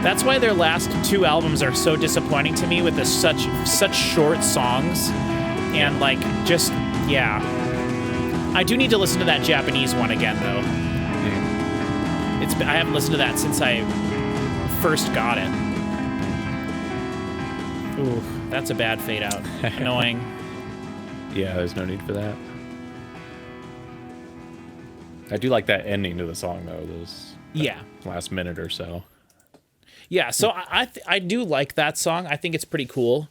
That's why their last 2 albums are so disappointing to me with such short songs and like just I do need to listen to that Japanese one again though. I haven't listened to that since I first got it. Ooh, that's a bad fade out. Annoying. Yeah, there's no need for that. I do like that ending to the song though. That last minute or so. Yeah, so I do like that song. I think it's pretty cool.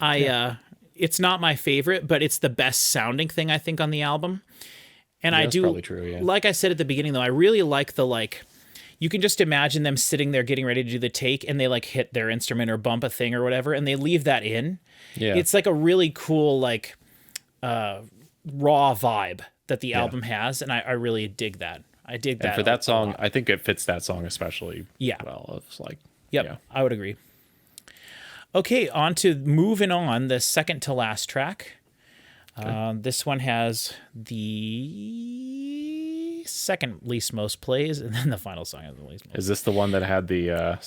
It's not my favorite, but it's the best sounding thing I think on the album. And I That's do, probably true, yeah. like I said at the beginning though, I really like the you can just imagine them sitting there getting ready to do the take and they like hit their instrument or bump a thing or whatever and they leave that in. Yeah. It's like a really cool raw vibe that the album has, and I really dig that. I dig that. And for that song, I think it fits that song especially well. It's like I would agree. Okay, on to Moving On, the second to last track. This one has the second least most plays, and then the final song has the least most. Is this the one that had the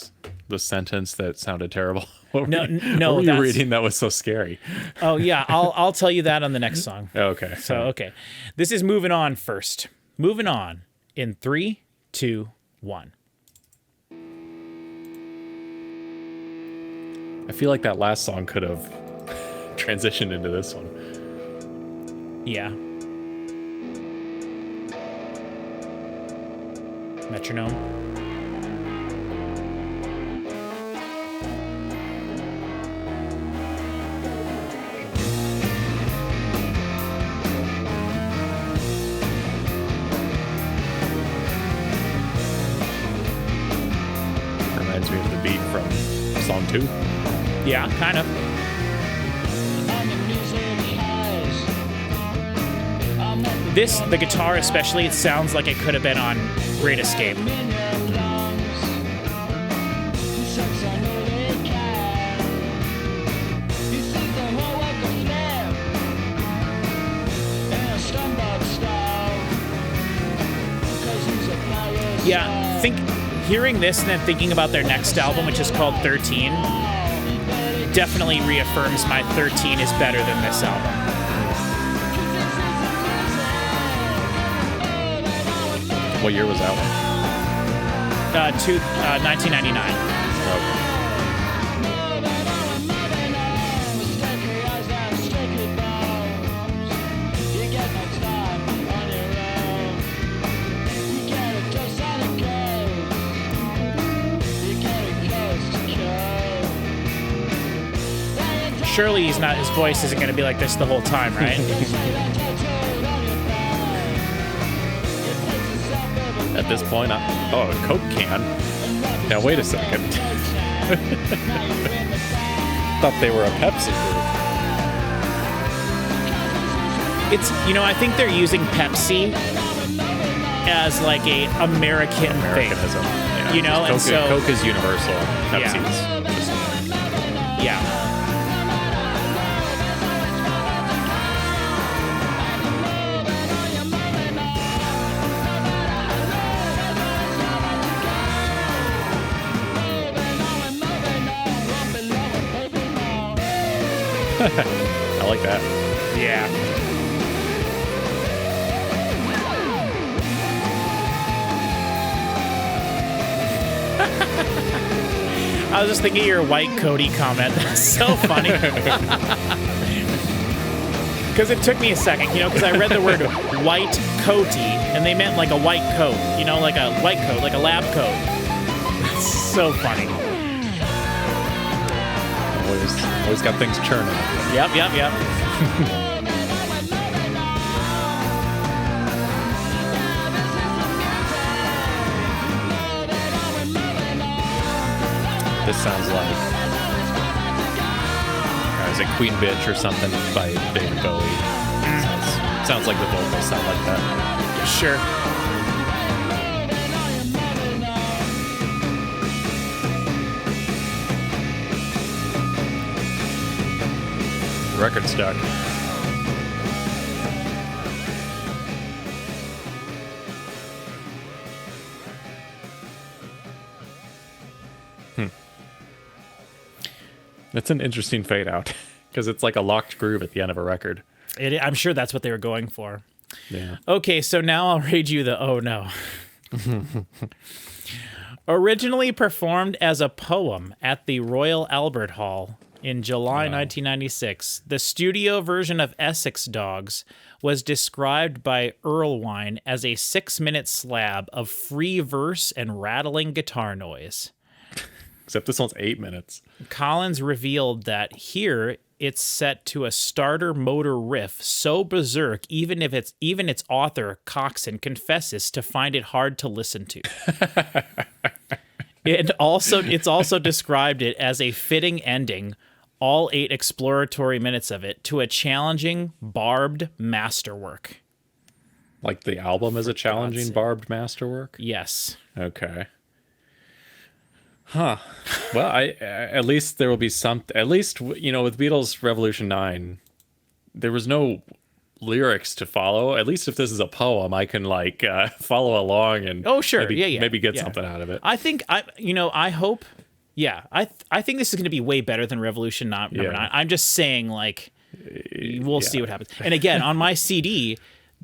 sentence that sounded terrible? No, what were you reading that was so scary? Oh yeah, I'll tell you that on the next song. Okay. So okay, this is Moving On first. Moving On in 3, 2, 1. I feel like that last song could have transitioned into this one. Yeah. Metronome. Reminds me of the beat from song 2. Yeah, kind of. The guitar especially, it sounds like it could have been on Great Escape. Yeah, hearing this and then thinking about their next album, which is called 13, definitely reaffirms my 13 is better than this album. What year was that one? 1999. Okay. Surely his voice isn't going to be like this the whole time, right? At this point, a Coke can. Now wait a second. Thought they were a Pepsi group. It's, I think they're using Pepsi as like a Americanism. Thing. Yeah. And so Coke is universal. Pepsi's just yeah. I like that. Yeah. I was just thinking of your white Cody comment. That's so funny. Because it took me a second, because I read the word white coaty, and they meant like a white coat, like a white coat, like a lab coat. That's so funny. Always got things churning. Yep. This sounds like, is it Queen Bitch or something by David Bowie? Sounds like the vocals sound like that. Sure. Record stuck. It's an interesting fade out because it's like a locked groove at the end of a record. I'm sure that's what they were going for. Yeah. Okay, so now I'll read you the oh no. Originally performed as a poem at the Royal Albert Hall in July 1996, the studio version of Essex Dogs was described by Erlewine as a 6-minute slab of free verse and rattling guitar noise. Except this one's 8 minutes. Collins revealed that here it's set to a starter motor riff so berserk even its author Coxon confesses to find it hard to listen to. It's also described it as a fitting ending, all 8 exploratory minutes of it, to a challenging barbed masterwork. Like the album is a challenging barbed masterwork? Yes. Okay. Huh. Well, at least there will be some. At least with Beatles Revolution 9, there was no lyrics to follow. At least if this is a poem, I can follow along and maybe get something out of it. I think I hope. Yeah, I think this is going to be way better than Revolution number 9. I'm just saying we'll see what happens. And again, on my CD.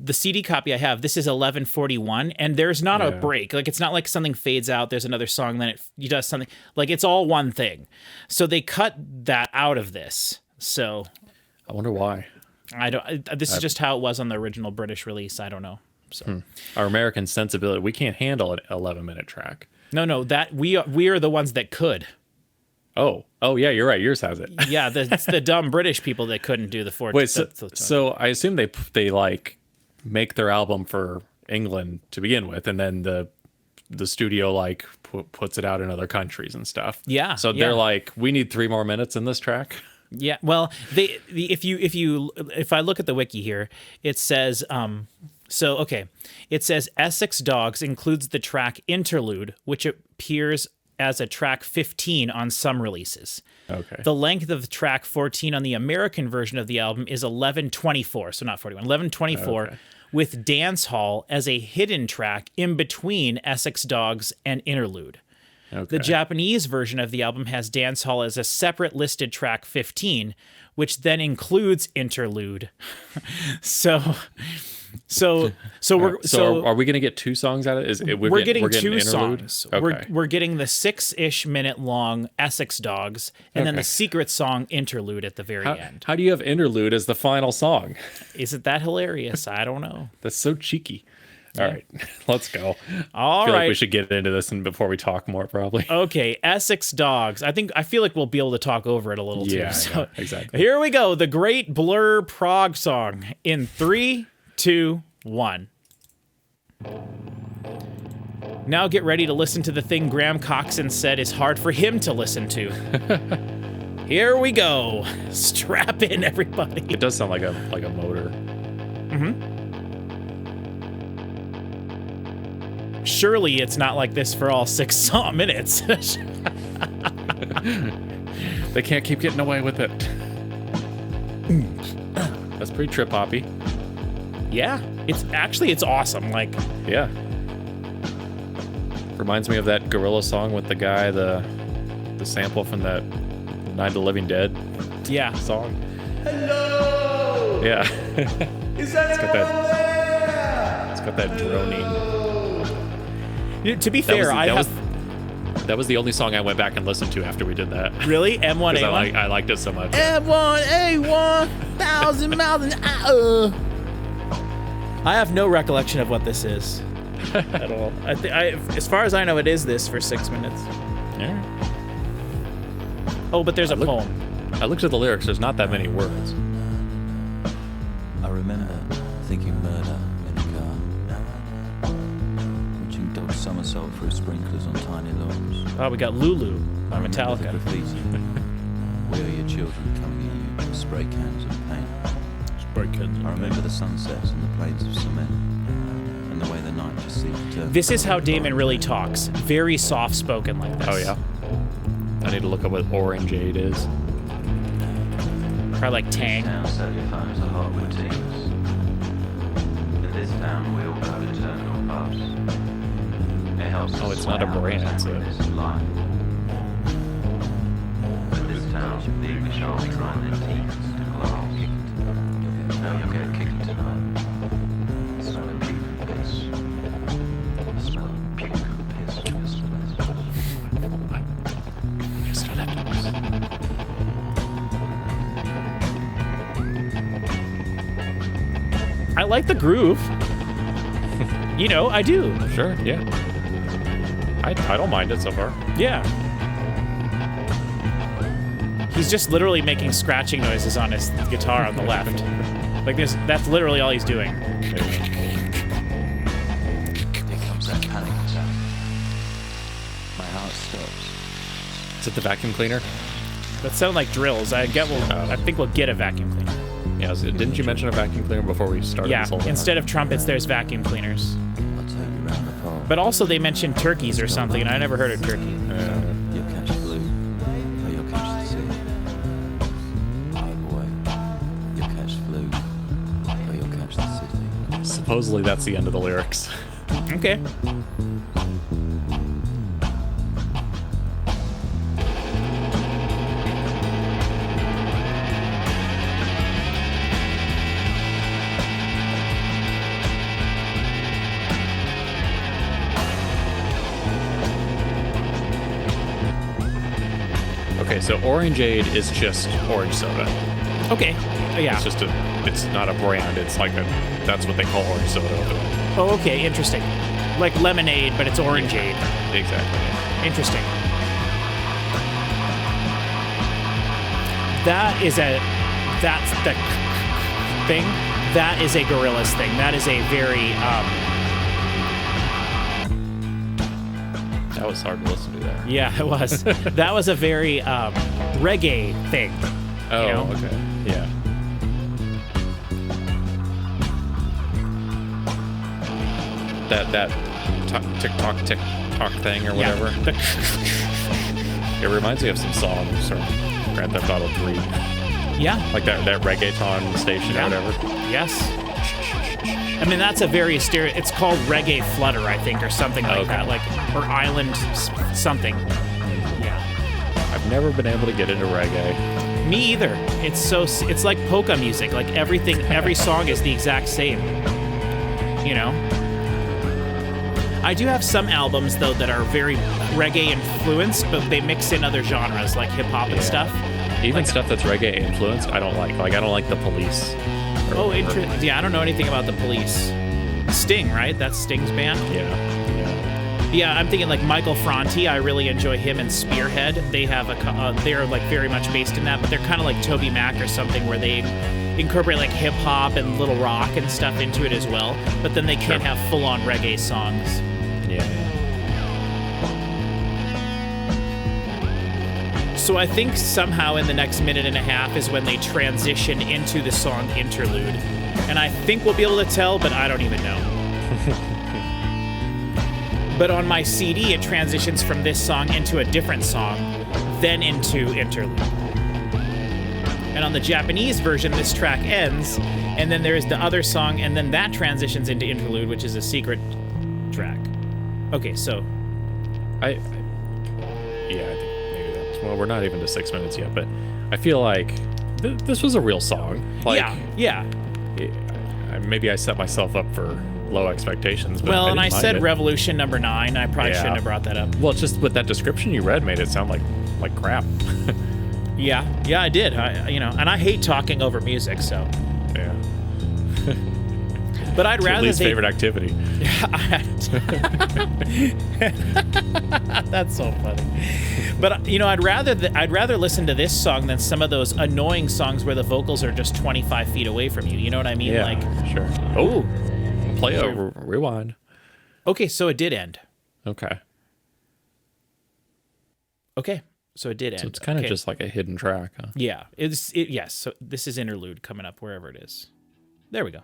The CD copy I have, this is 11:41, and there's not a break. It's not like something fades out, there's another song, then it does something. It's all one thing. So they cut that out of this. So I wonder why. This is just how it was on the original British release. I don't know. So our American sensibility, we can't handle an 11-minute track. No, that we are the ones that could. Oh yeah, you're right. Yours has it. Yeah, it's the dumb British people that couldn't do the 4. Wait, so I assume they make their album for England to begin with, and then the studio puts it out in other countries and stuff. Yeah. So they're we need 3 more minutes in this track. Yeah. Well, if I look at the wiki here, it says it says Essex Dogs includes the track Interlude, which appears as a track 15 on some releases. Okay. The length of track 14 on the American version of the album is 11:24, so not 41, 11:24, with Dance Hall as a hidden track in between Essex Dogs and Interlude. Okay. The Japanese version of the album has Dance Hall as a separate listed track 15, which then includes Interlude. So are we going to get 2 songs out of it? We're getting 2 Interlude? songs. Okay. We're getting the 6-ish minute long Essex Dogs, and then the secret song Interlude at the very end. How do you have Interlude as the final song? Is it that hilarious? I don't know. That's so cheeky. All right, let's go. All I feel right. like we should get into this before we talk more, probably. Okay, Essex Dogs. I feel like we'll be able to talk over it a little too. Yeah, exactly. Here we go. The great Blur prog song in 3, 2, 1. Now get ready to listen to the thing Graham Coxon said is hard for him to listen to. Here we go. Strap in, everybody. It does sound like a motor. Mm-hmm. Surely it's not like this for all 6 minutes. They can't keep getting away with it. That's pretty trip-hoppy. Yeah, it's awesome. Yeah. Reminds me of that Gorilla song with the guy, the sample from that Night of the Living Dead song. Hello! Yeah. Is anyone there? It's got that droning. To be fair, that That was the only song I went back and listened to after we did that. Really? M1A1? Because I liked it so much. M1A1, 1,000 miles an hour. I have no recollection of what this is at all. As far as I know, it is this for 6 minutes. Yeah. Oh, but there's a poem. I looked at the lyrics. There's not that many words. I remember thinking murder in the car, watching dogs somersault through sprinklers on tiny lawns. Oh, we got Lulu by I remember the Metallica. graffiti. Where are your children coming at you with spray cans of paint? I remember the sunsets and the plains of cement, and the way the night just seemed to turn. This is how Damon really talks. Very soft spoken like this. Oh, yeah. I need to look up what orangeade is. Probably like Tang. Town cellular phones are hot with teams. In this town, we all go to terminal pubs. It helps Oh, us it's not a sweat out brand, what's so- happening in this life. In this town, the English army grind their teeth to glass. Now you'll get kicked tonight. The smell of puke and piss. The smell of puke and piss. I like the groove. You know, I do. Sure, yeah. I don't mind it so far. Yeah. He's just literally making scratching noises on his guitar on the left. Like this, that's literally all he's doing. Here comes that panic attack. My heart stops. Is it the vacuum cleaner? That sound like drills. I think we'll get a vacuum cleaner. Yeah, didn't you mention a vacuum cleaner before we started Yeah, this whole thing? instead of trumpets, there's vacuum cleaners. I'll take you round the park. But also they mentioned turkeys or something, and I never heard of turkey. You'll catch the blue, or you'll catch the sea. Either way, you'll catch the flu, or you'll catch the city. Supposedly that's the end of the lyrics. Okay. Okay, so orangeade is just orange soda. Okay. Yeah. It's not a brand. It's like that's what they call orange soda. Oh, okay. Interesting. Like lemonade, but it's orangeade. Exactly. Interesting. That's the thing. That is a Gorillaz thing. That is a very That was hard to listen to that. yeah, it was. That was a very reggae thing. Oh, You know? okay. Yeah. That tick-tock thing or whatever. Yeah. It reminds me of some songs from Grand Theft Auto 3. Yeah. Like that reggaeton station Yeah. or whatever. Yes. I mean, that's a very it's called reggae flutter, I think, or something like Okay. that, like or island something. Yeah. I've never been able to get into reggae. Me either. It's like polka music. Like every song is the exact same. You know. I do have some albums though that are very reggae influenced, but they mix in other genres like hip hop and Yeah. stuff. Even stuff that's reggae influenced, I don't like. Like I don't like the Police. Oh, interesting. Yeah, I don't know anything about the Police. Sting, right? That's Sting's band. Yeah. Yeah, I'm thinking like Michael Franti. I really enjoy him and Spearhead. They have they're like very much based in that, but they're kind of like Toby Mac or something, where they incorporate like hip hop and little rock and stuff into it as well. But then they can't have full on reggae songs. Yeah. So I think somehow in the next minute and a half is when they transition into the song Interlude. And I think we'll be able to tell, but I don't even know. But on my CD, it transitions from this song into a different song, then into Interlude. And on the Japanese version, this track ends, and then there's the other song, and then that transitions into Interlude, which is a secret track. Okay, so I think maybe that's, well, we're not even to 6 minutes yet, but I feel like this was a real song. Like, yeah. maybe I set myself up for low expectations. But Well, and I didn't mind said it. Revolution number 9. I probably Yeah. shouldn't have brought that up. Well, it's just with that description you read made it sound like crap. Yeah, I did. And I hate talking over music, so. Yeah. But I'd Your rather least they. favorite activity. That's so funny. But I'd rather listen to this song than some of those annoying songs where the vocals are just 25 feet away from you. You know what I mean? Yeah, Like, sure. oh, Play a rewind. okay, so it did end. Okay. Okay, so it did end. So it's kind of Okay. just like a hidden track, huh? Yeah, yes. So this is interlude coming up wherever it is. There we go.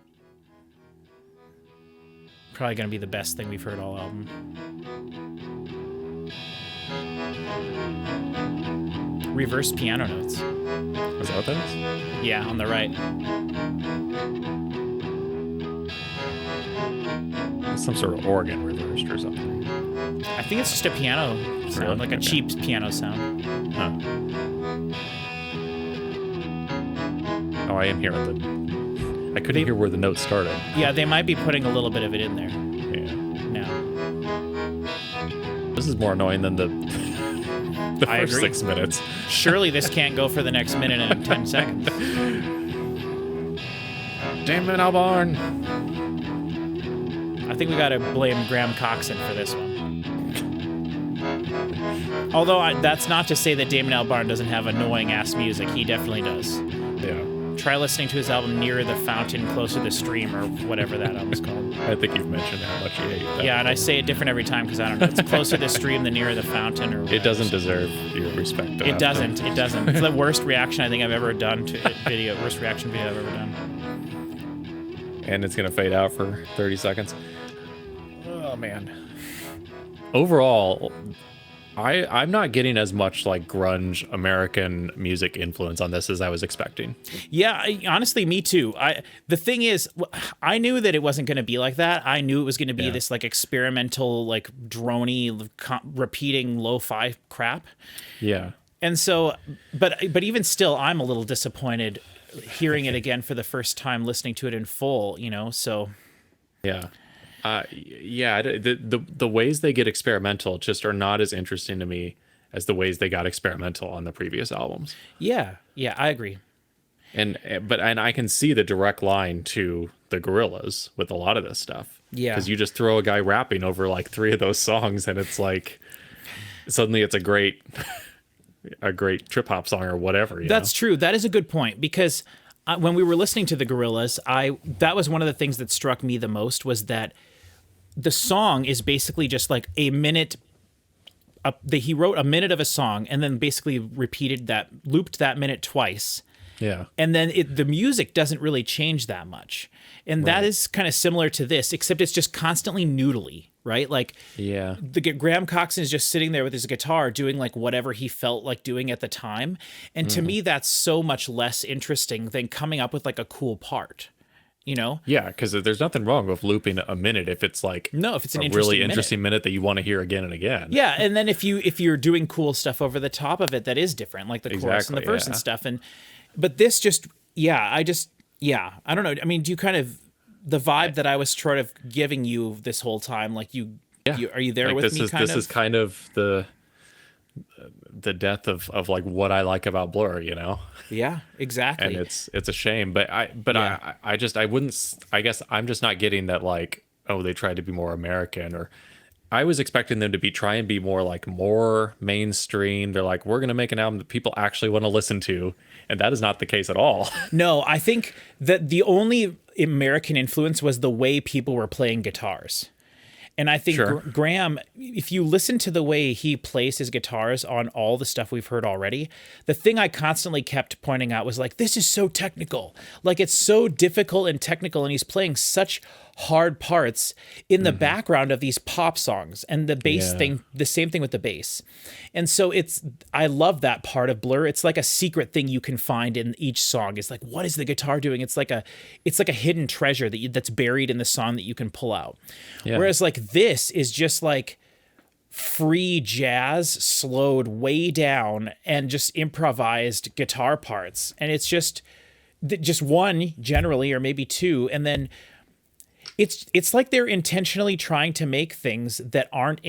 Probably gonna be the best thing we've heard all album. Reverse piano notes. Is that what that is? Yeah, on the right. It's some sort of organ reversed or something. I think it's just a piano sound, Really? like a Okay. cheap piano sound. Huh. Oh, I am hearing the... I couldn't hear where the note started. Yeah, they might be putting a little bit of it in there Yeah. now. This is more annoying than the I first agree. 6 minutes. Surely this can't go for the next minute and 10 seconds. Damn it, Albarn! I think we gotta blame Graham Coxon for this one. Although that's not to say that Damon Albarn doesn't have annoying ass music. He definitely does. Yeah. Try listening to his album Nearer the Fountain, Closer to the Stream, or whatever that album's called. I think you've mentioned how much you hate that. Yeah, and I say it different every time because I don't know. It's Closer to the Stream than Nearer the Fountain, or whatever. It doesn't deserve your respect. It doesn't. It doesn't. It's the worst reaction I think I've ever done to a video. Worst reaction video I've ever done. And it's going to fade out for 30 seconds. Oh, man. Overall, I'm not getting as much like grunge American music influence on this as I was expecting. Yeah, honestly, me too. The thing is, I knew that it wasn't going to be like that. I knew it was going to be Yeah. this like experimental, like droney, repeating lo-fi crap. Yeah. And so, but even still, I'm a little disappointed hearing it again for the first time, listening to it in full. So Yeah. Yeah, the ways they get experimental just are not as interesting to me as the ways they got experimental on the previous albums. yeah, I agree. And I can see the direct line to the Gorillaz with a lot of this stuff. Yeah. Because you just throw a guy rapping over like 3 of those songs and it's like suddenly it's a great trip hop song or whatever. That's true. That is a good point because when we were listening to the Gorillaz, that was one of the things that struck me the most was that the song is basically just like a minute. He wrote a minute of a song and then basically looped that minute twice. Yeah. And then the music doesn't really change that much. And that is kind of similar to this, except it's just constantly noodly, right? Like, Yeah. Graham Coxon is just sitting there with his guitar doing like whatever he felt like doing at the time. And to me, that's so much less interesting than coming up with like a cool part, Yeah, because there's nothing wrong with looping a minute if it's like No, if it's an a interesting really minute. interesting minute that you want to hear again and again. Yeah, and then if you're doing cool stuff over the top of it, that is different, like the chorus and the Exactly, verse and stuff. But this just, I don't know. I mean, do you kind of the vibe that I was sort of giving you this whole time, like are you there Like with this me? is is kind of the death of like what I like about Blur, Yeah, exactly. and it's a shame, but I guess I'm just not getting that like, oh, they tried to be more American, or I was expecting them to try and be more mainstream. They're like, we're gonna make an album that people actually want to listen to, and that is not the case at all. No, I think that the only American influence was the way people were playing guitars. And I think Sure. Graham, if you listen to the way he plays his guitars on all the stuff we've heard already, the thing I constantly kept pointing out was like, this is so technical. Like, it's so difficult and technical, and he's playing such hard parts in the background of these pop songs, and the bass Yeah. thing, the same thing with the bass. And so I love that part of Blur. It's like a secret thing you can find in each song. It's like, what is the guitar doing? It's like a hidden treasure that's buried in the song that you can pull out. Yeah. Whereas like this is just like free jazz slowed way down and just improvised guitar parts. And it's just one generally, or maybe two. And then it's like they're intentionally trying to make things that aren't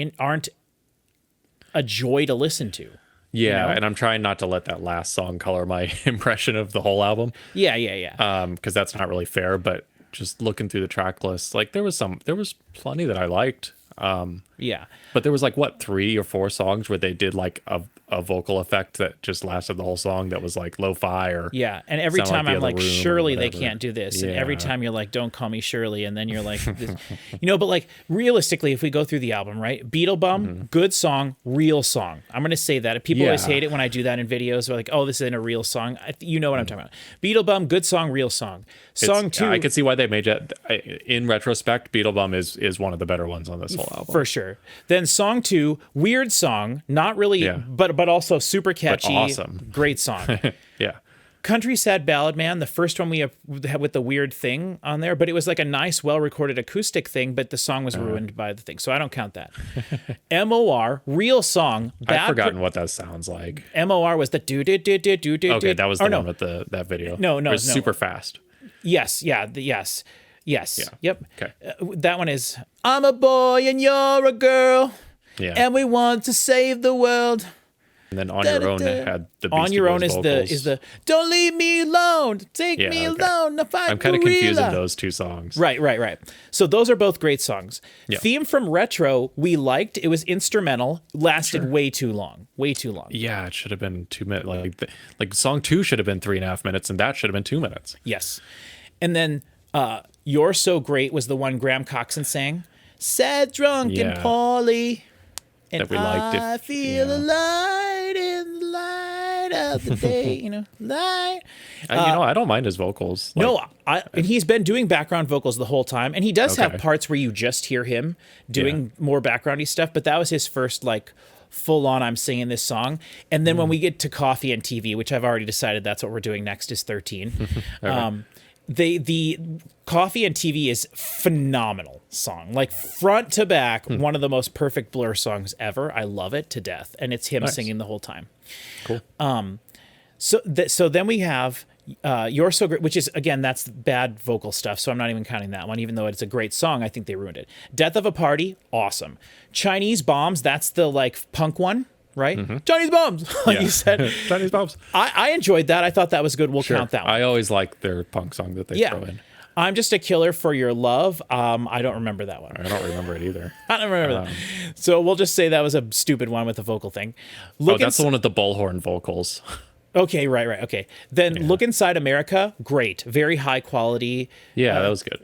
a joy to listen to. Yeah, know? and I'm trying not to let that last song color my impression of the whole album. Yeah. Because that's not really fair. But just looking through the track list, like there was plenty that I liked. Yeah. But there was like 3 or 4 songs where they did like a vocal effect that just lasted the whole song that was like lo-fi or Yeah, and every Sound Like time the I'm Other like, Room or surely they whatever. can't do this. And every Yeah. time you're like, don't call me Shirley. And then you're like, this, but like realistically, if we go through the album, right? Beetlebum, good song, real song. I'm going to say that. People always Yeah. hate it when I do that in videos. They're like, oh, this isn't a real song. You know what I'm talking about. Beetlebum, good song, real song. Song 2. I could see why they made it. In retrospect, Beetlebum is one of the better ones on this whole album. for sure. Then song 2, weird song, not really, Yeah. but also super catchy. awesome. Great song. Yeah. Country Sad Ballad Man, the first one we have with the weird thing on there, but it was like a nice, well-recorded acoustic thing, but the song was ruined by the thing, so I don't count that. M.O.R, real song. I've forgotten what that sounds like. M.O.R was the do-do-do-do-do-do. Okay, that was the Or no. one with that video. No, It was no. super fast. Yes, yeah, yes. Yeah. Yep. Okay. That one is, I'm a boy and you're a girl, Yeah. and we want to save the world. And then On Your Own it had the Beastie On Your Own Boys vocals. is the don't leave me alone, take Yeah, me okay. alone, to fight I'm kind of confusing gorilla. those two songs. Right. So those are both great songs. Yeah. Theme from Retro, we liked. It was instrumental, lasted way too long. Yeah, it should have been 2 minutes. Like song 2 should have been 3.5 minutes, and that should have been 2 minutes. Yes. And then You're So Great was the one Graham Coxon sang. Sad, drunk, and Yeah. poorly. And That we liked it. I feel a light in the light of the day, light. I don't mind his vocals. No, and he's been doing background vocals the whole time, and he does have Okay. parts where you just hear him doing more backgroundy stuff. But that was his first like full on. I'm singing this song, and then when we get to Coffee and TV, which I've already decided that's what we're doing next, is 13. The Coffee and TV is phenomenal song, like front to back, one of the most perfect Blur songs ever. I love it to death, and it's him Nice. singing the whole time. Cool. So then we have You're So Great, which is, again, that's bad vocal stuff, so I'm not even counting that one, even though it's a great song. I think they ruined it. Death of a Party, awesome. Chinese Bombs, that's the like punk one, right? Chinese Bombs, like you said. Chinese Bombs. I enjoyed that. I thought that was good. We'll count that one. I always like their punk song that they throw in. I'm Just a Killer for Your Love. I don't remember that one. I don't remember it either. I don't remember that. So we'll just say that was a stupid one with the vocal thing. That's the one with the bullhorn vocals. Okay, right. Okay. Then Look Inside America, great. Very high quality. Yeah, that was good.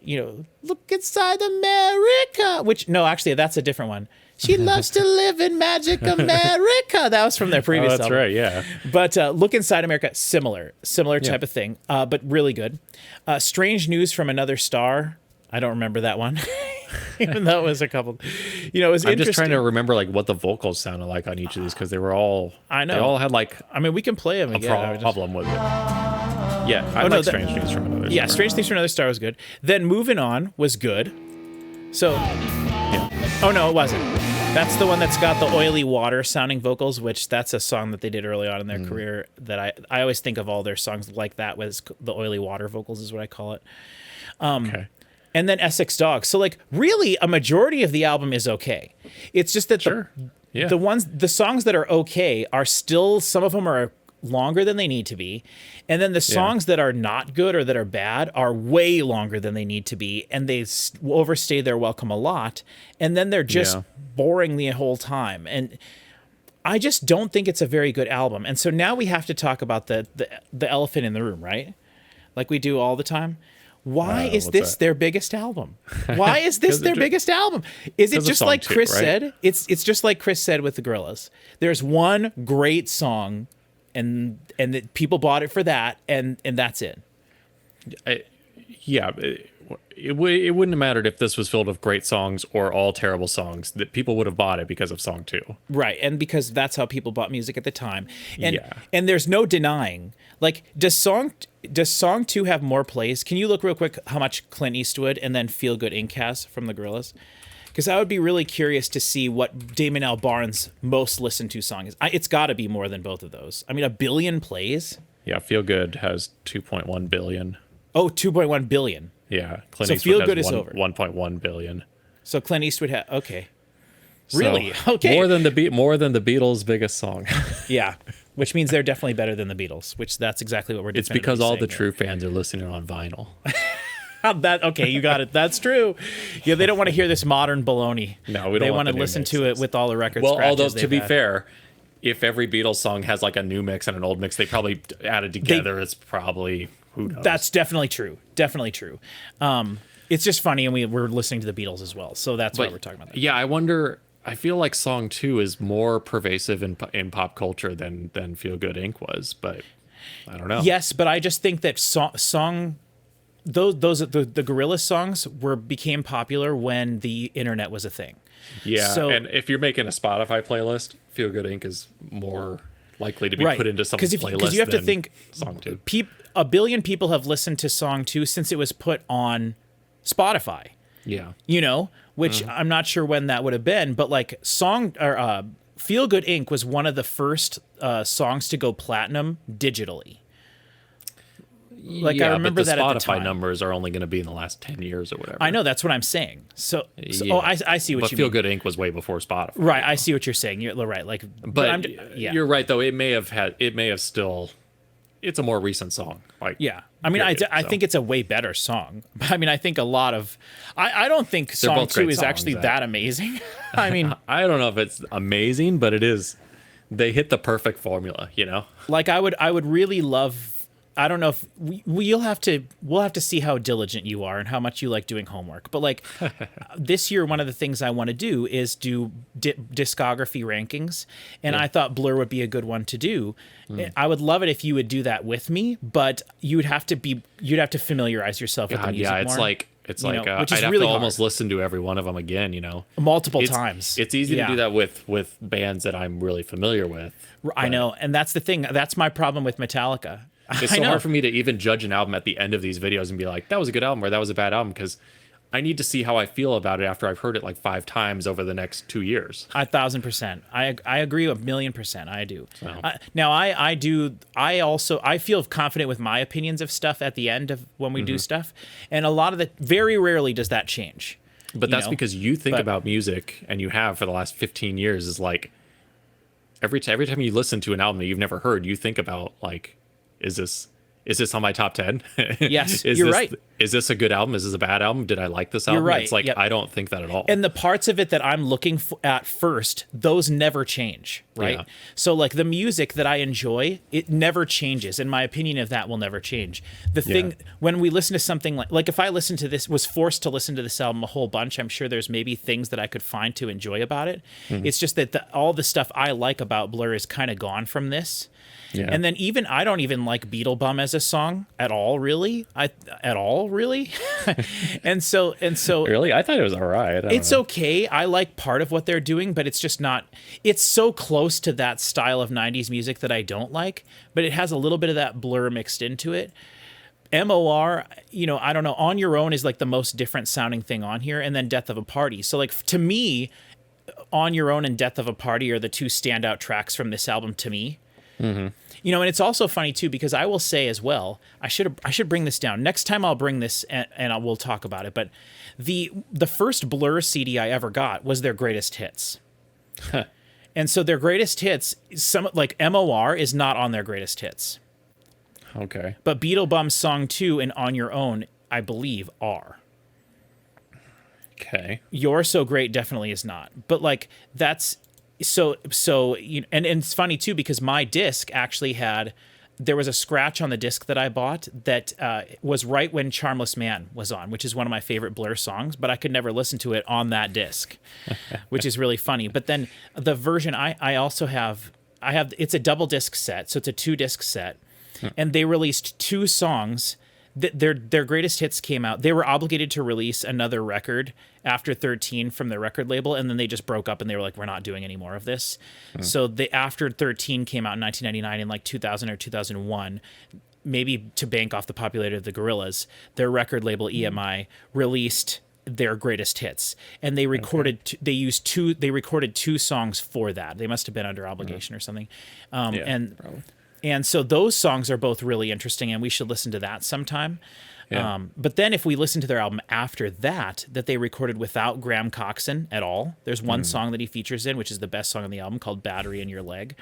Look Inside America, which, no, actually, that's a different one. She loves to live in magic America. That was from their previous That's album. right, yeah. But Look Inside America, similar type of thing, but really good. Strange News from Another Star. I don't remember that one. Even though it was a couple, it was I'm interesting. just trying to remember like what the vocals sounded like on each of these because they were all. I know. They all had like I mean, we can play them a again. problem with it. Yeah, I no, like Strange News from Another Yeah, Star. Strange Things from Another Star was good. Then Moving On was good. So, oh no, it wasn't. That's the one that's got the oily water sounding vocals, which that's a song that they did early on in their career that I always think of all their songs like that was the oily water vocals is what I call it. Okay. And then Essex Dog. So like really a majority of the album is okay. It's just that Yeah. the songs that are okay are still, some of them are longer than they need to be. And then the songs that are not good or that are bad are way longer than they need to be. And they overstay their welcome a lot. And then they're just boring the whole time. And I just don't think it's a very good album. And so now we have to talk about the elephant in the room, right? Like we do all the time. Why is what's this that? their biggest album? Why is this their biggest album? Is it of just song like two, Chris right? said? It's just like Chris said with the Gorillaz. There's one great song, and that people bought it for that, and that's it. It wouldn't have mattered if this was filled with great songs or all terrible songs. That people would have bought it because of song 2. Right, and because that's how people bought music at the time. And Yeah. and there's no denying. Like, does song 2 have more plays? Can you look real quick how much Clint Eastwood and then Feel Good Inc. has from the Gorillaz? Because I would be really curious to see what Damon Albarn's most listened to song is. It's got to be more than both of those. I mean, 1 billion plays? Yeah, Feel Good has 2.1 billion. Oh, 2.1 billion. Yeah, Clint So Eastwood Feel has Good is over. 1.1 billion. So Clint Eastwood had okay. So, Really? Okay. More than the Beatles' biggest song. Yeah, which means they're definitely better than the Beatles. Which that's exactly what we're. It's because all the saying true fans are listening on vinyl. That okay, you got it. That's true. Yeah, they don't want to hear this modern baloney. No, we don't They want want the to new listen to mixes. it with all the record Well, scratches. although to they've be had. fair, if every Beatles song has like a new mix and an old mix, they probably added together. It's probably who knows. That's definitely true. Definitely true. It's just funny, and we're listening to the Beatles as well, so that's why we're talking about that. Yeah, I wonder. I feel like Song 2 is more pervasive in pop culture than Feel Good Inc. was, but I don't know. Yes, but I just think that song those the Gorillaz songs became popular when the internet was a thing. Yeah, So- and if you're making a Spotify playlist, Feel Good Inc. is more likely to be Right. put into someone's playlist Because you have to than think Song 2. A billion people have listened to Song 2 since it was put on Spotify. Yeah. You know, which I'm not sure when that would have been, but like Feel Good Inc. was one of the first songs to go platinum digitally. Like I remember but the that at the Spotify time. numbers are only going to be in the last 10 years or whatever. I know, that's what I'm saying. So Yeah. oh, I see what But you Feel mean. Good Inc. was way before Spotify. Right, I see what you're saying. You're right. Like, But yeah, you're right though. It may have still. It's a more recent song. Like yeah. I mean, period, I so. think it's a way better song. I mean, I think a lot of. I don't think song both 2 great is songs, actually Zach. that amazing. I mean, I don't know if it's amazing, but it is. They hit the perfect formula, you know. like I would really love. I don't know if we'll have to see how diligent you are and how much you like doing homework. But like this year, one of the things I want to do is do discography rankings, and I thought Blur would be a good one to do. I would love it if you would do that with me, but you'd have to familiarize yourself with the God, music yeah, it's more, like you know, which I'd is have really to almost hard. listen to every one of them again, you know, multiple It's- times. It's easy Yeah. to do that with bands that I'm really familiar with. I know, and that's the thing. That's my problem with Metallica. It's I so know. hard for me to even judge an album at the end of these videos and be like, that was a good album or that was a bad album, because I need to see how I feel about it after I've heard it like 5 times over the next 2 years. 1,000%. I agree 1,000,000%. I do. So. Now I do. I also feel confident with my opinions of stuff at the end of when we do stuff, and a lot of the very rarely does that change. But that's know? because you think But- about music, and you have for the last 15 years, is like every time you listen to an album that you've never heard, you think about like, is this on my top 10? Yes, is you're this, right. Is this a good album? Is this a bad album? Did I like this album? right, It's like, yep. I don't think that at all. And the parts of it that I'm looking at first, those never change, right? Yeah. So like the music that I enjoy, it never changes. And my opinion of that will never change. The thing when we listen to something like if I listen to this, was forced to listen to this album a whole bunch, I'm sure there's maybe things that I could find to enjoy about it. It's just that all the stuff I like about Blur is kind of gone from this. Yeah. And then I don't even like Beetlebum as a song at all, really. and so Really? I thought it was all right. I don't it's know. okay. I like part of what they're doing, but it's just not. It's so close to that style of '90s music that I don't like, but it has a little bit of that Blur mixed into it. M.O.R. You know, I don't know. On Your Own is like the most different sounding thing on here, and then Death of a Party. So like to me, On Your Own and Death of a Party are the two standout tracks from this album to me. You know, and it's also funny too because I will say as well, I should bring this down next time. I'll bring this and we'll talk about it. But the first Blur CD I ever got was their greatest hits, and so their greatest hits, some like M.O.R. is not on their greatest hits, Okay. but Beetlebum Song 2 and On Your Own, I believe, are. Okay. You're So Great definitely is not, but like that's. So you know, and it's funny too because my disc actually there was a scratch on the disc that I bought that was right when Charmless Man was on, which is one of my favorite Blur songs, but I could never listen to it on that disc, which is really funny. But then the version I also have it's a double disc set, so it's a 2-disc set, and they released 2 songs. Their greatest hits came out. They were obligated to release another record after 13 from their record label, and then they just broke up and they were like, we're not doing any more of this. So after 13 came out in 1999 in like 2000 or 2001, maybe to bank off the popularity of the Gorillaz, their record label EMI released their greatest hits, and they recorded they recorded 2 songs for that. They must have been under obligation or something. Probably. And so those songs are both really interesting, and we should listen to that sometime. Yeah. But then if we listen to their album after that they recorded without Graham Coxon at all, there's one song that he features in, which is the best song on the album, called Battery in Your Leg.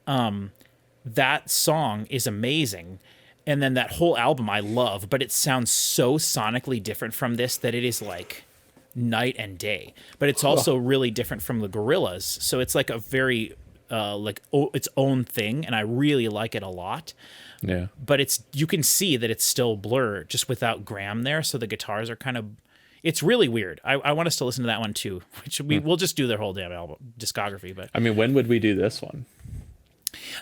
That song is amazing. And then that whole album I love, but it sounds so sonically different from this that it is like night and day. But it's also really different from the Gorillaz. So it's like a very its own thing, and I really like it a lot. Yeah. But you can see that it's still Blur, just without Graham there. So the guitars are kind of, it's really weird. I want us to listen to that one too, which we'll just do their whole damn album discography. But I mean, when would we do this one?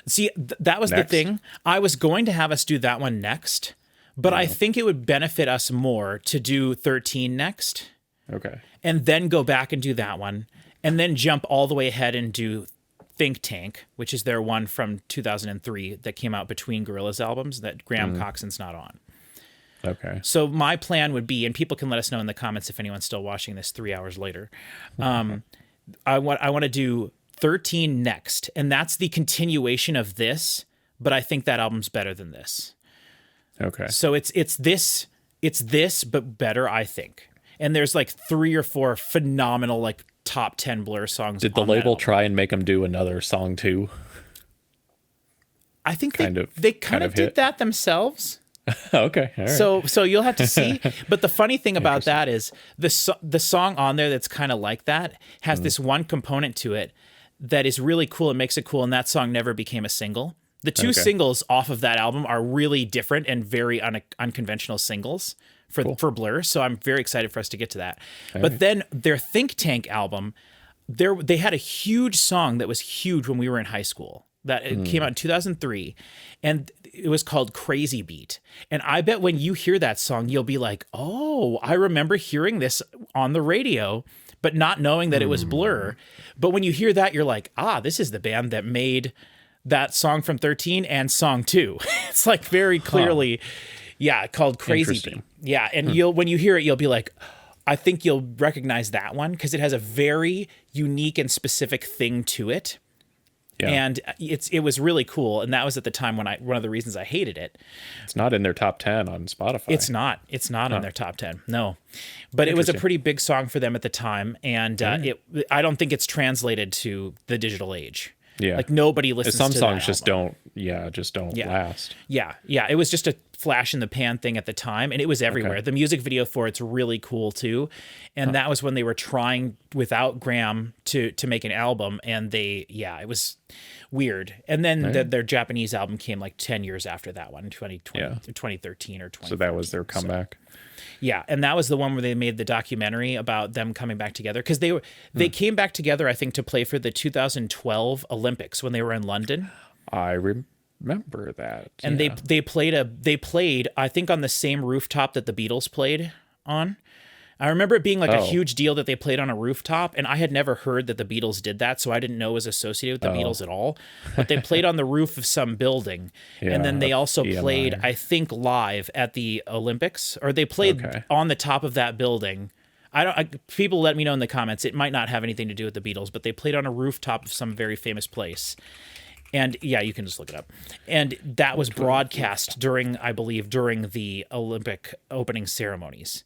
see, that was Next. the thing. I was going to have us do that one next, but I think it would benefit us more to do 13 next, Okay. and then go back and do that one, and then jump all the way ahead and do Think Tank, which is their one from 2003 that came out between Gorillaz albums that Graham Coxon's not on. Okay. So my plan would be, and people can let us know in the comments if anyone's still watching this 3 hours later. I want to do 13 next, and that's the continuation of this, but I think that album's better than this. Okay. So it's this but better, I think. And there's like 3 or 4 phenomenal like top 10 Blur songs. Did the on that label album. try and make them do another song too? I think kind they of kind of did hit? that themselves. Okay. All right. So you'll have to see. But the funny thing about that is the song on there that's kind of like that has this one component to it that is really cool and makes it cool, and that song never became a single. The two singles off of that album are really different and very unconventional singles for Blur. So I'm very excited for us to get to that. But then their Think Tank album, they had a huge song that was huge when we were in high school. That it came out in 2003, and it was called Crazy Beat. And I bet when you hear that song, you'll be like, oh, I remember hearing this on the radio, but not knowing that it was Blur. But when you hear that, you're like, this is the band that made that song from 13 and song 2. It's like very clearly, called Crazy Beat. Interesting. Yeah, and when you hear it, you'll be like, I think you'll recognize that one because it has a very unique and specific thing to it. Yeah. And it was really cool, and that was at the time when one of the reasons I hated it. It's not in their top 10 on Spotify. It's not in their top 10. No, but it was a pretty big song for them at the time, and I don't think it's translated to the digital age. Yeah, like nobody listens. Some to songs that just album. don't last. Yeah. It was just a flash in the pan thing at the time, and it was everywhere. Okay. The music video for it's really cool too, and that was when they were trying without Graham to make an album, and it was weird. And then their Japanese album came like 10 years after that one, 2013 or 2014. So that was their comeback. Yeah, and that was the one where they made the documentary about them coming back together, because they came back together, I think, to play for the 2012 Olympics when they were in London. I remember that. And they played I think on the same rooftop that the Beatles played on. I remember it being like a huge deal that they played on a rooftop, and I had never heard that the Beatles did that, so I didn't know it was associated with the Beatles at all. But they played on the roof of some building, and then they also played, I think, live at the Olympics, or they played on the top of that building. People let me know in the comments. It might not have anything to do with the Beatles, but they played on a rooftop of some very famous place. And you can just look it up. And that was broadcast during the Olympic opening ceremonies.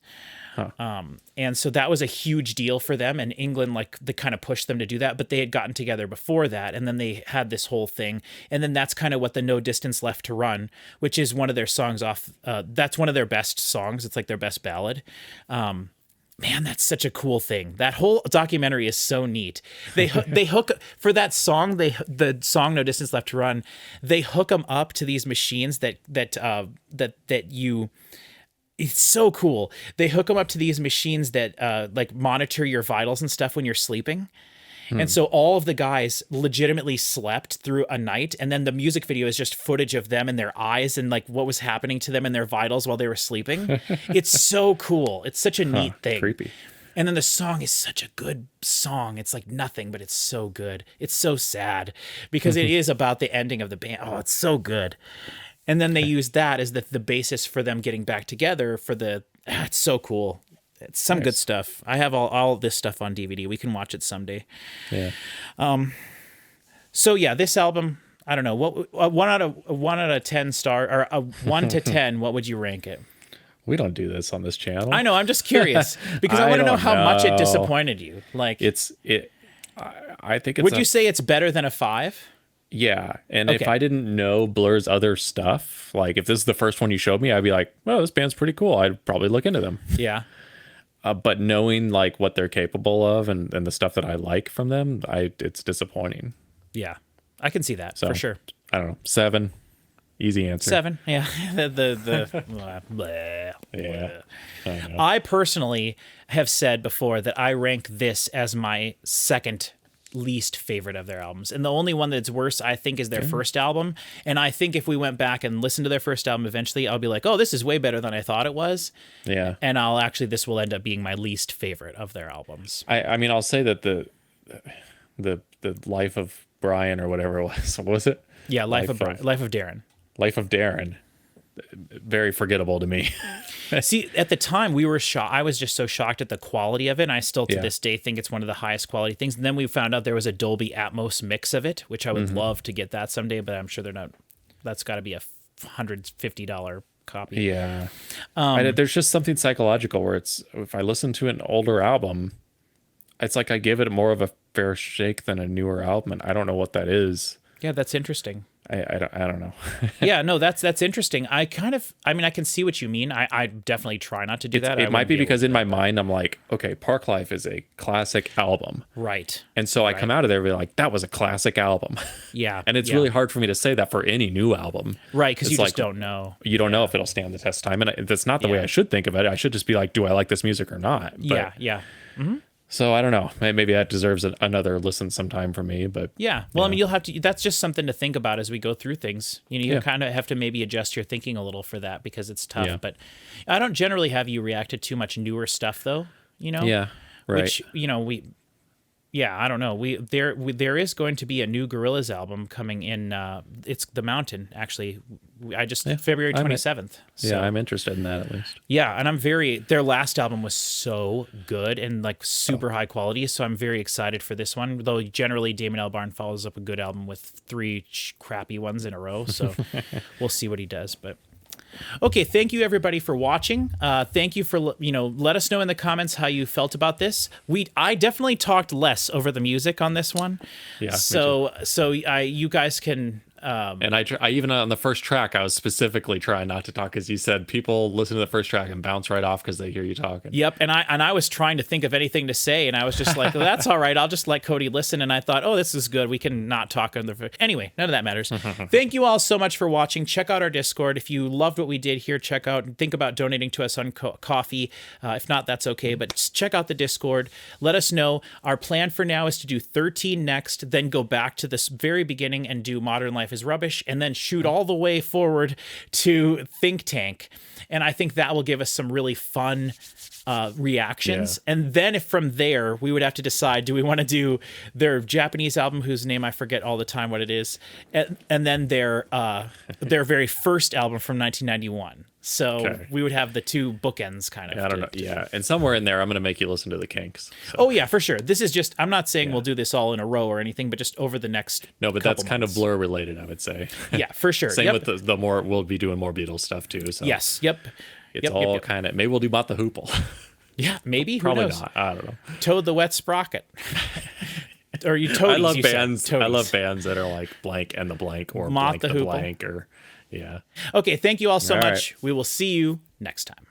And so that was a huge deal for them, and England, like, they kind of pushed them to do that, but they had gotten together before that, and then they had this whole thing, and then that's kind of what the No Distance Left to Run, which is one of their songs off, that's one of their best songs. It's like their best ballad. Man, that's such a cool thing. That whole documentary is so neat. They hook for that song. The song No Distance Left to Run. They hook them up to these machines that you. It's so cool. They hook them up to these machines that like monitor your vitals and stuff when you're sleeping. And so all of the guys legitimately slept through a night, and then the music video is just footage of them and their eyes and like what was happening to them and their vitals while they were sleeping. It's so cool. It's such a neat thing. Creepy. And then the song is such a good song. It's like nothing, but it's so good. It's so sad because it is about the ending of the band. Oh, it's so good. And then they use that as the basis for them getting back together for it's so cool. It's some good stuff. I have all this stuff on DVD. We can watch it someday. Yeah. So this album, I don't know, what 1 out of 10 star, or a 1 to 10, what would you rank it? We don't do this on this channel. I know. I'm just curious because I want to know don't how much it know. disappointed you. Like, I think it's would you say it's better than a 5? Yeah, and if Okay. I didn't know Blur's other stuff, like if this is the first one you showed me, I'd be like, well, this band's pretty cool. I'd probably look into them. Yeah. But knowing like what they're capable of and the stuff that I like from them, it's disappointing. Yeah. I can see that So for sure. I don't know, 7, easy answer. 7. Yeah. Bleh. Yeah, I know. I personally have said before that I rank this as my second least favorite of their albums. And the only one that's worse, I think, is their first album. And I think if we went back and listened to their first album eventually, I'll be like, oh, this is way better than I thought it was. Yeah, And this will end up being my least favorite of their albums. I mean, I'll say that the Life of Brian or whatever it was, what was it? Yeah, Life of Darren. Life of Darren. Very forgettable to me. See, at the time we were shocked. I was just so shocked at the quality of it. And I still to Yeah. this day think it's one of the highest quality things. And then we found out there was a Dolby Atmos mix of it, which I would love to get that someday, but I'm sure they're not. That's got to be a $150 copy. Yeah. There's just something psychological where if I listen to an older album, it's like I give it more of a fair shake than a newer album. And I don't know what that is. Yeah, that's interesting. I don't know. Yeah, no, that's interesting. I mean, I can see what you mean. I definitely try not to do that. It might be because in my mind, I'm like, okay, Park Life is a classic album. Right. And so I come out of there and be like, that was a classic album. Yeah. And it's yeah. really hard for me to say that for any new album. Right, because you It's just don't know. You don't know if it'll stand the test of time. And that's not the way Yeah. I should think of it. I should just be like, do I like this music or not? But, Yeah. So I don't know. Maybe that deserves another listen sometime for me. But Yeah. Well, I mean, you'll have to. That's just something to think about as we go through things. You know, you Yeah. kind of have to maybe adjust your thinking a little for that because it's tough. Yeah. But I don't generally have you react to too much newer stuff, though. You know. yeah, right. Which I don't know. There is going to be a new Gorillaz album coming in. It's The Mountain, actually. February 27th. So, I'm interested in that at least. yeah, and their last album was so good and like super high quality, so I'm very excited for this one. Though generally Damon Albarn follows up a good album with 3 crappy ones in a row, so we'll see what he does. But okay, thank you everybody for watching. Thank you for let us know in the comments how you felt about this. I definitely talked less over the music on this one. Yeah, me So you guys can. And I even on the first track, I was specifically trying not to talk because you said people listen to the first track and bounce right off because they hear you talking. Yep, and I was trying to think of anything to say, and I was just like, well, that's all right. I'll just let Cody listen. And I thought, oh, this is good. We can not talk on the. Anyway, none of that matters. Thank you all so much for watching. Check out our Discord if you loved what we did here. Check out and think about donating to us on Coffee. If not, that's okay. But just check out the Discord. Let us know. Our plan for now is to do 13 next, then go back to this very beginning and do Modern Life is Rubbish, and then shoot all the way forward to Think Tank. And I think that will give us some really fun reactions. Yeah. And then if from there, we would have to decide, do we want to do their Japanese album, whose name I forget all the time what it is, and then their very first album from 1991. So Okay. we would have the 2 bookends kind of. I don't know. Yeah, and somewhere in there, I'm going to make you listen to the Kinks. So. Oh yeah, for sure. This is just, I'm not saying we'll do this all in a row or anything, but just over the next No, but that's couple kind of months. Blur related, I would say. Yeah, for sure. Same Yep. with the more, we'll be doing more Beatles stuff too. So Yes. Yep. it's Yep, all yep. kind of, maybe we'll do Mott the Hoople. Yeah, maybe. Who Probably knows? not. I don't know. Toad the Wet Sprocket. Or you toadies, I love you said. bands. I Toadies. love bands that are like blank and the blank or Mott blank the the Hoople. blank or yeah. Okay, thank you all so All much. right. We will see you next time.